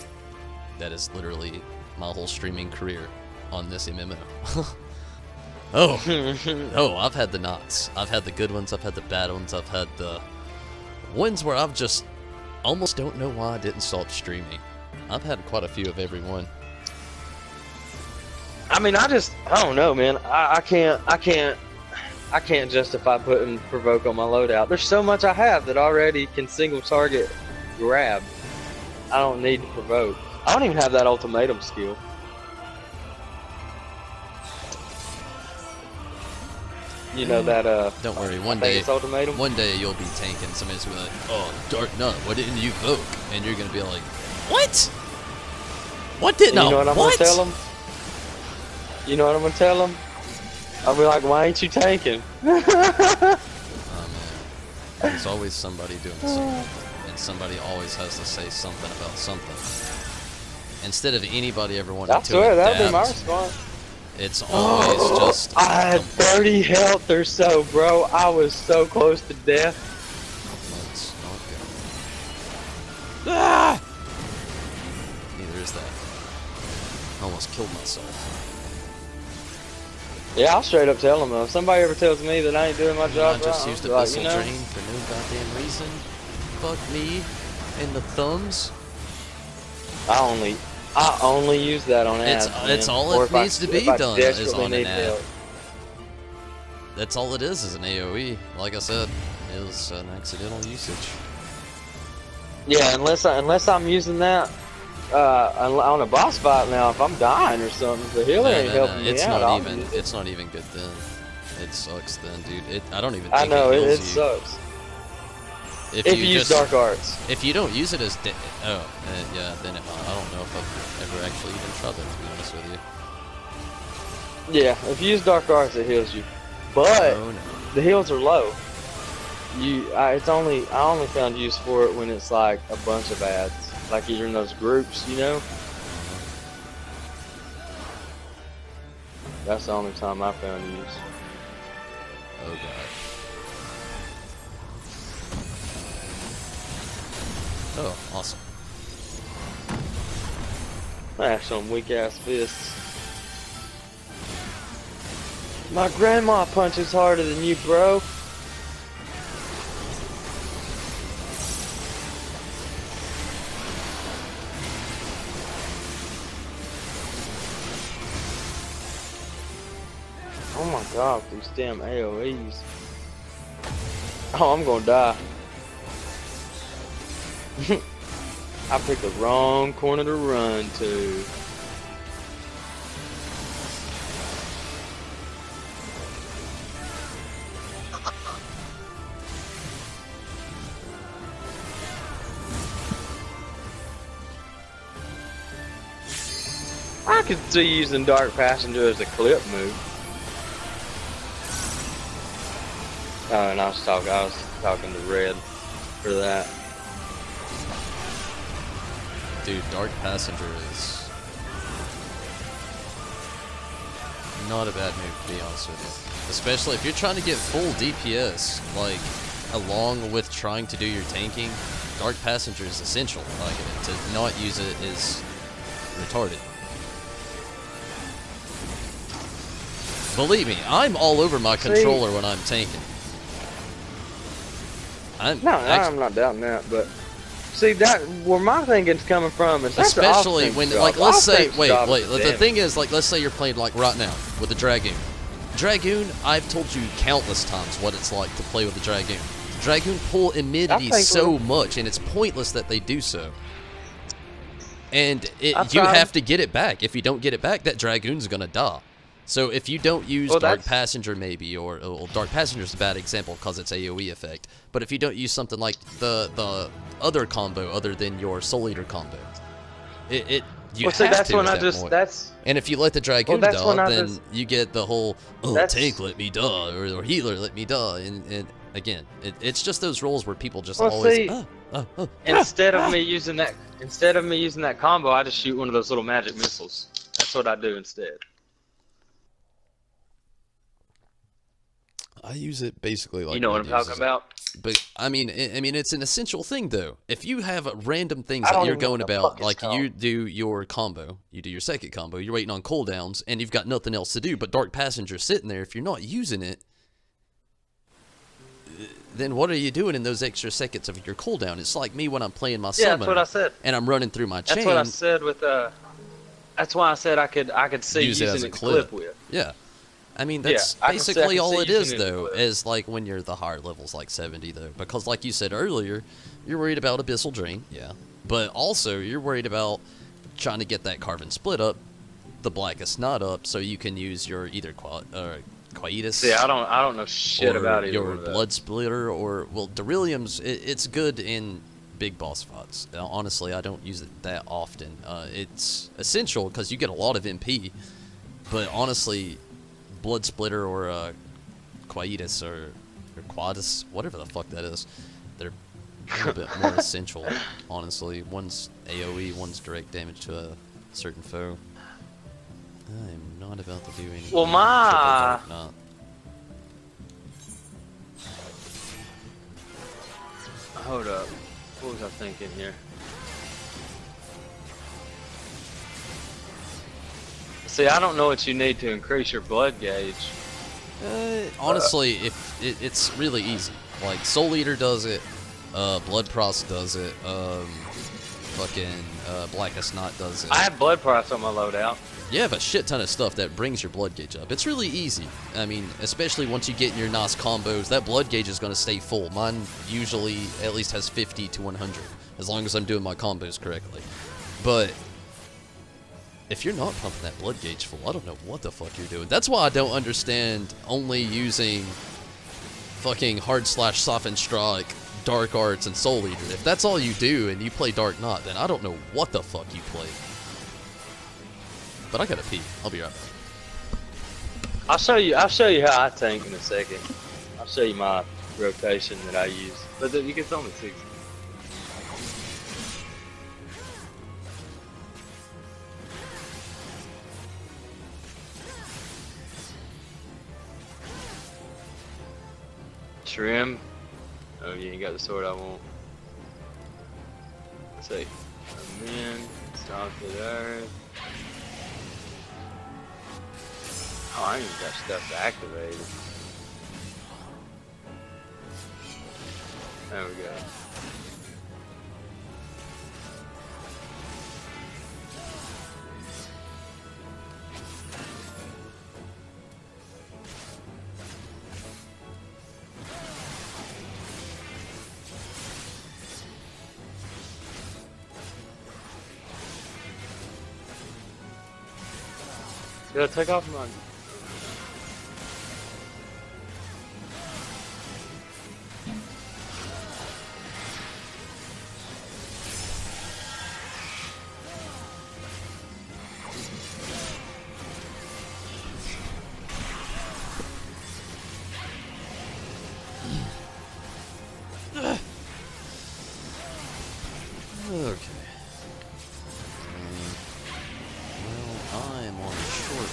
That is literally my whole streaming career on this MMO. Oh, I've had the knots. I've had the good ones, I've had the bad ones, I've had the ones where I've just almost don't know why I didn't stop streaming. I've had quite a few of every one. I mean, I don't know, man. I can't justify putting Provoke on my loadout. There's so much I have that already can single target grab. I don't need to Provoke. I don't even have that ultimatum skill. You know that don't worry, one day you'll be tanking. Somebody's gonna be like, "Oh, Dark Nut, why didn't you Voke?" And you're gonna be like, "What? What didn't I? You know what I'm gonna tell them? You know what I'm gonna tell them? I'll be like, "Why ain't you tanking?" Oh man, there's always somebody doing something, and somebody always has to say something about something. Instead of anybody ever wanting to adapt, that'd be my response. It's always just. I had 30 health or so, bro. I was so close to death. That's not good. Ah! Neither is that. I almost killed myself. Yeah, I'll straight up tell them though. If somebody ever tells me that I ain't doing my job I just used a Abyssal Drain for no goddamn reason. Fuck me in the thumbs. I only use that on ads. It's all it needs to be done is on an ad. That's all it is an AoE. Like I said, it was an accidental usage. Yeah, unless I'm using that on a boss fight now. If I'm dying or something, the healer ain't helping me out. It's not even good then. It sucks then, dude. I don't even. I know it it sucks. If you use Dark Arts. If you don't use it as yeah, then I don't know if I've ever actually even tried that, to be honest with you. Yeah, if you use Dark Arts, it heals you, but the heals are low. I only found use for it when it's like a bunch of ads, like you're in those groups, you know. That's the only time I found use. Oh god. Oh, awesome. Smash some weak ass fists. My grandma punches harder than you, bro. Oh my god, these damn AoEs. Oh, I'm gonna die. I picked the wrong corner to run to. I could see using Dark Passenger as a clip move. Oh, and I was talking to Red for that. Dude, Dark Passenger is not a bad move, to be honest with you. Especially if you're trying to get full DPS, like, along with trying to do your tanking, Dark Passenger is essential. Like, to not use it is retarded. Believe me, I'm all over my controller when I'm tanking. I'm not doubting that, but see that where my thinking's coming from is that's especially when, like, let's say, wait, the thing is, like, let's say you're playing like right now with the Dragoon. Dragoon, I've told you countless times what it's like to play with the Dragoon. Dragoon pull immunity so much, and it's pointless that they do so. And you have to get it back. If you don't get it back, that Dragoon's gonna die. So if you don't use Dark Passenger maybe, or Dark Passenger's a bad example because it's AoE effect, but if you don't use something like the other combo other than your Soul Eater combo, you have to. And if you let the Dragoon die, then you get the whole tank let me die or healer let me die, and again, it's just those roles where people just always. Instead of me using that combo, I just shoot one of those little magic missiles. That's what I do instead. I use it basically like you know what I'm talking about. But I mean, it's an essential thing though. If you have random things that you're going about, like you do your combo, you do your second combo, you're waiting on cooldowns, and you've got nothing else to do but Dark Passenger sitting there. If you're not using it, then what are you doing in those extra seconds of your cooldown? It's like me when I'm playing my summon. That's what I said. And I'm running through my chain. That's what I said with That's why I said I could see using it as a clip with. Yeah. I mean, that's basically all it is, though, is like when you're the higher levels, like 70, though. Because like you said earlier, you're worried about Abyssal Drain, yeah. But also, you're worried about trying to get that Carven Split up, the Blackest Knot up, so you can use your either Quietus. Yeah, I don't know shit about it. Your Blood Splitter, or, well, Delirium's, it's good in big boss fights. Honestly, I don't use it that often. It's essential because you get a lot of MP, but honestly, Blood Splitter or Quietus or Quadus, whatever the fuck that is, they're a little bit more essential, honestly. One's AoE, one's direct damage to a certain foe. I'm not about to do anything. Well, hold up. What was I thinking here? See, I don't know what you need to increase your blood gauge. Honestly, it's really easy. Like, Soul Eater does it, Blood Prost does it, Blackest Knot does it. I have Blood Prost on my loadout. You have a shit ton of stuff that brings your blood gauge up. It's really easy. I mean, especially once you get in your nice combos, that blood gauge is going to stay full. Mine usually at least has 50 to 100, as long as I'm doing my combos correctly. But if you're not pumping that blood gauge full, I don't know what the fuck you're doing. That's why I don't understand only using fucking hard slash soften strike, dark arts, and soul eater. If that's all you do and you play Dark Knot, then I don't know what the fuck you play. But I gotta pee. I'll be right back. I'll show you how I tank in a second. I'll show you my rotation that I use. But you can tell me 60. Trim. Oh, you ain't got the sword I want. Let's see. Come in. Stop with earth. Oh, I ain't even got stuff activated. There we go. Gotta take off my...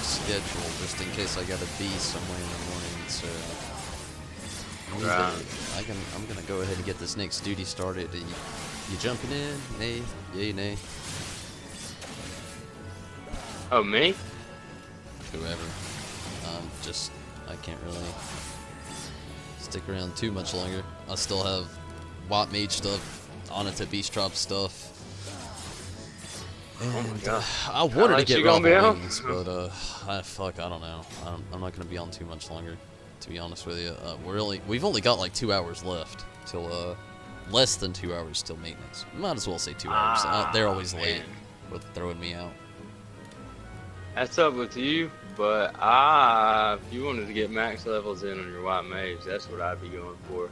schedule just in case I gotta be somewhere in the morning. So I'm gonna go ahead and get this next duty started. You jumping in? Nay? Yay, nay? Oh, me? Whoever. I can't really stick around too much longer. I still have White Mage stuff, Ananta Beast Drop stuff. And I wanted to get Raw Wings, but fuck, I don't know. I'm not gonna be on too much longer, to be honest with you. We've only got like 2 hours left till less than 2 hours till maintenance. Might as well say 2 hours. They're always late with throwing me out. That's up with you, but if you wanted to get max levels in on your White Mage, that's what I'd be going for.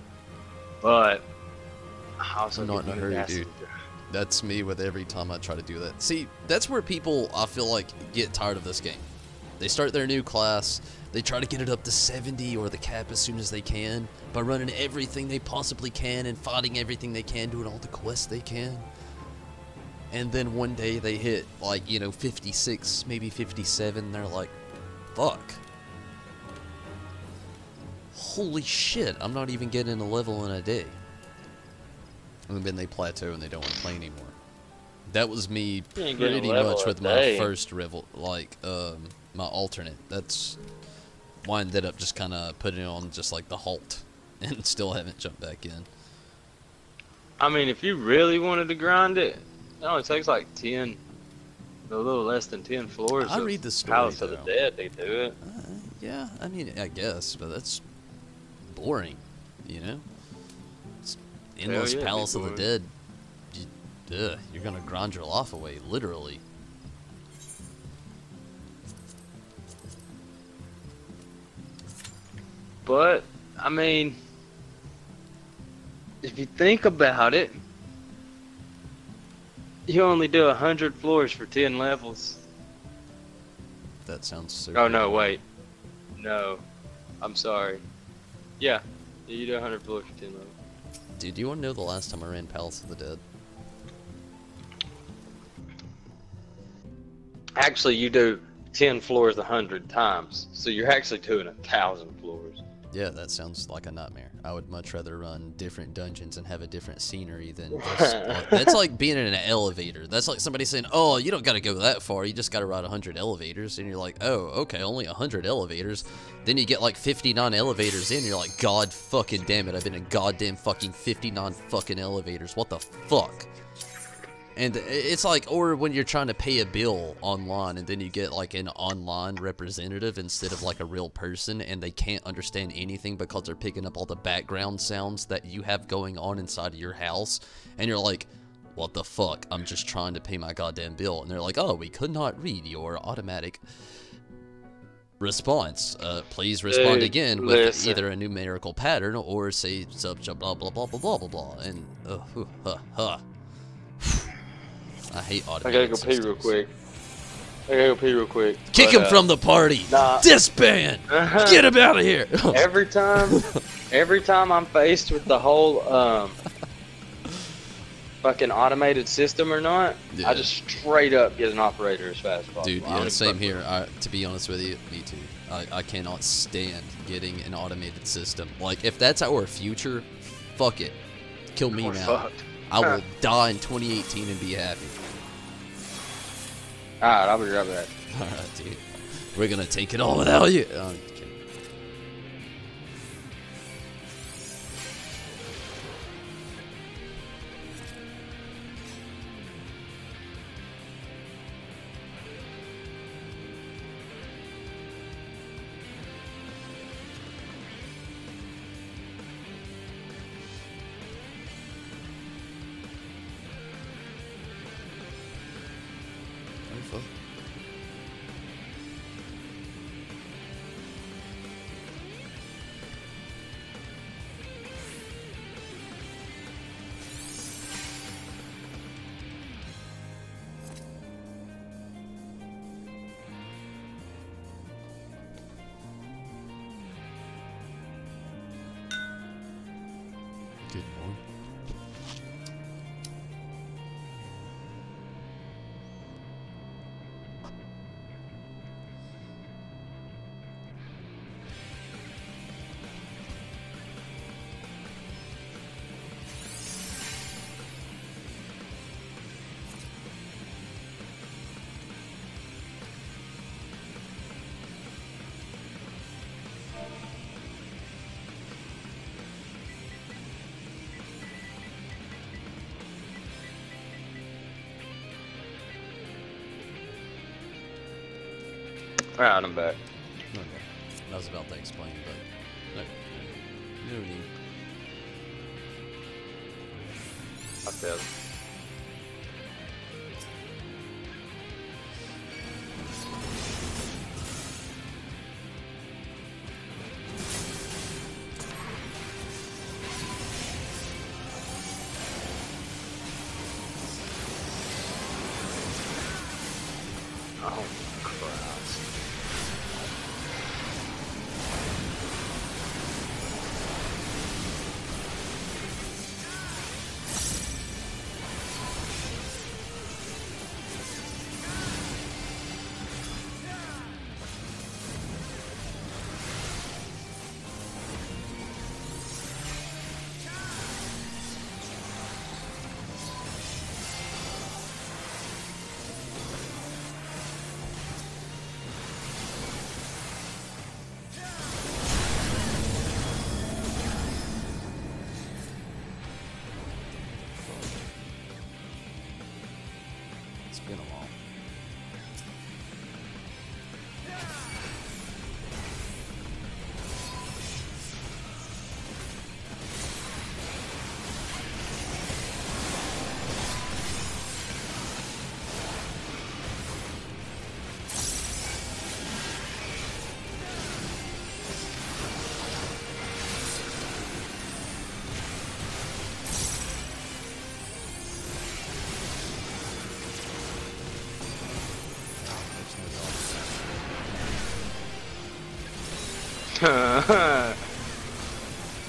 But I also I'm not in a hurry, dude. That's me with every time I try to do that. See, that's where people, I feel like, get tired of this game. They start their new class, they try to get it up to 70 or the cap as soon as they can by running everything they possibly can and fighting everything they can, doing all the quests they can. And then one day they hit, like, 56, maybe 57, and they're like, fuck. Holy shit, I'm not even getting a level in a day. And then they plateau and they don't want to play anymore. That was me pretty much with my first my alternate. That's why I ended up just kind of putting it on just like the halt and still haven't jumped back in. I mean, if you really wanted to grind it, it only takes like 10, a little less than 10 floors. I read the story, Palace of the Dead, they do it. Yeah, I mean, I guess, but that's boring, It's endless Palace of the Dead. You're gonna grind your life away, literally. But, I mean, if you think about it, you only do 100 floors for 10 levels. That sounds so Oh, no, wait. No. I'm sorry. Yeah, you do 100 floors for 10 levels. Dude, do you want to know the last time I ran Palace of the Dead? Actually, you do 10 floors 100 times, so you're actually doing 1,000 floors. Yeah, that sounds like a nightmare. I would much rather run different dungeons and have a different scenery than just... that's like being in an elevator. That's like somebody saying, oh, you don't gotta go that far, you just gotta ride 100 elevators. And you're like, oh, okay, only 100 elevators. Then you get like 59 elevators in, and you're like, god fucking damn it, I've been in goddamn fucking 59 fucking elevators. What the fuck? And it's like, or when you're trying to pay a bill online and then you get like an online representative instead of like a real person, and they can't understand anything because they're picking up all the background sounds that you have going on inside of your house. And you're like, what the fuck? I'm just trying to pay my goddamn bill. And they're like, oh, we could not read your automatic response. Please respond again with either a numerical pattern or say sub blah blah blah blah blah blah blah. And I hate automated I gotta go pee real quick. Kick him from the party. Nah. Disband. Get him out of here. every time I'm faced with the whole fucking automated system or not, I just straight up get an operator as fast as possible. Dude, yeah, same here. To be honest with you, me too. I cannot stand getting an automated system. Like, if that's our future, fuck it. Kill me now. Fucked. I will die in 2018 and be happy. Alright, I'll be right back. Alright, dude. We're gonna take it all without you. Good morning. Alright, I'm back. Okay. I was about to explain, but no need. I failed. Oh, Christ. It's been a while.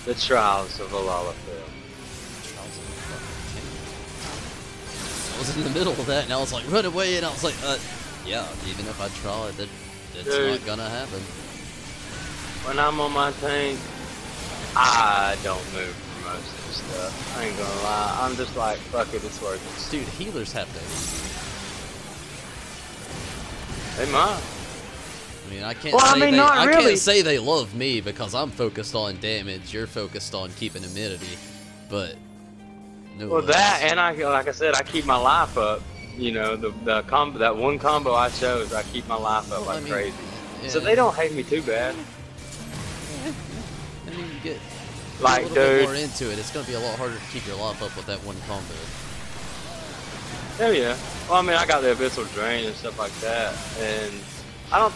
The Trials of Alalafell. I was in the middle of that, and I was like, run away, and I was like, yeah, even if I try, that's Dude. not gonna happen. When I'm on my tank, I don't move for most of the stuff. I ain't gonna lie. I'm just like, fuck it, it's worth it. Dude, healers have to. They might. I mean, I can't Well, I say mean, they, not I really. can't say they love me because I'm focused on damage. You're focused on keeping immunity, but no. Well, one that else. and like I said, I keep my life up. You know, the combo, that one combo I chose, I keep my life up Well, like I mean, crazy. yeah. So they don't hate me too bad. I mean, you get Like, a little bit dude. more into it. It's gonna be a lot harder to keep your life up with that one combo. Hell yeah. Well, I mean, I got the Abyssal Drain and stuff like that, and I don't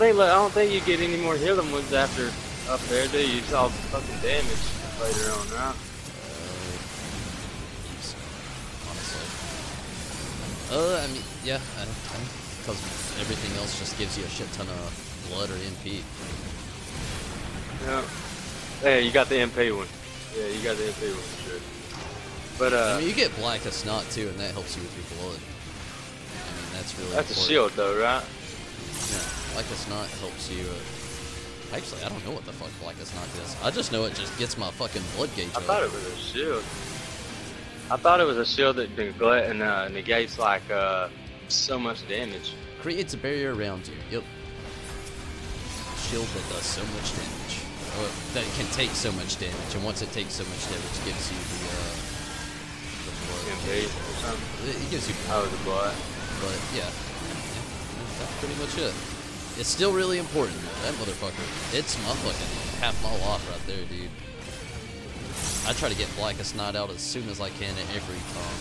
think you get any more healing ones after up there, do you? It's all fucking damage later on, right? Honestly. I mean, yeah, because everything else just gives you a shit ton of blood or MP. Yeah. Yeah, you got the MP one. Yeah, you got the MP one, for sure. But I mean, you get Blackest Knot too, and that helps you with your blood. I mean, that's really that's a important. shield though, right? Yeah, Blackest Knot helps you. Actually, I don't know what the fuck Blackest Knot does. I just know it just gets my fucking blood gauge I up. thought it was a shield. I thought it was a shield that negates like so much damage. Creates a barrier around you. Yep. Shield that does so much damage. Or that can take so much damage, and once it takes so much damage, it gives you the blood. MP or something. It gives you Oh, blood. the blood. But yeah, that's pretty much it. It's still really important. That motherfucker. It's my fucking half my life right there, dude. I try to get Blackest Knot out as soon as I can at every time.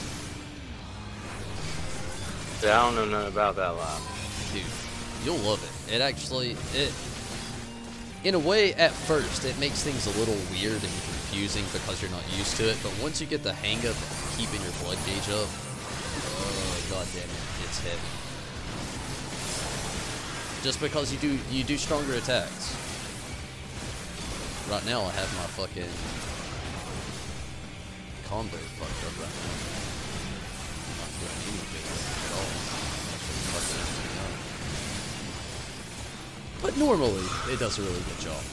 Yeah, I don't know nothing about that line. Dude, you'll love it. It actually, in a way, at first, it makes things a little weird and confusing because you're not used to it. But once you get the hang of keeping your blood gauge up, oh god damn it, it's heavy. Just because you do stronger attacks. Right now, I have my fucking combo fucked up right now. I'm not doing anything at all. Actually, fucking everything up. But normally, it does a really good job.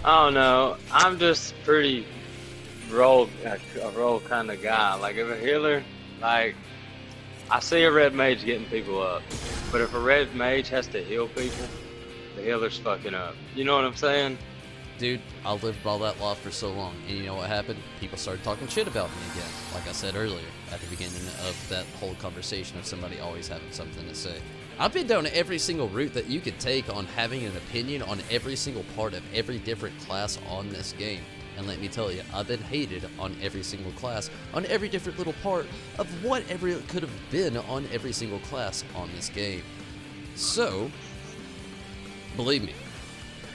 I don't know. I'm just pretty a roll kind of guy. Like if a healer, like I see a red mage getting people up, but if a red mage has to heal people, the healer's fucking up. You know what I'm saying? dude, I lived by that law for so long, and you know what happened? People started talking shit about me again, like I said earlier at the beginning of that whole conversation of somebody always having something to say. I've been down every single route that you could take on having an opinion on every single part of every different class on this game. And let me tell you, I've been hated on every single class, on every different little part of whatever it could have been on every single class on this game. So, believe me,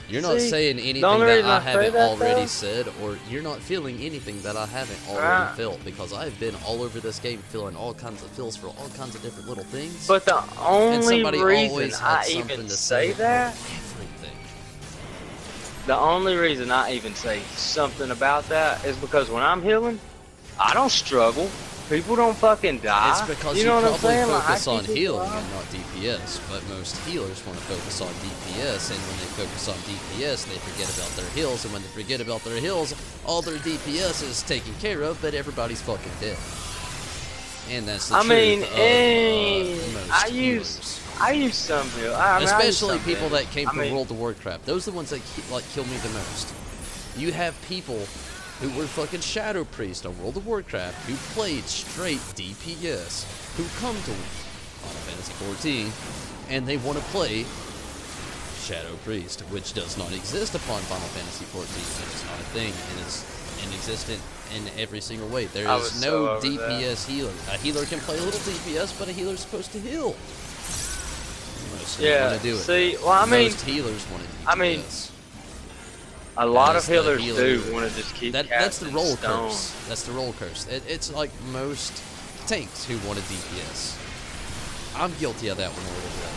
you're not saying anything that I haven't already said, or you're not feeling anything that I haven't already felt, because I've been all over this game feeling all kinds of feels for all kinds of different little things. But the only reason always I even say that, the only reason I even say something about that is because when I'm healing, I don't struggle. People don't fucking die. It's because you know what I'm probably saying? focus on healing and not DPS, but most healers want to focus on DPS, and when they focus on DPS, they forget about their heals, and when they forget about their heals, all their DPS is taken care of, but everybody's fucking dead. And that's the truth of most healers. I use some heal. Especially people that came from World of Warcraft. Those are the ones that kill me the most. You have people who were fucking Shadow Priest on World of Warcraft, who played straight DPS, who come to Final Fantasy 14, and they want to play Shadow Priest, which does not exist upon Final Fantasy 14. It is not a thing. It is inexistent in every single way. There is no DPS healer. A healer can play a little DPS, but a healer's supposed to heal. Most want to do it. See, well, I mean, most healers want to DPS. A lot of healers do want to just keep that's the roll curse. That's the roll curse. It's like most tanks who want a DPS. I'm guilty of that one a little bit.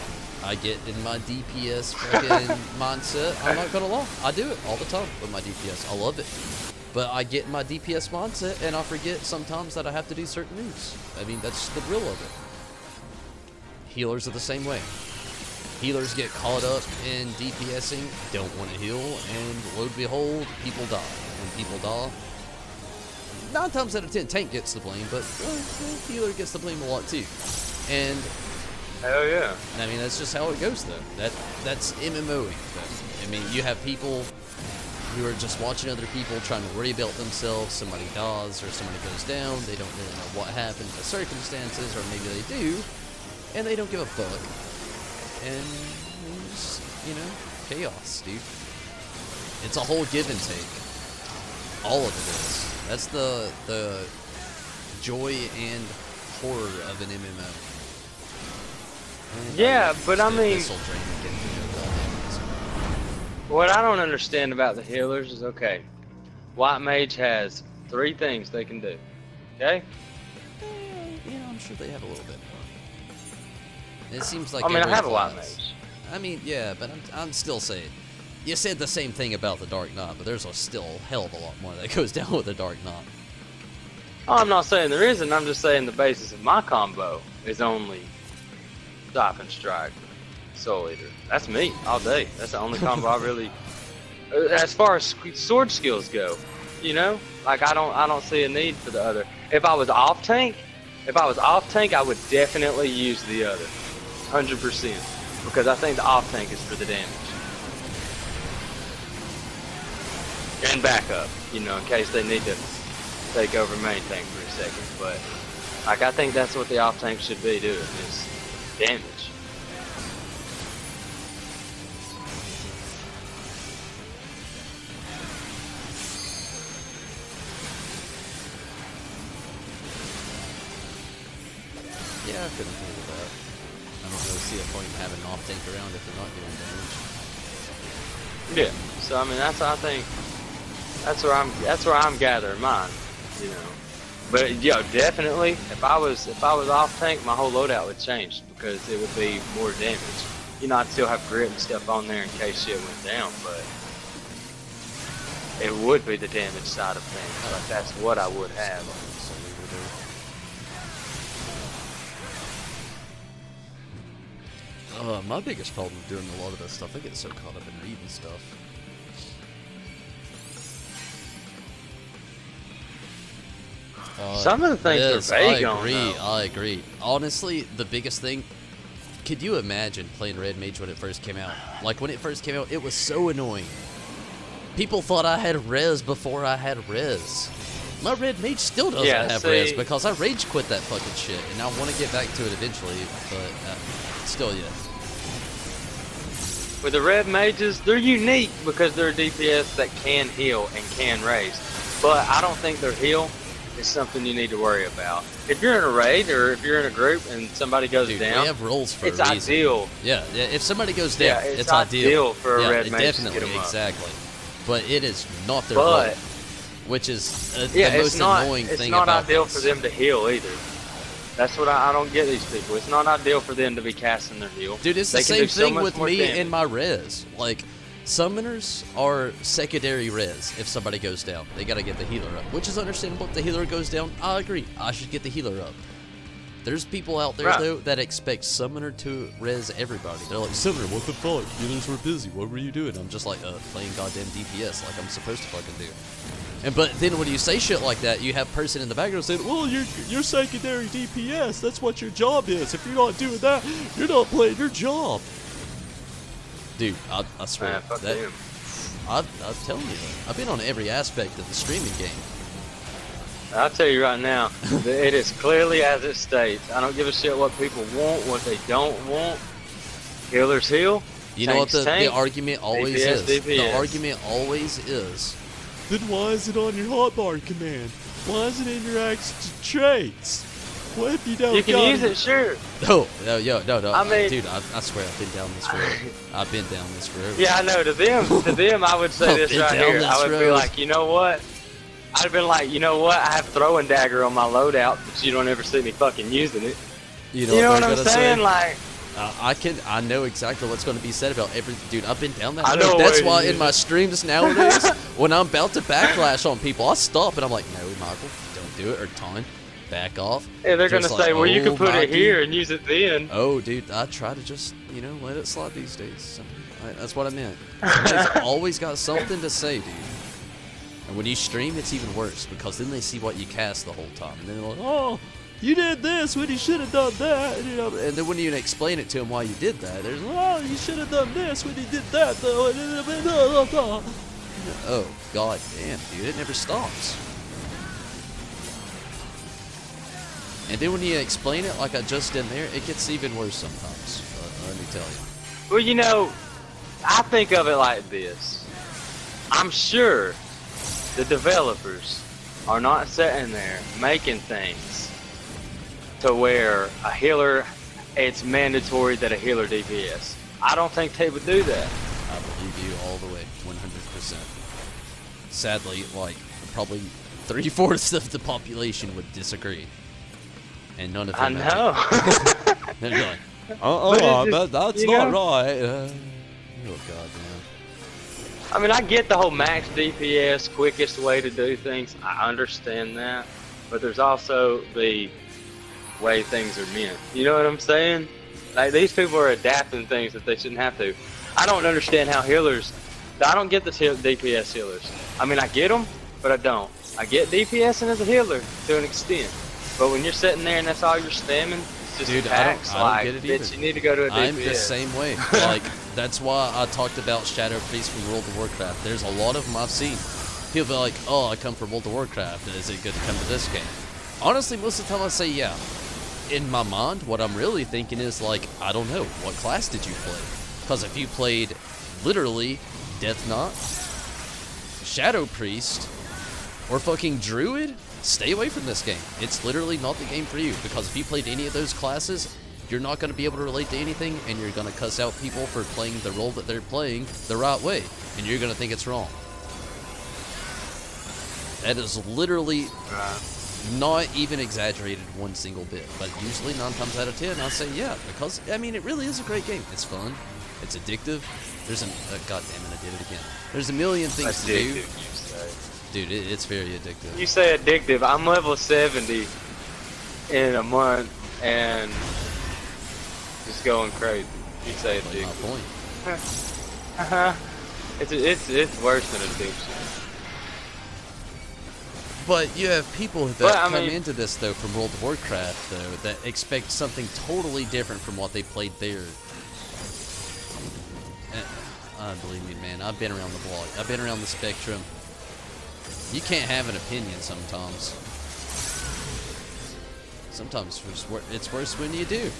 I get in my DPS fucking mindset. I'm not gonna lie. I do it all the time with my DPS. I love it. But I get in my DPS mindset and I forget sometimes that I have to do certain moves. I mean, that's the real of it. Healers are the same way. Healers get caught up in DPSing, don't want to heal, and lo and behold, people die. When people die, 9 times out of 10, tank gets the blame, but the healer gets the blame a lot too. And hell yeah. I mean, that's just how it goes, though. That's MMOing, though. I mean, you have people who are just watching other people trying to worry about themselves. Somebody dies or somebody goes down. They don't really know what happened, the circumstances, or maybe they do, and they don't give a fuck. And it's, you know, chaos, dude. It's a whole give and take. All of it is. That's the joy and horror of an MMO. Yeah, but I mean, what I don't understand about the healers is, okay, White Mage has 3 things they can do, okay? Yeah, I'm sure they have a little bit more. It seems like I have a White Mage. I mean, yeah, but I'm still saying, you said the same thing about the Dark Knight, but there's still a hell of a lot more that goes down with the Dark Knight. Oh, I'm not saying there isn't. I'm just saying the basis of my combo is only Stop and Strike, Soul Eater. That's me all day. That's the only combo I really. As far as sword skills go, you know, like I don't see a need for the other. If I was off tank, I would definitely use the other, 100%, because I think the off tank is for the damage and backup, you know, in case they need to take over main tank for a second. But like, I think that's what the off tank should be doing, is damage. Yeah, I couldn't agree with that. I don't really see a point in having an off tank around if they're not doing damage. Yeah. So I mean, I think that's where I'm gathering mine, you know. But yo, definitely, if I was off tank, my whole loadout would change because it would be more damage. You know, I'd still have grit and stuff on there in case shit went down, but it would be the damage side of things. Like, that's what I would have. My biggest problem with doing a lot of this stuff, I get so caught up in reading stuff. Some of the things are vague on, though. I agree. Honestly, the biggest thing, could you imagine playing Red Mage when it first came out? Like, when it first came out, it was so annoying. People thought I had res before I had res. My red mage still doesn't have res because I rage quit that fucking shit, and I want to get back to it eventually, but still, yeah. With the red mages, they're unique because they're a DPS that can heal and can raise. But I don't think their heal is something you need to worry about. If you're in a raid or if you're in a group and somebody goes down, we have roles for it's a reason. ideal. Yeah, if somebody goes down, it's ideal for a red mage to definitely, get 'em up. exactly. But it is not their role, which is the most annoying thing about It's not ideal this. for them to heal either. That's what I don't get these people. It's not ideal for them to be casting their heal. Dude, it's the same thing with me and my res. Like, summoners are secondary res if somebody goes down. They gotta get the healer up, which is understandable. If the healer goes down, I agree. I should get the healer up. There's people out there, though, that expect summoner to res everybody. They're like, summoner, what the fuck? Healers were busy. What were you doing? I'm just like, playing goddamn DPS like I'm supposed to fucking do. But then when you say shit like that, you have a person in the background saying, well, you're secondary DPS. That's what your job is. If you're not doing that, you're not playing your job. Dude, I swear. I'm telling you, I've been on every aspect of the streaming game. I'll tell you right now, it is clearly as it states. I don't give a shit what people want, what they don't want. Healers heal. You know what the argument always is? DPS. The argument always is, then why is it on your hotbar command? Why is it in your actions and traits? What if you don't? You can use it, sure. No. I mean, dude, I swear I've been down this road. I've been down this road. Yeah, I know. To them, I would say this right here. I would be like, you know what? I'd have been like, you know what? I have throwing dagger on my loadout, but you don't ever see me fucking using it. You know what I'm saying? Like, I know exactly what's going to be said about every dude. I've been down that road. Know that's why in my streams nowadays, when I'm about to backlash on people, I stop and I'm like, no, Michael, don't do it, or Ton, back off. Yeah, they're going to say, well, you can put it here and use it then. Oh, dude, I try to just, let it slide these days. So, that's what I meant. Somebody's always got something to say, dude. And when you stream, it's even worse, because then they see what you cast the whole time. And then they're like, oh, you did this when you should have done that. And then when you explain it to them why you did that, there's, oh, you should have done this when you did that, though. Oh, god damn, dude, it never stops. And then when you explain it like I just did there, it gets even worse sometimes. Let me tell you. Well, I think of it like this. I'm sure the developers are not sitting there making things to where a healer, it's mandatory that a healer DPS. I don't think they would do that. I believe you all the way, 100%. Sadly, like, probably 3/4 of the population would disagree. And none of them. I know. They're like, that's not right. Oh, god damn. I mean, I get the whole max DPS, quickest way to do things. I understand that. But there's also the way things are meant. You know what I'm saying? Like, these people are adapting things that they shouldn't have to. I don't understand how healers... I don't get the DPS healers. I mean, I get them, but I don't. I get DPSing as a healer to an extent. But when you're sitting there and that's all you're spamming, it's just attacks. I don't get it either. You need to go to a DPS. I'm the same way. Like, that's why I talked about Shadow Priest from World of Warcraft. There's a lot of them I've seen. People are like, oh, I come from World of Warcraft. Is it good to come to this game? Honestly, most of the time I say yeah. In my mind, what I'm really thinking is, like, I don't know. What class did you play? Because if you played, literally, Death Knot, Shadow Priest, or fucking Druid, stay away from this game. It's literally not the game for you, because if you played any of those classes, you're not going to be able to relate to anything, and you're going to cuss out people for playing the role that they're playing the right way, and you're going to think it's wrong. That is literally not even exaggerated one single bit, but usually 9 times out of 10 I'll say yeah, because, I mean, it really is a great game. It's fun. It's addictive. There's god damn it, I did it again. There's a million things to do. Dude, it's very addictive. You say addictive. I'm level 70 in a month and just going crazy. You say addictive. My point. It's worse than addiction. But you have people that come into this, though, from World of Warcraft, though, that expect something totally different from what they played there. Believe me, man, I've been around the block. I've been around the spectrum. You can't have an opinion sometimes. Sometimes it's worse when you do.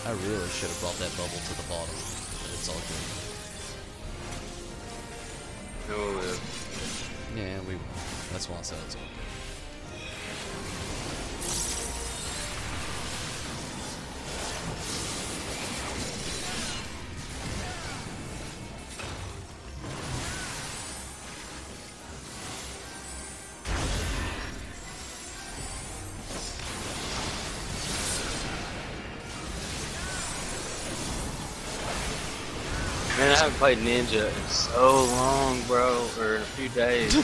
I really should have brought that bubble to the bottom, but it's all good. Oh, Yeah, we. That's why I said it's all good. man, I haven't played Ninja in so long, bro, or in a few days.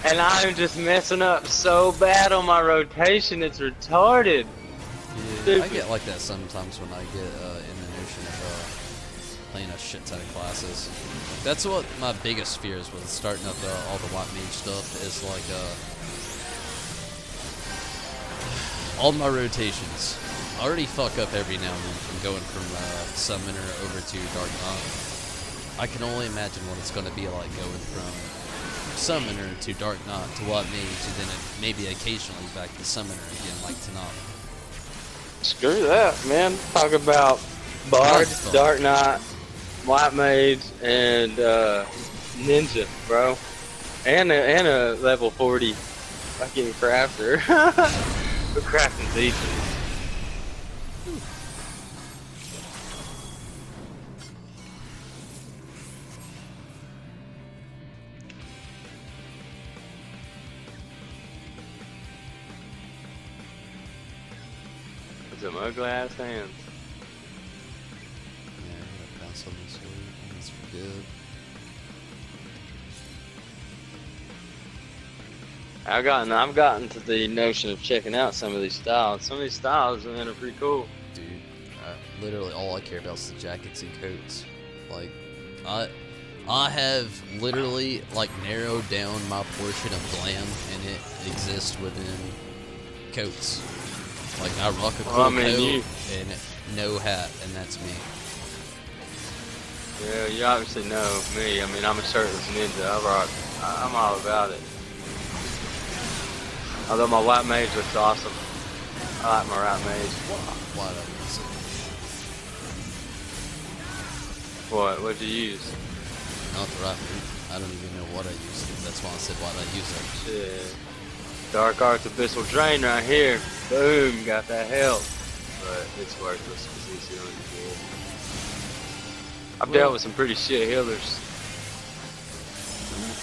and I'm just messing up so bad on my rotation, it's retarded. Yeah, I get like that sometimes when I get in the notion of playing a shit ton of classes. That's what my biggest fear is with starting up all the white mage stuff, is like all my rotations. I already fuck up every now and then from going from Summoner over to Dark Knight. I can only imagine what it's going to be like going from Summoner to Dark Knight to White Mage, and then maybe occasionally back to Summoner again, like tonight. Screw that, man. Talk about Bard, Dark Knight, White Mage, and Ninja, bro. And a level 40 fucking crafter. But crafting's decent. Some ugly ass hands. Yeah, I'm gonna bounce on this one. That's good. I've gotten to the notion of checking out some of these styles. Some of these styles, man, are pretty cool. Dude, literally all I care about is the jackets and coats. Like, I have literally like narrowed down my portion of glam, and it exists within coats. Like, I rock a cool coat and no hat, and that's me. Yeah, you obviously know me. I mean, I'm a shirtless ninja. I'm all about it. Although my white mage looks awesome. I like my white mage. Why don't you say What? What'd you use? not the right move? I don't even know what I used. That's why I said why'd I use it. Shit. Dark Arts Abyssal Drain right here. Boom, got that help. But it's worthless because he's healing good. I've dealt with some pretty shit healers.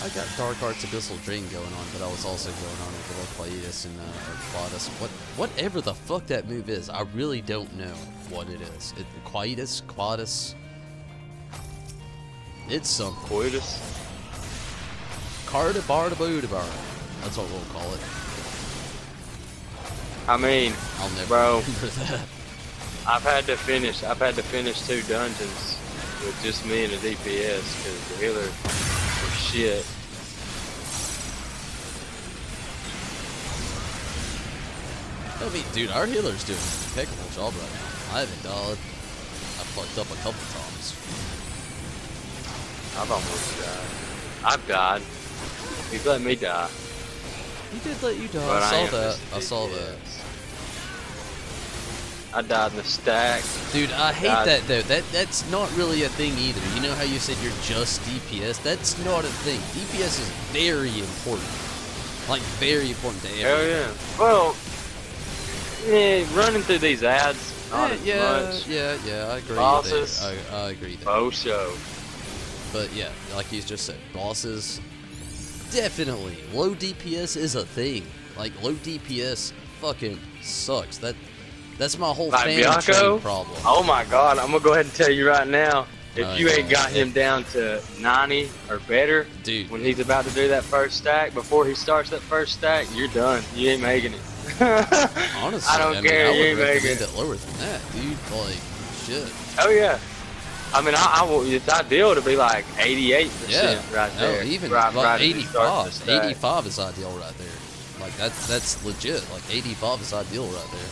I got Dark Arts Abyssal Drain going on, but I was also going on with the Quietus and Quietus. Whatever the fuck that move is, I really don't know what it is. Quietus? It's something. Quietus? Cardabardabudabar. That's what we'll call it. I mean, I'll never bro, remember that. I've had to finish 2 dungeons with just me and a DPS because the healer was shit. I mean, dude, our healer's doing an impeccable job right now. I haven't died. I fucked up a couple times. I've almost died. I've died. He's let me die. He did let you die. But I saw that. I died in the stack. Dude, I hate that though. That's not really a thing either. You know how you said you're just DPS? That's not a thing. DPS is very important. Like, very important to everyone. Hell yeah. Well, yeah, running through these ads, not as much. Yeah, I agree. Bosses, I agree there. oh show. But yeah, like he's just said, bosses, definitely. Low DPS is a thing. Like, low DPS fucking sucks. That's my whole fan train problem. Oh my god, I'm gonna go ahead and tell you right now. If you ain't got him down to 90 or better, dude, when he's about to do that first stack, before he starts that first stack, you're done. You ain't making it. Honestly, I don't care. I you would ain't making recommend it lower than that, dude. Like, shit. Oh yeah. I mean, it's ideal to be like 88% right there. No, even right, like right 85. 85 is ideal right there. Like, that's legit. Like, 85 is ideal right there.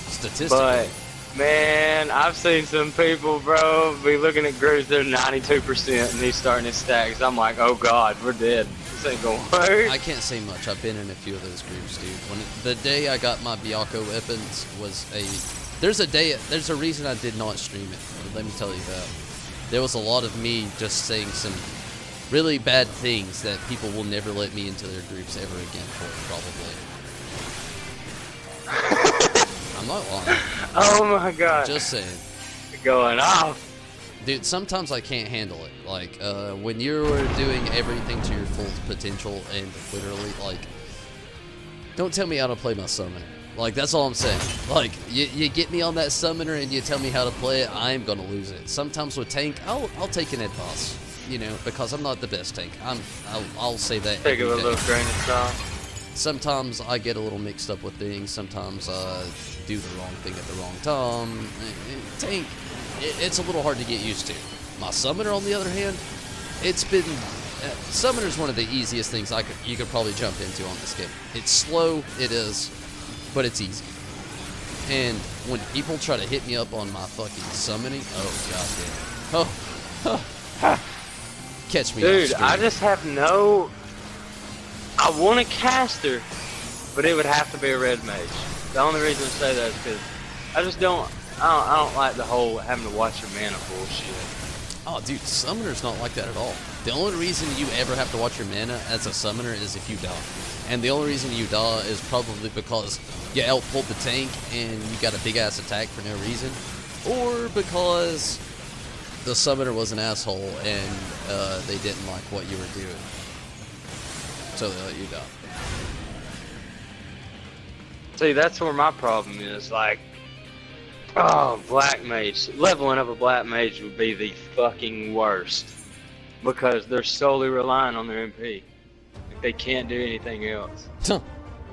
Statistically. But man, I've seen some people, bro, be looking at groups that are 92% and he's starting his stacks. I'm like, oh god, we're dead. This ain't gonna work. I can't say much. I've been in a few of those groups, dude. The day I got my Biako weapons was there's a reason I did not stream it. Let me tell you that. There was a lot of me just saying some really bad things that people will never let me into their groups ever again for, probably. I'm not lying. Oh my god. Just saying. Going off. Dude, sometimes I can't handle it. Like, when you're doing everything to your full potential and literally, like, don't tell me how to play my summoner. Like, that's all I'm saying. Like, you get me on that summoner and you tell me how to play it, I'm gonna lose it. Sometimes with tank, I'll take an advice, you know, because I'm not the best tank. I'll say that. Take it with a little grain of salt. Sometimes I get a little mixed up with things. Sometimes I do the wrong thing at the wrong time. Tank, it's a little hard to get used to. My summoner, on the other hand, it's been... summoner's one of the easiest things you could probably jump into on this game. It's slow, it is, but it's easy. And when people try to hit me up on my fucking summoning, oh goddamn. Catch me. Dude, I just have no... I want a caster, but it would have to be a red mage. The only reason I say that is because I just don't... I don't like the whole having to watch your mana bullshit. Oh, dude, summoner's not like that at all. The only reason you ever have to watch your mana as a summoner is if you die. And the only reason you die is probably because you outpulled the tank and you got a big-ass attack for no reason. Or because the summoner was an asshole and they didn't like what you were doing. So they let you die. See, that's where my problem is. Like, oh, black mage. Leveling up a black mage would be the fucking worst. Because they're solely relying on their MP. Like, they can't do anything else.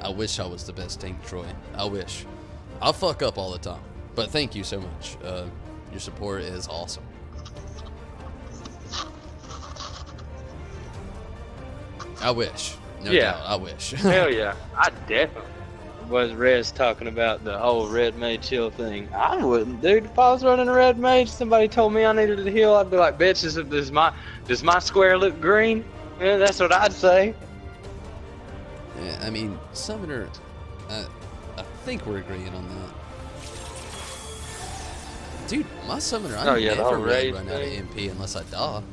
I wish I was the best tank, Troy. I wish. I fuck up all the time. But thank you so much. Your support is awesome. I wish. No doubt, I wish. Hell yeah. I definitely was Rez talking about the whole red mage heal thing. I wouldn't, dude. If I was running a red mage, somebody told me I needed to heal, I'd be like, bitch, does my square look green? Yeah, that's what I'd say. Yeah, I mean, summoner, I think we're agreeing on that. Dude, my summoner, I never really run out of MP unless I die.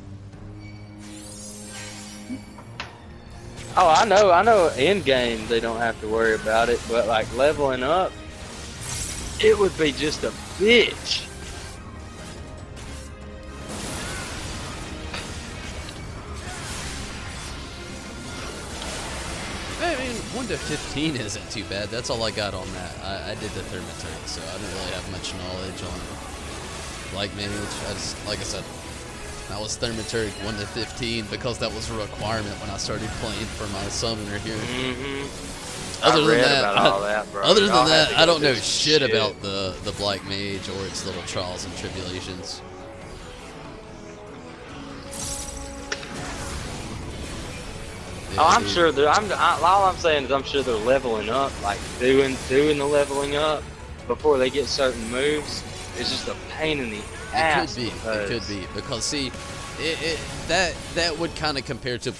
Oh, I know in game they don't have to worry about it, but like leveling up, it would be just a bitch. I mean, 1 to 15 isn't too bad. That's all I got on that. I did the Thermaturg, so I didn't really have much knowledge on Black Mage. I just, like I said, I was Thermaturg 1 to 15 because that was a requirement when I started playing for my summoner here. Other than that, I don't know shit about the Black Mage or its little trials and tribulations. Yeah, I'm sure they're. All I'm saying is I'm sure they're leveling up, like doing the leveling up before they get certain moves. It's just a pain in the ass. It could be because see, that would kind of compare to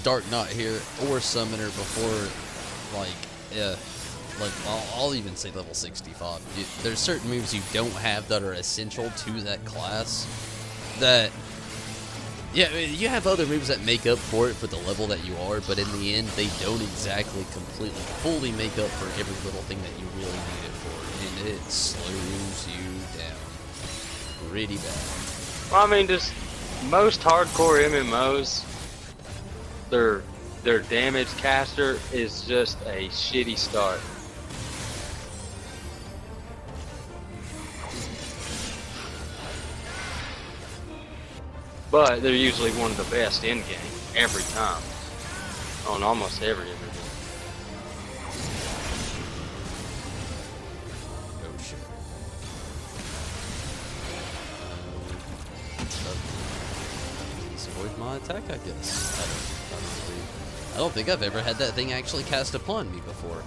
Dark Knot here or Summoner before, like I'll even say level 65. There's certain moves you don't have that are essential to that class. That. Yeah, I mean, you have other moves that make up for it for the level that you are, but in the end, they don't exactly completely, fully make up for every little thing that you really need it for, and it slows you down pretty bad. Well, I mean, just most hardcore MMOs, their damage caster is just a shitty start. But they're usually one of the best in game every time, on almost every MMO. Oh shit. Avoid my attack, I guess. I don't think I've ever had that thing actually cast upon me before.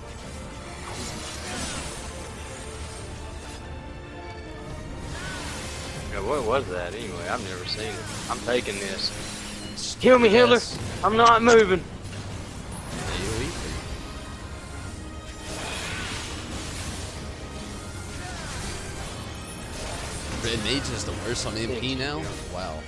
Yeah, what was that anyway? I've never seen it. I'm taking this. Kill me, healer. I'm not moving. Red Mage is the worst on MP now? Wow.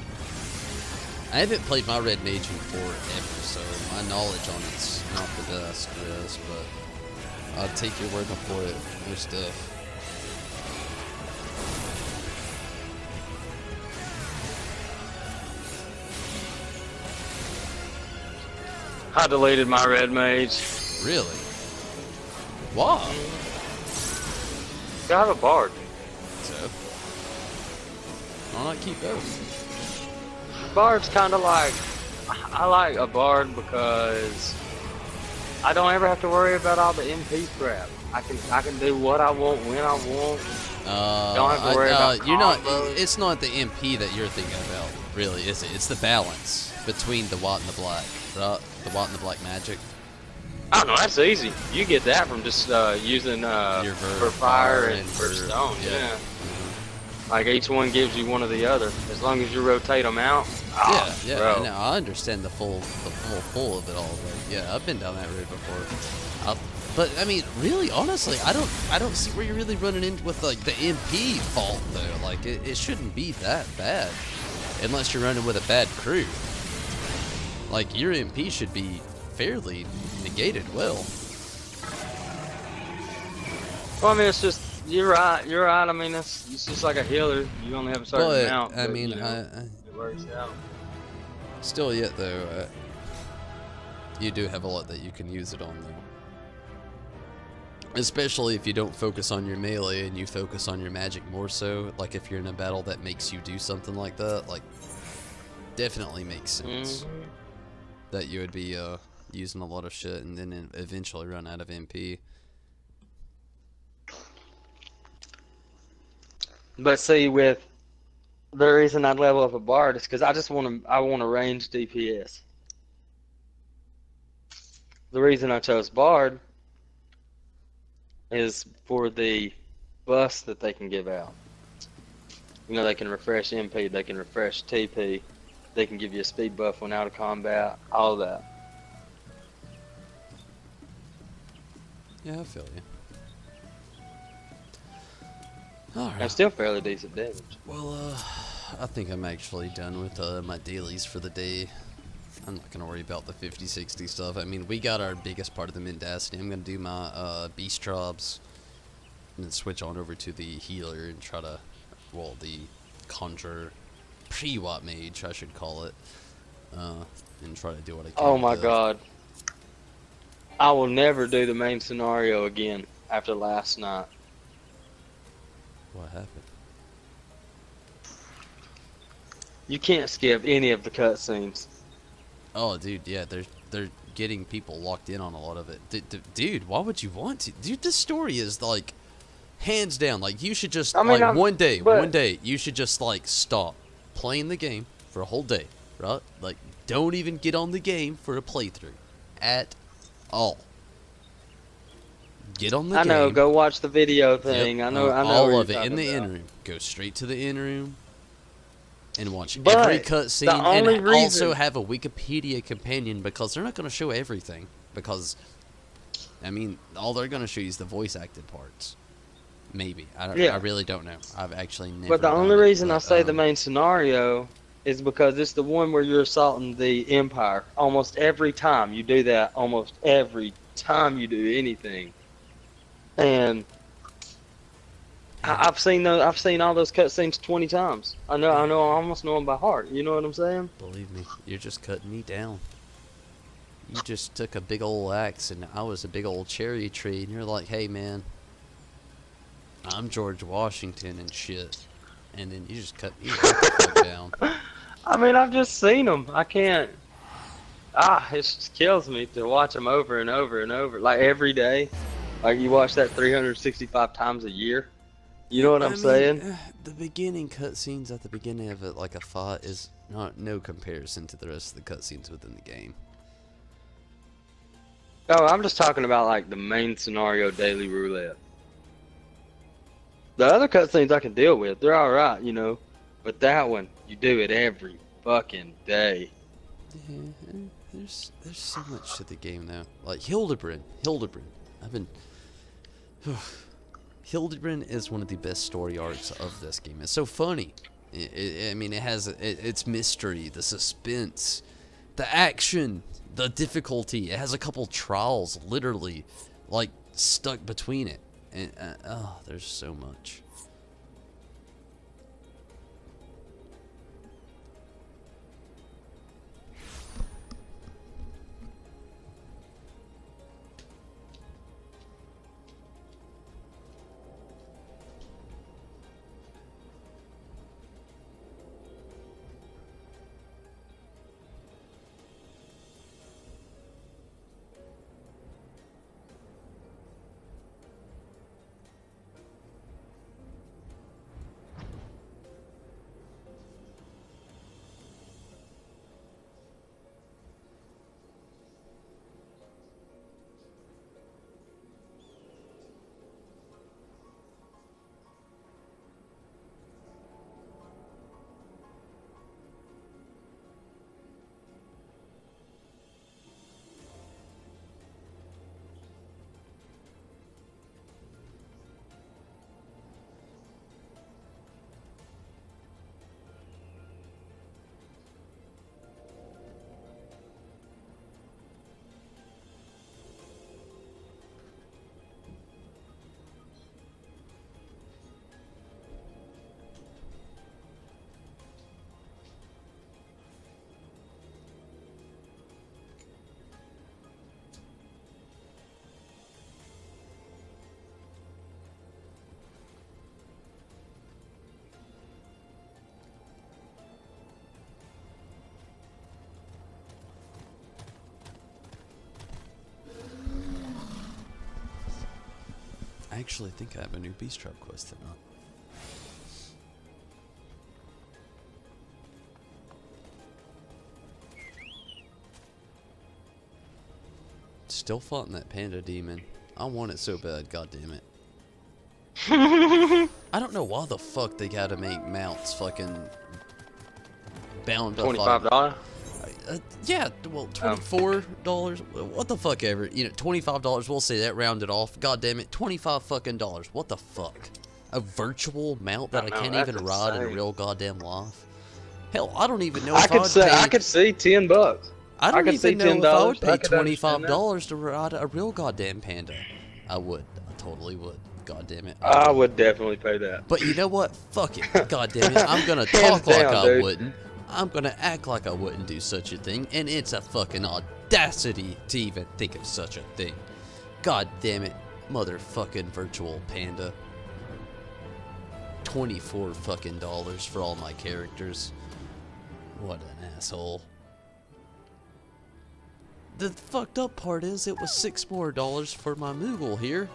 I haven't played my Red Mage in forever, so my knowledge on it's not the best, yes, but I'll take your word for it. Your stuff. I deleted my red mage. Really? Wow. I have a bard. So? Why not keep those? Bard's kind of like, I like a bard because I don't ever have to worry about all the MP crap. I can do what I want when I want. Don't have to worry about you're not. combos. It's not the MP that you're thinking about, really, is it? It's the balance between the white and the black, right? The white and the black magic. I don't know. That's easy. You get that from just using Your for fire and for stone. Yeah. Like each one gives you one or the other. As long as you rotate them out. Yeah. Bro. No, I understand the full of it all. But yeah, I've been down that road before. But I mean, really, honestly, I don't see where you're really running into with like the MP fault though. Like it shouldn't be that bad, unless you're running with a bad crew. Like your MP should be fairly negated well. Well, I mean, it's just you're right. You're right. I mean, it's just like a healer. You only have a certain amount. I mean, you know, it works out. Still, yet though, you do have a lot that you can use it on though. Especially if you don't focus on your melee and you focus on your magic more so. Like if you're in a battle that makes you do something like that, like definitely makes sense that you would be using a lot of shit and then eventually run out of MP. But see, with the reason I'd level up a bard is because I want a ranged DPS. The reason I chose bard is for the buffs that they can give out. You know, they can refresh MP, they can refresh TP, they can give you a speed buff when out of combat, all that. Yeah, I feel you. Alright. I'm still fairly decent damage. Well, I think I'm actually done with my dailies for the day. I'm not going to worry about the 50-60 stuff. I mean, we got our biggest part of the mendacity. I'm going to do my beast trobs and then switch on over to the healer and try to, well, the conjure pre-watt mage, I should call it, and try to do what I can. Oh my god. I will never do the main scenario again after last night. What happened? You can't skip any of the cutscenes. Oh, dude, yeah, they're getting people locked in on a lot of it. Dude, why would you want to? Dude, this story is like, hands down, like you should just, one day, you should just like stop playing the game for a whole day, right? Like, don't even get on the game for a playthrough at all. Get on the game. I know, go watch the video thing. Yep, I know all of it in the about. in room. Go straight to the in room and watch But every cutscene, and reason- also have a Wikipedia companion, because they're not going to show everything. Because, I mean, all they're going to show you is the voice acted parts. Maybe. I really don't know. I've actually never. But the done only it, reason but, I say the main scenario is because it's the one where you're assaulting the Empire. Almost every time you do that, almost every time you do anything. And I've seen all those cutscenes 20 times. I almost know them by heart. You know what I'm saying? Believe me, you're just cutting me down. You just took a big old axe and I was a big old cherry tree, and you're like, hey man, I'm George Washington and shit. And then you just cut me the fuck down. I mean, I've just seen them. I can't. It just kills me to watch them over and over and over. Like every day. Like you watch that 365 times a year. You know what I'm saying? The beginning cutscenes at the beginning of it, like a fight, is no comparison to the rest of the cutscenes within the game. Oh, I'm just talking about like the main scenario daily roulette. The other cutscenes I can deal with. They're alright, you know. But that one, you do it every fucking day. Yeah, there's so much to the game though. Like Hildebrand. I've been. Hildebrand is one of the best story arcs of this game. It's so funny. I mean, it has its mystery, the suspense, the action, the difficulty. It has a couple trials, literally, like stuck between it. And oh, there's so much. I actually think I have a new Beast Trap quest or not. Still fighting that panda demon. I want it so bad, god damn it. I don't know why the fuck they gotta make mounts fucking bound up. $25? Yeah, well, $24. What the fuck ever. You know, $25. We'll say that rounded off. God damn it, $25 fucking dollars. What the fuck? A virtual mount that I can't even ride in real goddamn life. Hell, I don't even know if I could see $10. I don't even know if I would pay $25 to ride a real goddamn panda. I would. I totally would. God damn it. I would definitely pay that. But you know what? Fuck it. God damn it. I'm gonna talk like I wouldn't. I'm gonna act like I wouldn't do such a thing, and it's a fucking audacity to even think of such a thing. God damn it, motherfucking virtual panda. $24 fucking dollars for all my characters. What an asshole. The fucked up part is it was $6 more for my Moogle here.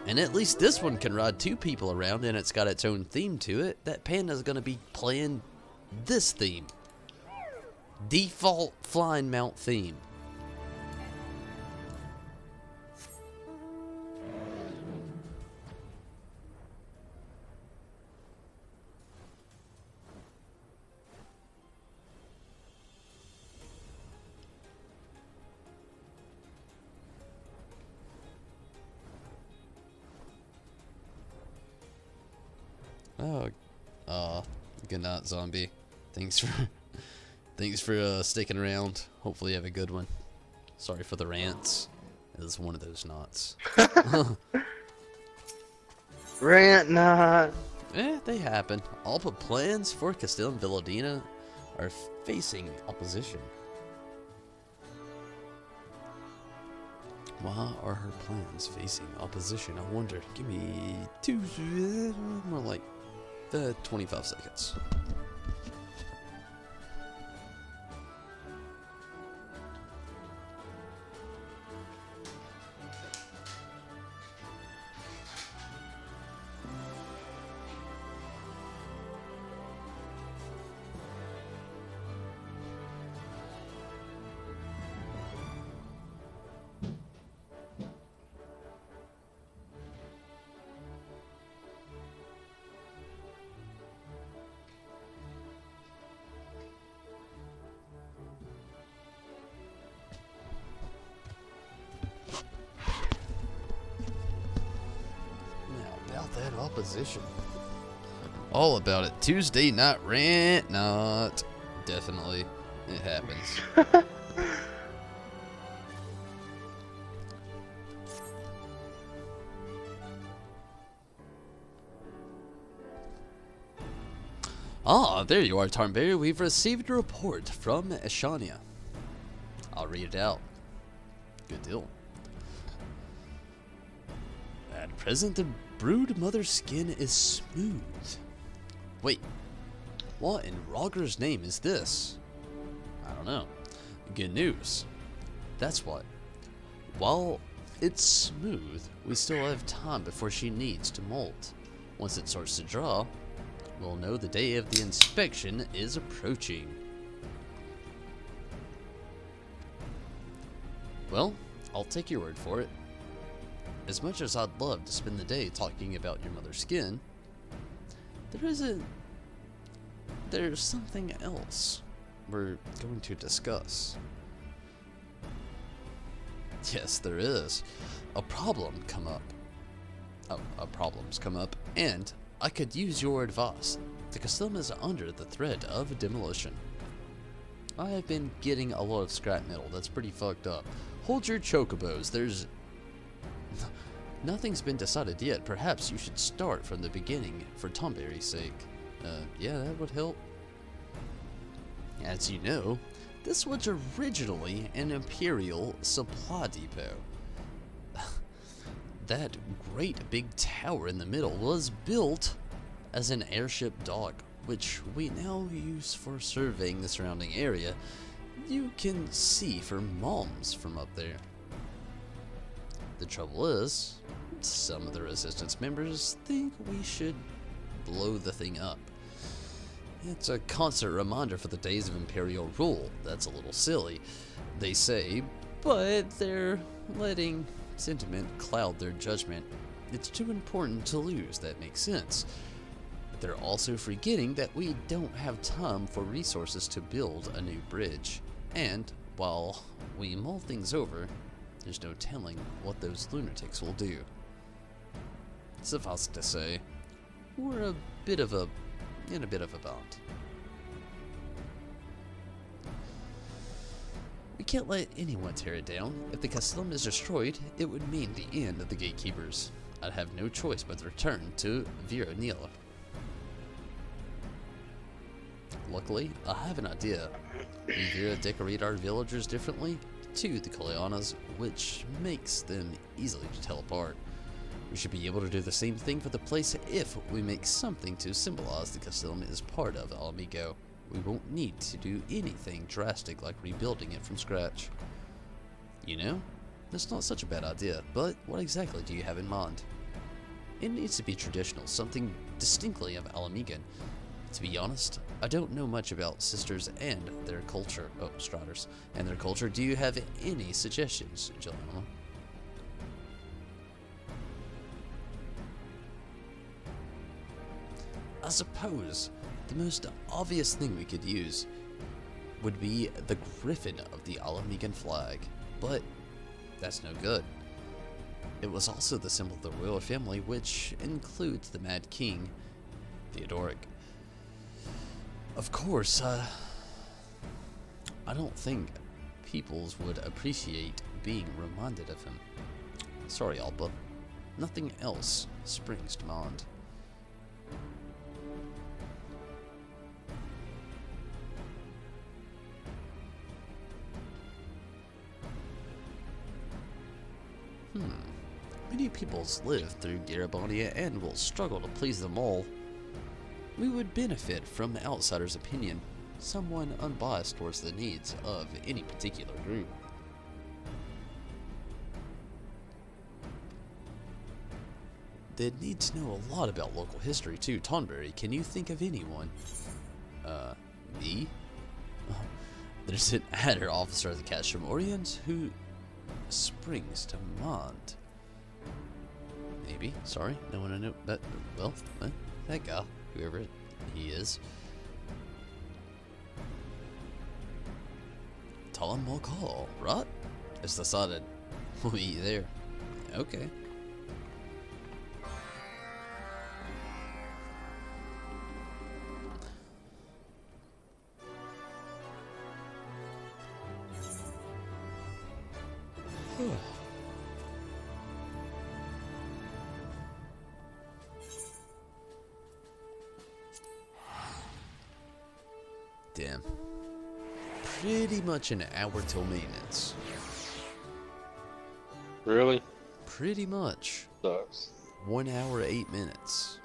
And at least this one can ride 2 people around and it's got its own theme to it. That panda's gonna be playing this theme. Default flying mount theme. Good night, zombie. Thanks for sticking around. Hopefully you have a good one. Sorry for the rants. It was one of those knots. Rant knot. They happen. All but plans for Castile and Villadina are facing opposition. Why are her plans facing opposition? I wonder. Give me more like 25 seconds. opposition. All about it. Tuesday night rant. Not. Definitely. It happens. Ah, there you are, Tarnberry. We've received a report from Ashania. I'll read it out. Good deal. At present, the brood mother's skin is smooth. Wait, what in Roger's name is this? I don't know. Good news. That's what. While it's smooth, we still have time before she needs to molt. Once it starts to draw, we'll know the day of the inspection is approaching. Well, I'll take your word for it. As much as I'd love to spend the day talking about your mother's skin, there's something else we're going to discuss. Yes, there is. A problem's come up, and I could use your advice. The custom is under the threat of demolition. I have been getting a lot of scrap metal that's pretty fucked up. Hold your chocobos, there's... Nothing's been decided yet. Perhaps you should start from the beginning for Tomberry's sake. Yeah, that would help. As you know, this was originally an Imperial supply depot. That great big tower in the middle was built as an airship dock, which we now use for surveying the surrounding area. You can see for moms from up there. The trouble is, some of the resistance members think we should blow the thing up. It's a constant reminder for the days of Imperial rule. That's a little silly, they say, but they're letting sentiment cloud their judgment. It's too important to lose, that makes sense. But they're also forgetting that we don't have time for resources to build a new bridge. And while we mull things over, there's no telling what those lunatics will do. Suffice to say, we're in a bit of a bind. We can't let anyone tear it down. If the Castellum is destroyed, it would mean the end of the gatekeepers. I'd have no choice but to return to Vera Nila. Luckily, I have an idea. We Vera decorate our villagers differently to the Kolianas, which makes them easily to tell apart. We should be able to do the same thing for the place if we make something to symbolize the Castellum is part of Alamigo. We won't need to do anything drastic like rebuilding it from scratch. You know, that's not such a bad idea, but what exactly do you have in mind? It needs to be traditional, something distinctly of Alamigan. To be honest, I don't know much about sisters and their culture. Oh, Striders. And their culture. Do you have any suggestions, Juliana? I suppose the most obvious thing we could use would be the griffin of the Alamigan flag, but that's no good. It was also the symbol of the royal family, which includes the Mad King, Theodoric. Of course, I don't think peoples would appreciate being reminded of him. Sorry, Alba. Nothing else springs to mind. Many peoples live through Garibaldia and will struggle to please them all. We would benefit from the outsider's opinion, someone unbiased towards the needs of any particular group. They'd need to know a lot about local history too. Tonberry, can you think of anyone? Me? There's an adder officer of the Castramorians who springs to mind. Maybe. Sorry, no one I know. That, well, that guy, whoever he is. Talan Mokal, right? It's decided. We'll meet you there. Okay. Damn. Pretty much an hour till maintenance. Really? Pretty much. Sucks. 1 hour, 8 minutes.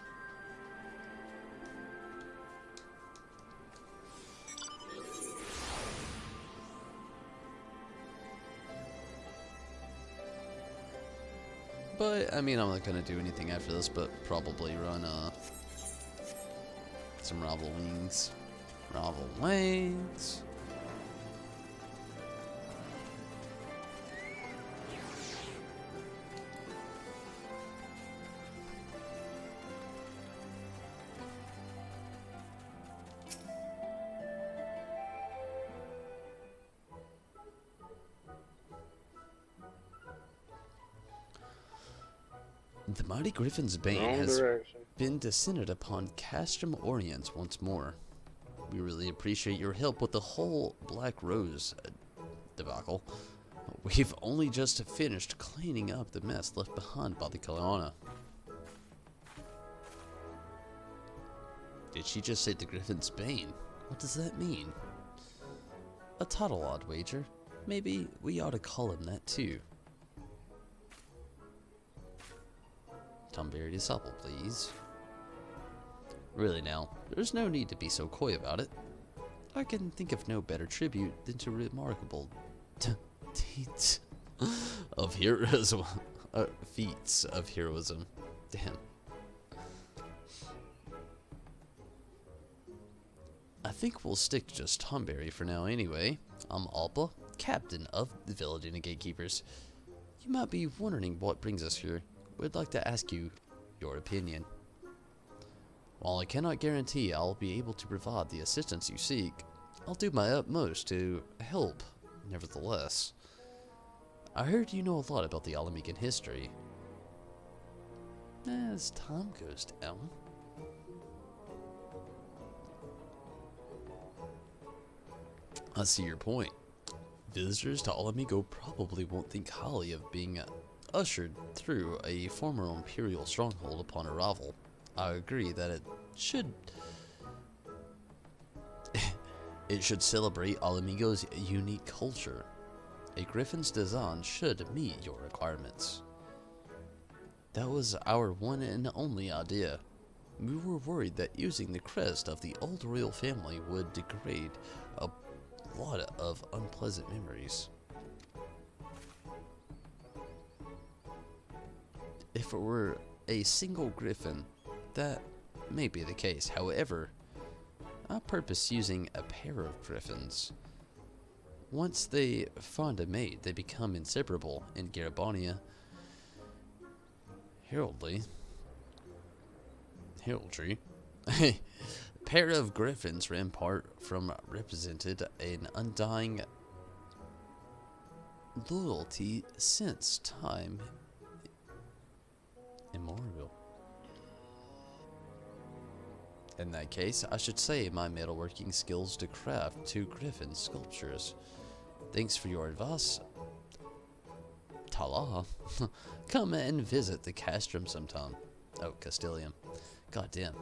But, I mean, I'm not gonna do anything after this, but probably run, some Rival Wings. Rival Wings. The mighty Griffin's Bane Wrong has direction. been descended upon Castrum Orients once more. We really appreciate your help with the whole Black Rose debacle. We've only just finished cleaning up the mess left behind by the Kaliana. Did she just say the Griffin's Bane? What does that mean? A total odd wager. Maybe we ought to call him that too. Tomberry supple, please. Really now, there's no need to be so coy about it. I can think of no better tribute than to remarkable deeds of heroism. Feats of heroism. Damn. I think we'll stick to just Tomberry for now anyway. I'm Alpa, captain of the Villadina Gatekeepers. You might be wondering what brings us here. We'd like to ask you your opinion. While I cannot guarantee I'll be able to provide the assistance you seek, I'll do my utmost to help, nevertheless. I heard you know a lot about the Alamigan history. As time goes down. I see your point. Visitors to Alamigo probably won't think highly of being ushered through a former imperial stronghold upon arrival. I agree that it should celebrate Alamigo's unique culture. A griffin's design should meet your requirements. That was our one and only idea. We were worried that using the crest of the old royal family would degrade a lot of unpleasant memories. If it were a single griffin, that may be the case. However, I purpose using a pair of griffins. Once they find a mate, they become inseparable in Garabania. Heraldry. A pair of griffins rampart from represented an undying loyalty since time immemorial. In that case, I should say my metalworking skills to craft 2 griffin sculptures. Thanks for your advice, Tala. Come and visit the castrum sometime. Oh, Castilium. Goddamn.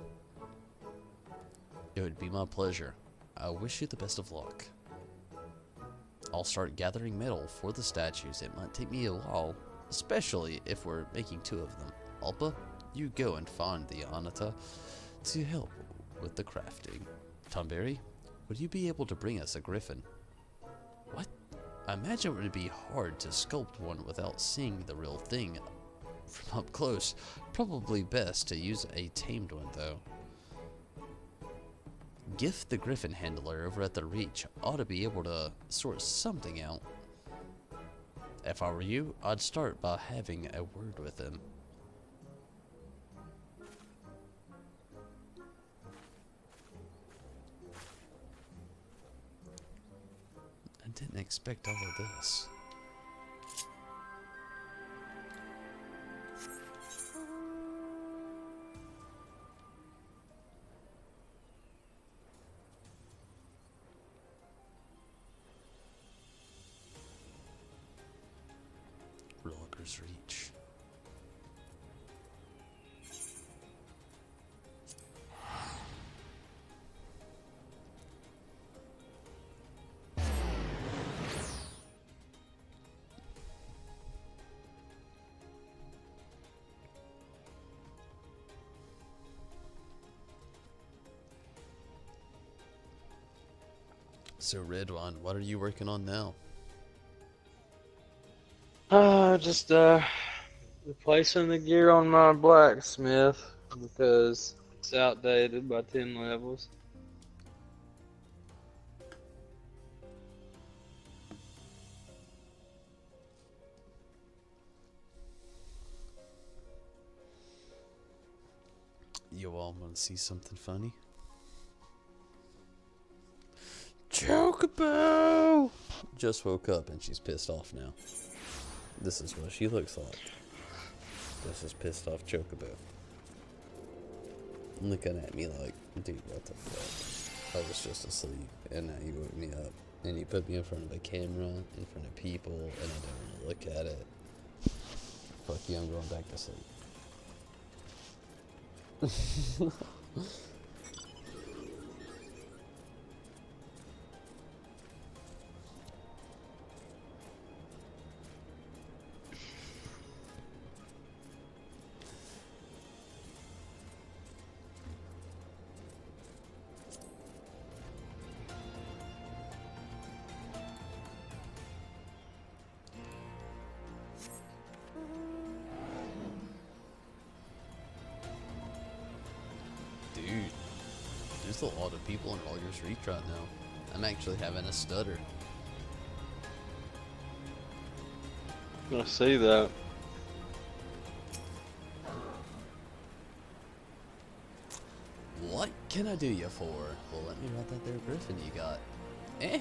It would be my pleasure. I wish you the best of luck. I'll start gathering metal for the statues. It might take me a while, especially if we're making 2 of them. Alpa, you go and find the Ananta to help with the crafting. Tomberry, would you be able to bring us a griffin? What? I imagine it would be hard to sculpt one without seeing the real thing from up close. Probably best to use a tamed one, though. Gift the griffin handler over at the Reach ought to be able to sort something out. If I were you, I'd start by having a word with him. I didn't expect all of this. Logger's Reach. So Redwan, what are you working on now? Just replacing the gear on my blacksmith because it's outdated by 10 levels. You all want to see something funny? Chocobo! Just woke up and she's pissed off now. This is what she looks like. This is pissed off Chocobo. Looking at me like, dude, what the fuck? I was just asleep and now you woke me up. And you put me in front of a camera, in front of people, and I don't want to look at it. Fuck you, I'm going back to sleep. Dude, there's a lot of people in Lawyer's Reach right now. I'm actually having a stutter. I see that. What can I do you for? Well, let me ride that there griffin you got. Eh?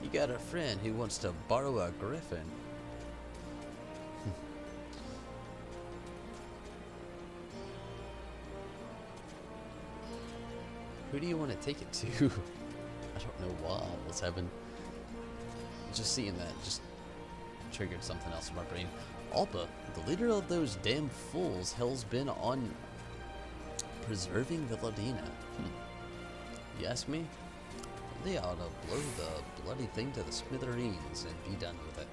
You got a friend who wants to borrow a griffin. Who do you want to take it to? I don't know why. I was having... Just seeing that just triggered something else in my brain. Alpa, the leader of those damn fools, hell's been on preserving Villadina. You ask me? They ought to blow the bloody thing to the smithereens and be done with it.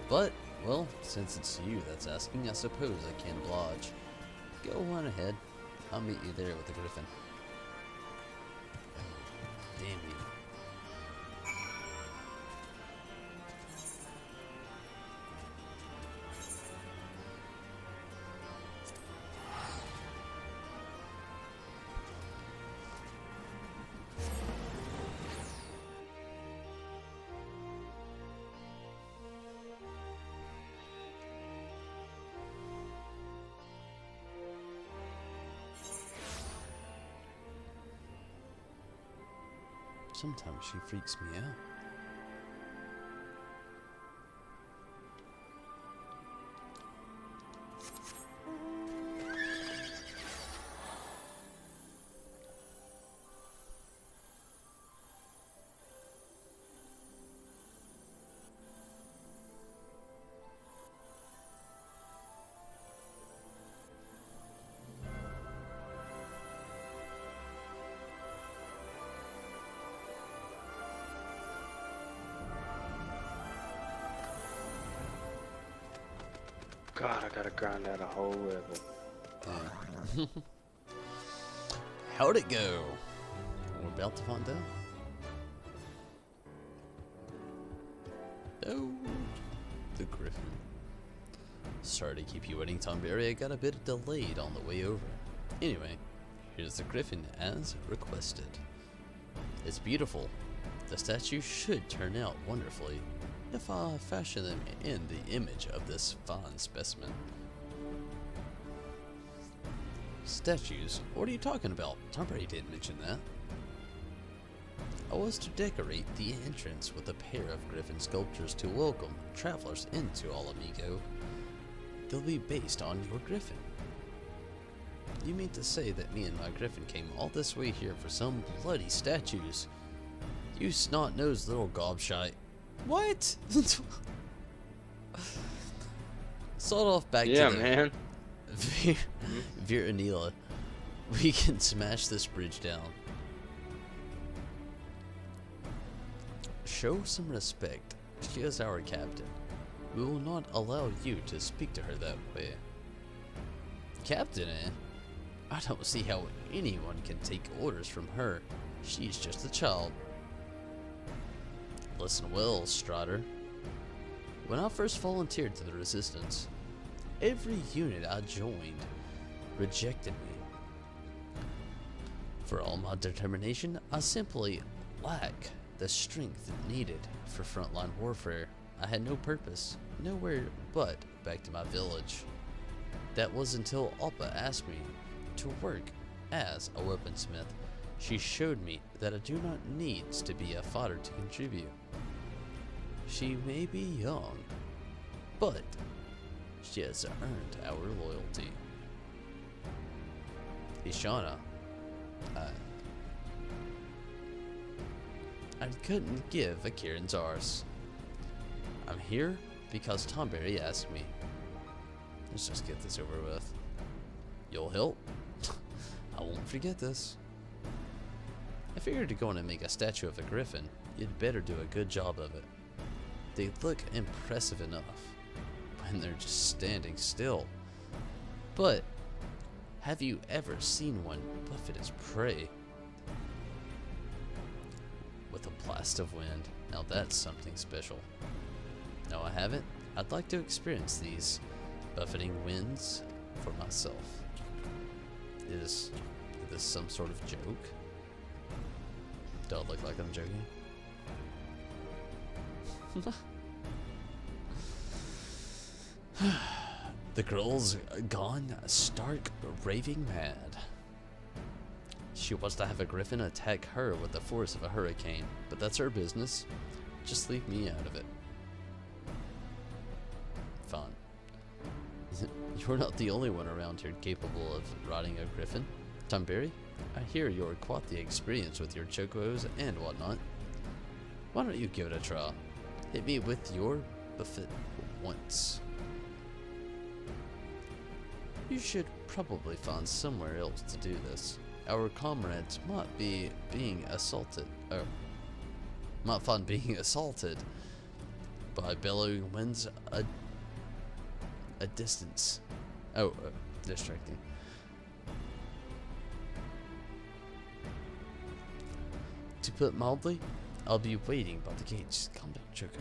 But, well, since it's you that's asking, I suppose I can't oblige. Go on ahead. I'll meet you there with the griffin. Damn you. Sometimes she freaks me out. God, I gotta grind out a whole level. How'd it go? We're about to find out. Oh, the griffin. Sorry to keep you waiting, Tonberry. I got a bit delayed on the way over. Anyway, here's the griffin as requested. It's beautiful. The statue should turn out wonderfully if I fashion them in the image of this fine specimen. Statues? What are you talking about? Tonberry didn't mention that. I was to decorate the entrance with a pair of griffin sculptures to welcome travelers into All Amigo. They'll be based on your griffin. You mean to say that me and my griffin came all this way here for some bloody statues? You snot-nosed little gobshite. What? Sawed off back to the... man. Viranila. We can smash this bridge down. Show some respect. She is our captain. We will not allow you to speak to her that way. Captain, eh? I don't see how anyone can take orders from her. She's just a child. Listen well, Strider. When I first volunteered to the Resistance, every unit I joined rejected me. For all my determination, I simply lack the strength needed for frontline warfare. I had no purpose, nowhere but back to my village. That was until Alpa asked me to work as a weaponsmith. She showed me that I do not need to be a fighter to contribute. She may be young, but she has earned our loyalty. Ishana, I couldn't give a Kieran's arse. I'm here because Tomberry asked me. Let's just get this over with. You'll help? I won't forget this. I figured to go in and make a statue of a griffin, you'd better do a good job of it. They look impressive enough when they're just standing still. But have you ever seen one buffet its prey with a blast of wind? Now that's something special. No, I haven't. I'd like to experience these buffeting winds for myself. Is this some sort of joke? Do I look like I'm joking? The girl's gone stark raving mad. She wants to have a griffin attack her with the force of a hurricane, but that's her business. Just leave me out of it. Fine. You're not the only one around here capable of riding a griffin. Tomberry, I hear you're quite the experience with your chocos and whatnot. Why don't you give it a try? Hit me with your buffet once. You should probably find somewhere else to do this. Our comrades might be being assaulted, might find being assaulted by bellowing winds a distance. Distracting. To put it mildly, I'll be waiting by the gates. Calm down, Choco.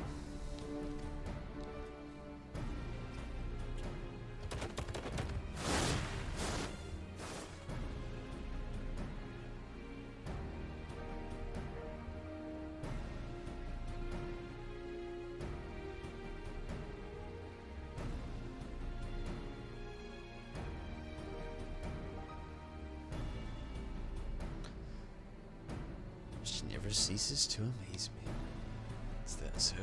She never ceases to amaze me. Is that so?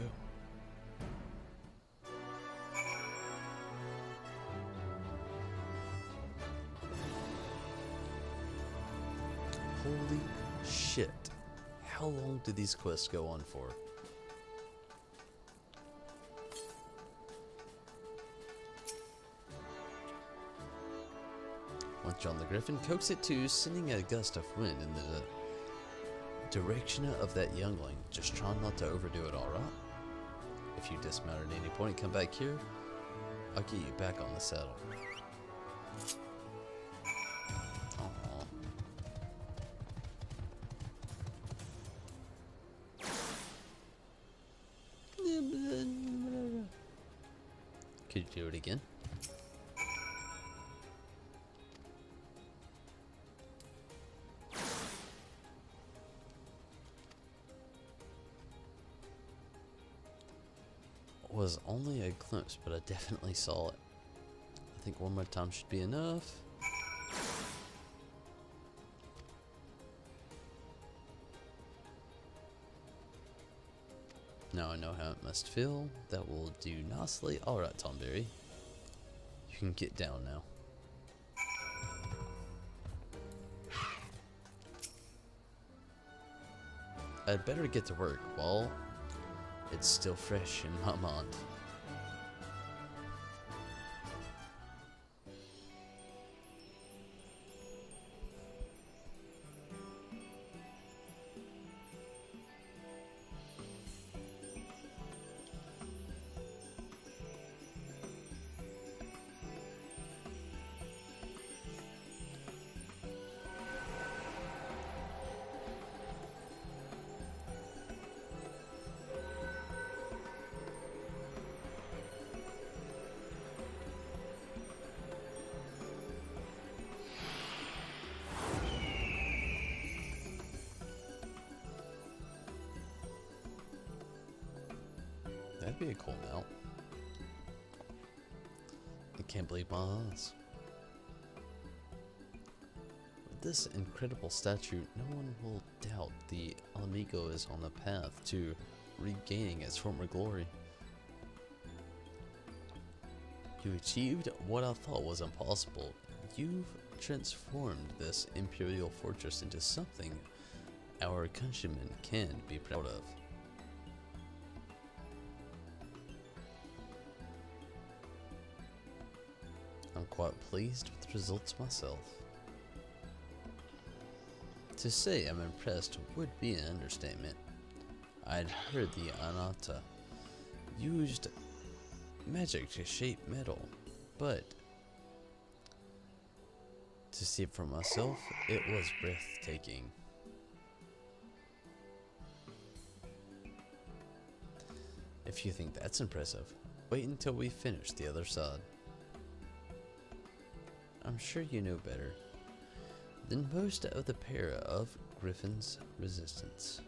Holy shit. How long do these quests go on for? Once you're on the griffin, coax it to, sending a gust of wind in the direction of that youngling. Just try not to overdo it, alright? If you dismount at any point, come back here. I'll get you back on the saddle. Aww. Could you do it again? Was only a glimpse, but I definitely saw it. I think one more time should be enough. Now I know how it must feel. That will do nicely. Alright, Tomberry. You can get down now. I'd better get to work while it's still fresh in my mind. be a cool mount. I can't believe my eyes. With this incredible statue, no one will doubt the Amigo is on the path to regaining its former glory. You achieved what I thought was impossible. You've transformed this imperial fortress into something our countrymen can be proud of. I'm quite pleased with the results myself. To say I'm impressed would be an understatement. I'd heard the Ananta used magic to shape metal, but to see it for myself, it was breathtaking. If you think that's impressive, wait until we finish the other side. I'm sure you know better than most of the para of Griffin's resistance.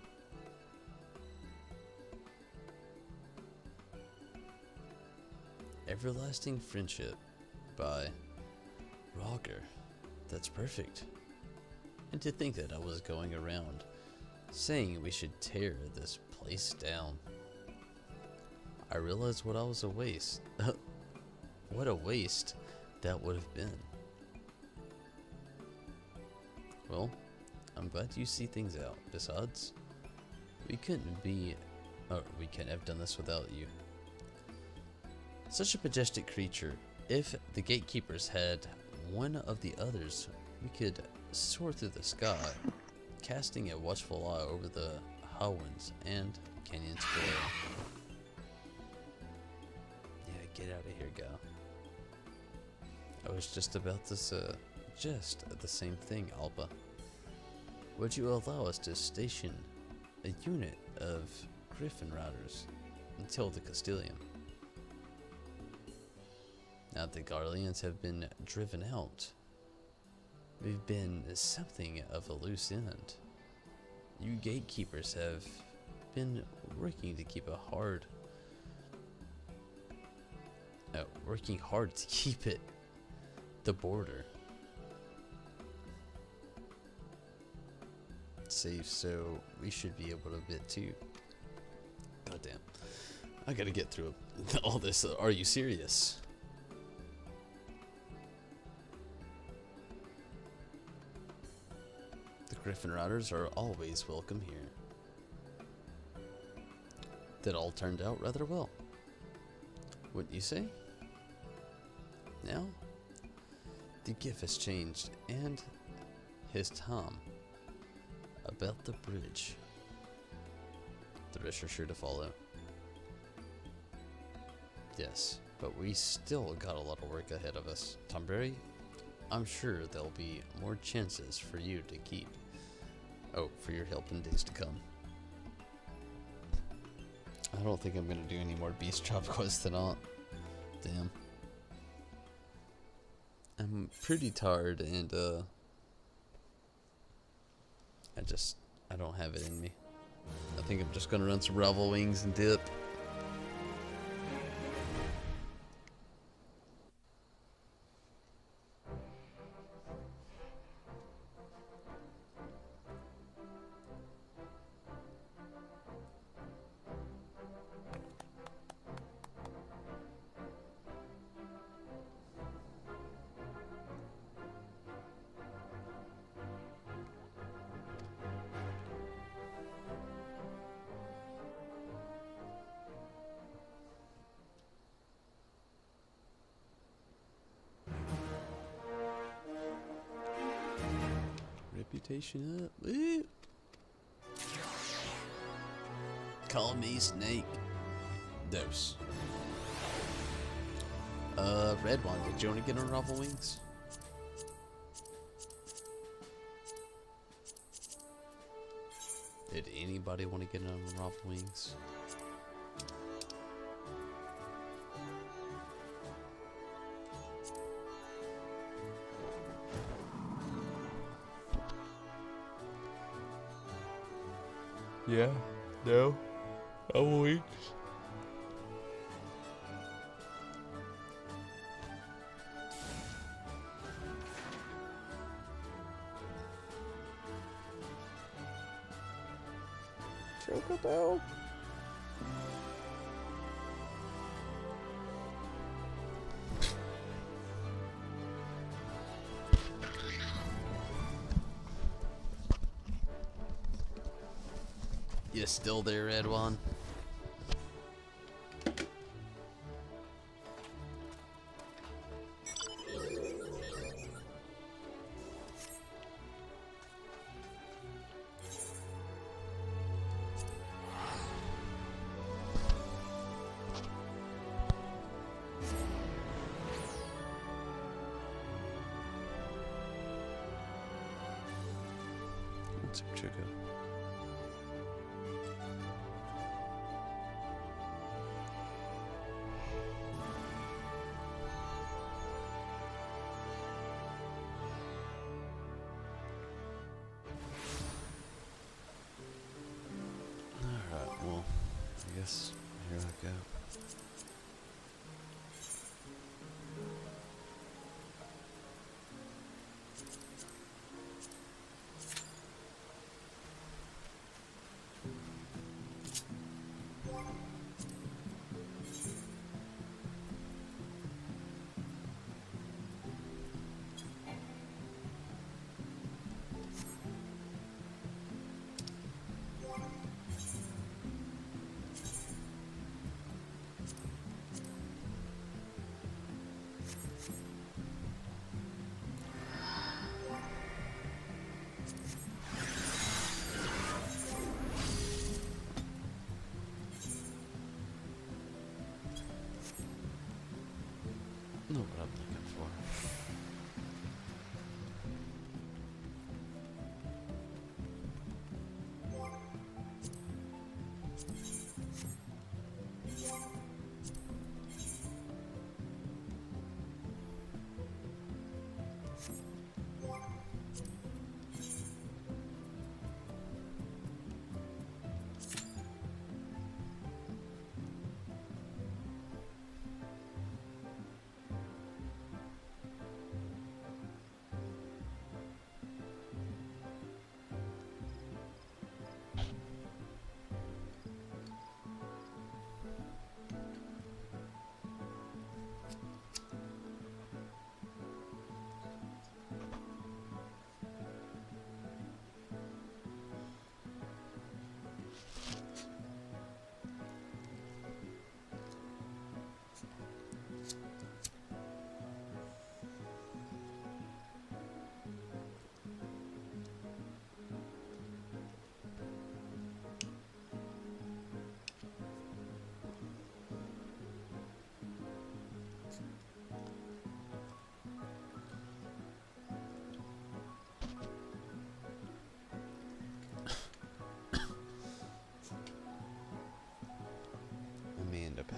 Everlasting Friendship by Roger. That's perfect. And to think that I was going around saying we should tear this place down. I realized what I was a waste. What a waste that would have been. Well, I'm glad you see things out. Besides, we couldn't have done this without you. Such a majestic creature. If the gatekeepers had one of the others, we could soar through the sky, casting a watchful eye over the highlands and canyons below. Yeah, get out of here, gal. I was just about to say just the same thing, Alba. Would you allow us to station a unit of Griffin Riders until the Castilian? Now that the Garleans have been driven out, we've been something of a loose end. You gatekeepers have been working to keep working hard to keep it the border safe, so we should be able to bit too. Goddamn, I gotta get through all this. Are you serious? The Griffin Riders are always welcome here. That all turned out rather well, wouldn't you say? Now, the gift has changed, and his time about the bridge. The rest are sure to follow. Yes, but we still got a lot of work ahead of us. Tomberry, I'm sure there'll be more chances for you to keep. Oh, for your help in days to come. I don't think I'm gonna do any more beast job quests tonight. Damn. I'm pretty tired, and I don't have it in me. I think I'm just gonna run some Ravel Wings and dip. Reputation up. Woo. Call me Snake. Dose. Red one. Did you want to get on Ravel Wings? Did anybody want to get on Ravel Wings? Yeah, no, Ravel Wings. Crocodile. You still there, Edwan? What's up, Chica? Alright, well, I guess here I go. Know what I'm looking for.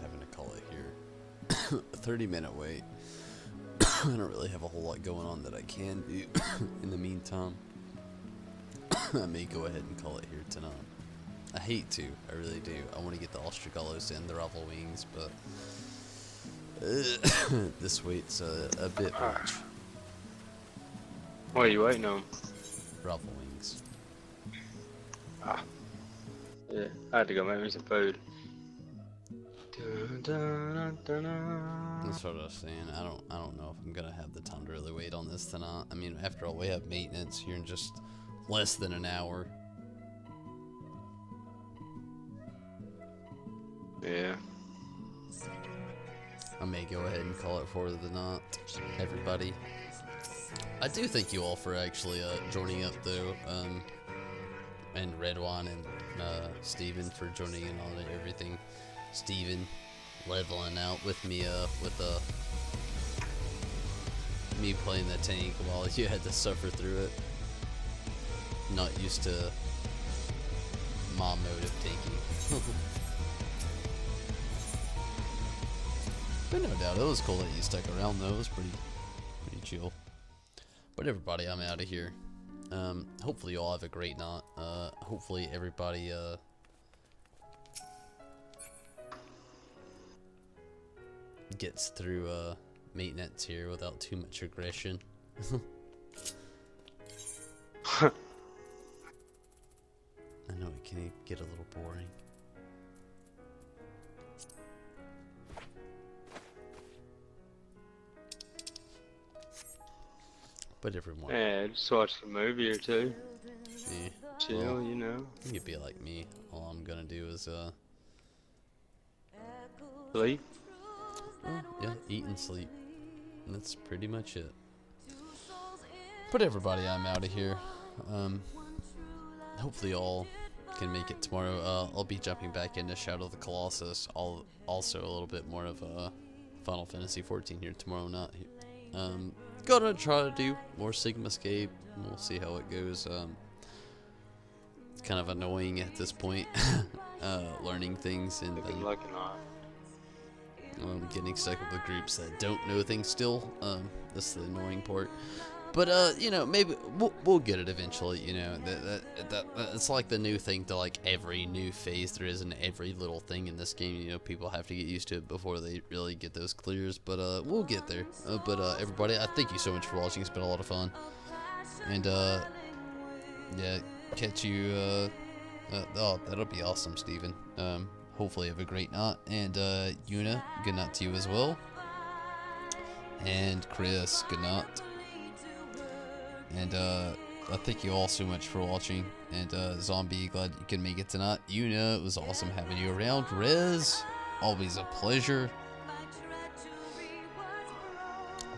Having to call it here. A 30-minute wait. I don't really have a whole lot going on that I can do in the meantime. I may go ahead and call it here tonight. I hate to, I really do. I want to get the Ostrigalos and the Ruffle Wings, but this wait's a bit much. What are you waiting on? Ruffle Wings. Ah. Yeah, I had to go make me some food. That's what I was saying. I don't know if I'm gonna have the time to really wait on this tonight. I mean, after all, we have maintenance here in just less than an hour. Yeah. I may go ahead and call it for the night, everybody. I do thank you all for actually joining up though, and Redwine and Steven for joining in on it, everything. Steven leveling out with me with me playing the tank while you had to suffer through it. Not used to my mode of tanking. But no doubt, it was cool that you stuck around though. It was pretty chill. But everybody, I'm out of here. Hopefully you all have a great night. Hopefully everybody gets through maintenance here without too much aggression. I know it can get a little boring. But everyone. Yeah, just watch a movie or two. Yeah. Chill, Well, you know. you could be like me. All I'm gonna do is Sleep. well, yeah, eat and sleep. And that's pretty much it. But everybody, I'm out of here. Hopefully y'all can make it tomorrow. I'll be jumping back into Shadow of the Colossus. I'll also a little bit more of Final Fantasy 14 here tomorrow. Not gonna try to do more Sigmascape. We'll see how it goes. It's kind of annoying at this point, learning things and Good luck and all. getting stuck with groups that don't know things still. That's the annoying part. But you know, maybe we'll get it eventually. You know, that it's like the new thing to like every new phase there is in every little thing in this game. You know, people have to get used to it before they really get those clears. But we'll get there. But everybody, I thank you so much for watching. It's been a lot of fun. And yeah, catch you. Oh, that'll be awesome, Steven. Hopefully, have a great night. And Yuna, good night to you as well. And Chris, good night. And I thank you all so much for watching. And Zombie, glad you can make it tonight. Yuna, it was awesome having you around. Rez, always a pleasure.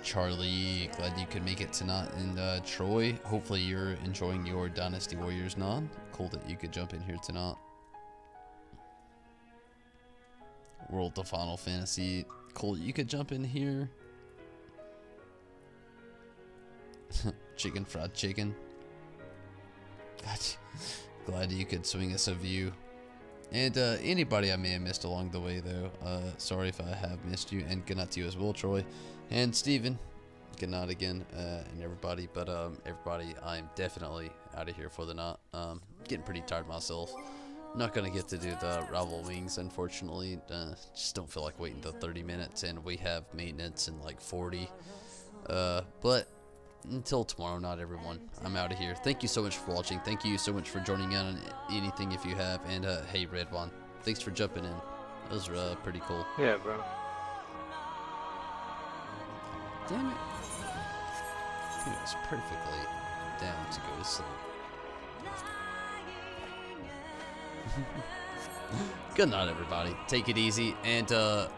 Charlie, glad you could make it tonight. And Troy, hopefully you're enjoying your Dynasty Warriors non. Cool that you could jump in here tonight. World of Final Fantasy, cool you could jump in here. Chicken fried chicken. Gotcha. Glad you could swing us a view. And anybody I may have missed along the way though, sorry if I have missed you. And good night to you as well, Troy. And Steven, good night again, and everybody. But everybody, I'm definitely out of here for the night. Getting pretty tired myself. Not gonna get to do the Rival Wings, unfortunately. Just don't feel like waiting till 30 minutes, and we have maintenance in like 40. But until tomorrow, not everyone. I'm out of here. Thank you so much for watching. Thank you so much for joining in on anything if you have. And hey, Red One, thanks for jumping in. That was pretty cool. Yeah, bro. Damn it. He was perfectly down to go to sleep. Good night, everybody. Take it easy. And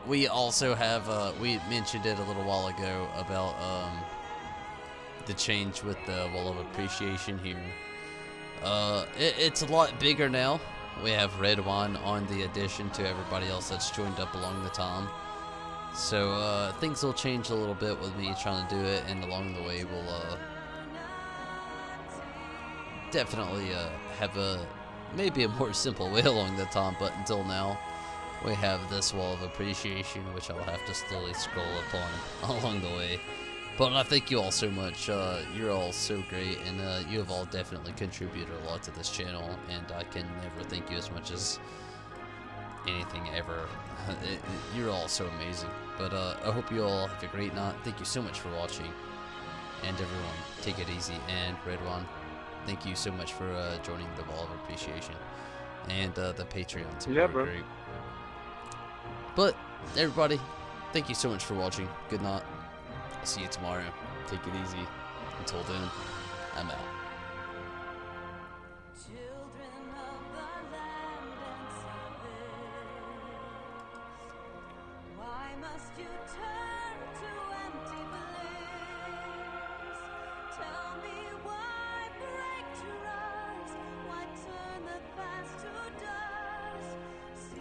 we also have, we mentioned it a little while ago about the change with the Wall of Appreciation here. It's a lot bigger now. We have Red Wine on the addition to everybody else that's joined up along the time. So things will change a little bit with me trying to do it, and along the way we'll definitely have maybe a more simple way along the time. But until now, we have this Wall of Appreciation, which I'll have to slowly scroll upon along the way. But I thank you all so much. You're all so great, and you have all definitely contributed a lot to this channel, and I can never thank you as much as anything ever. You're all so amazing. But I hope you all have a great night. Thank you so much for watching. And everyone, take it easy. And Red One, thank you so much for joining the Wall of Appreciation. And the Patreons. Yeah, bro. Great. But everybody, thank you so much for watching. Good night. I'll see you tomorrow. Take it easy. Until then, I'm out. Children of the land and sea, why must you turn?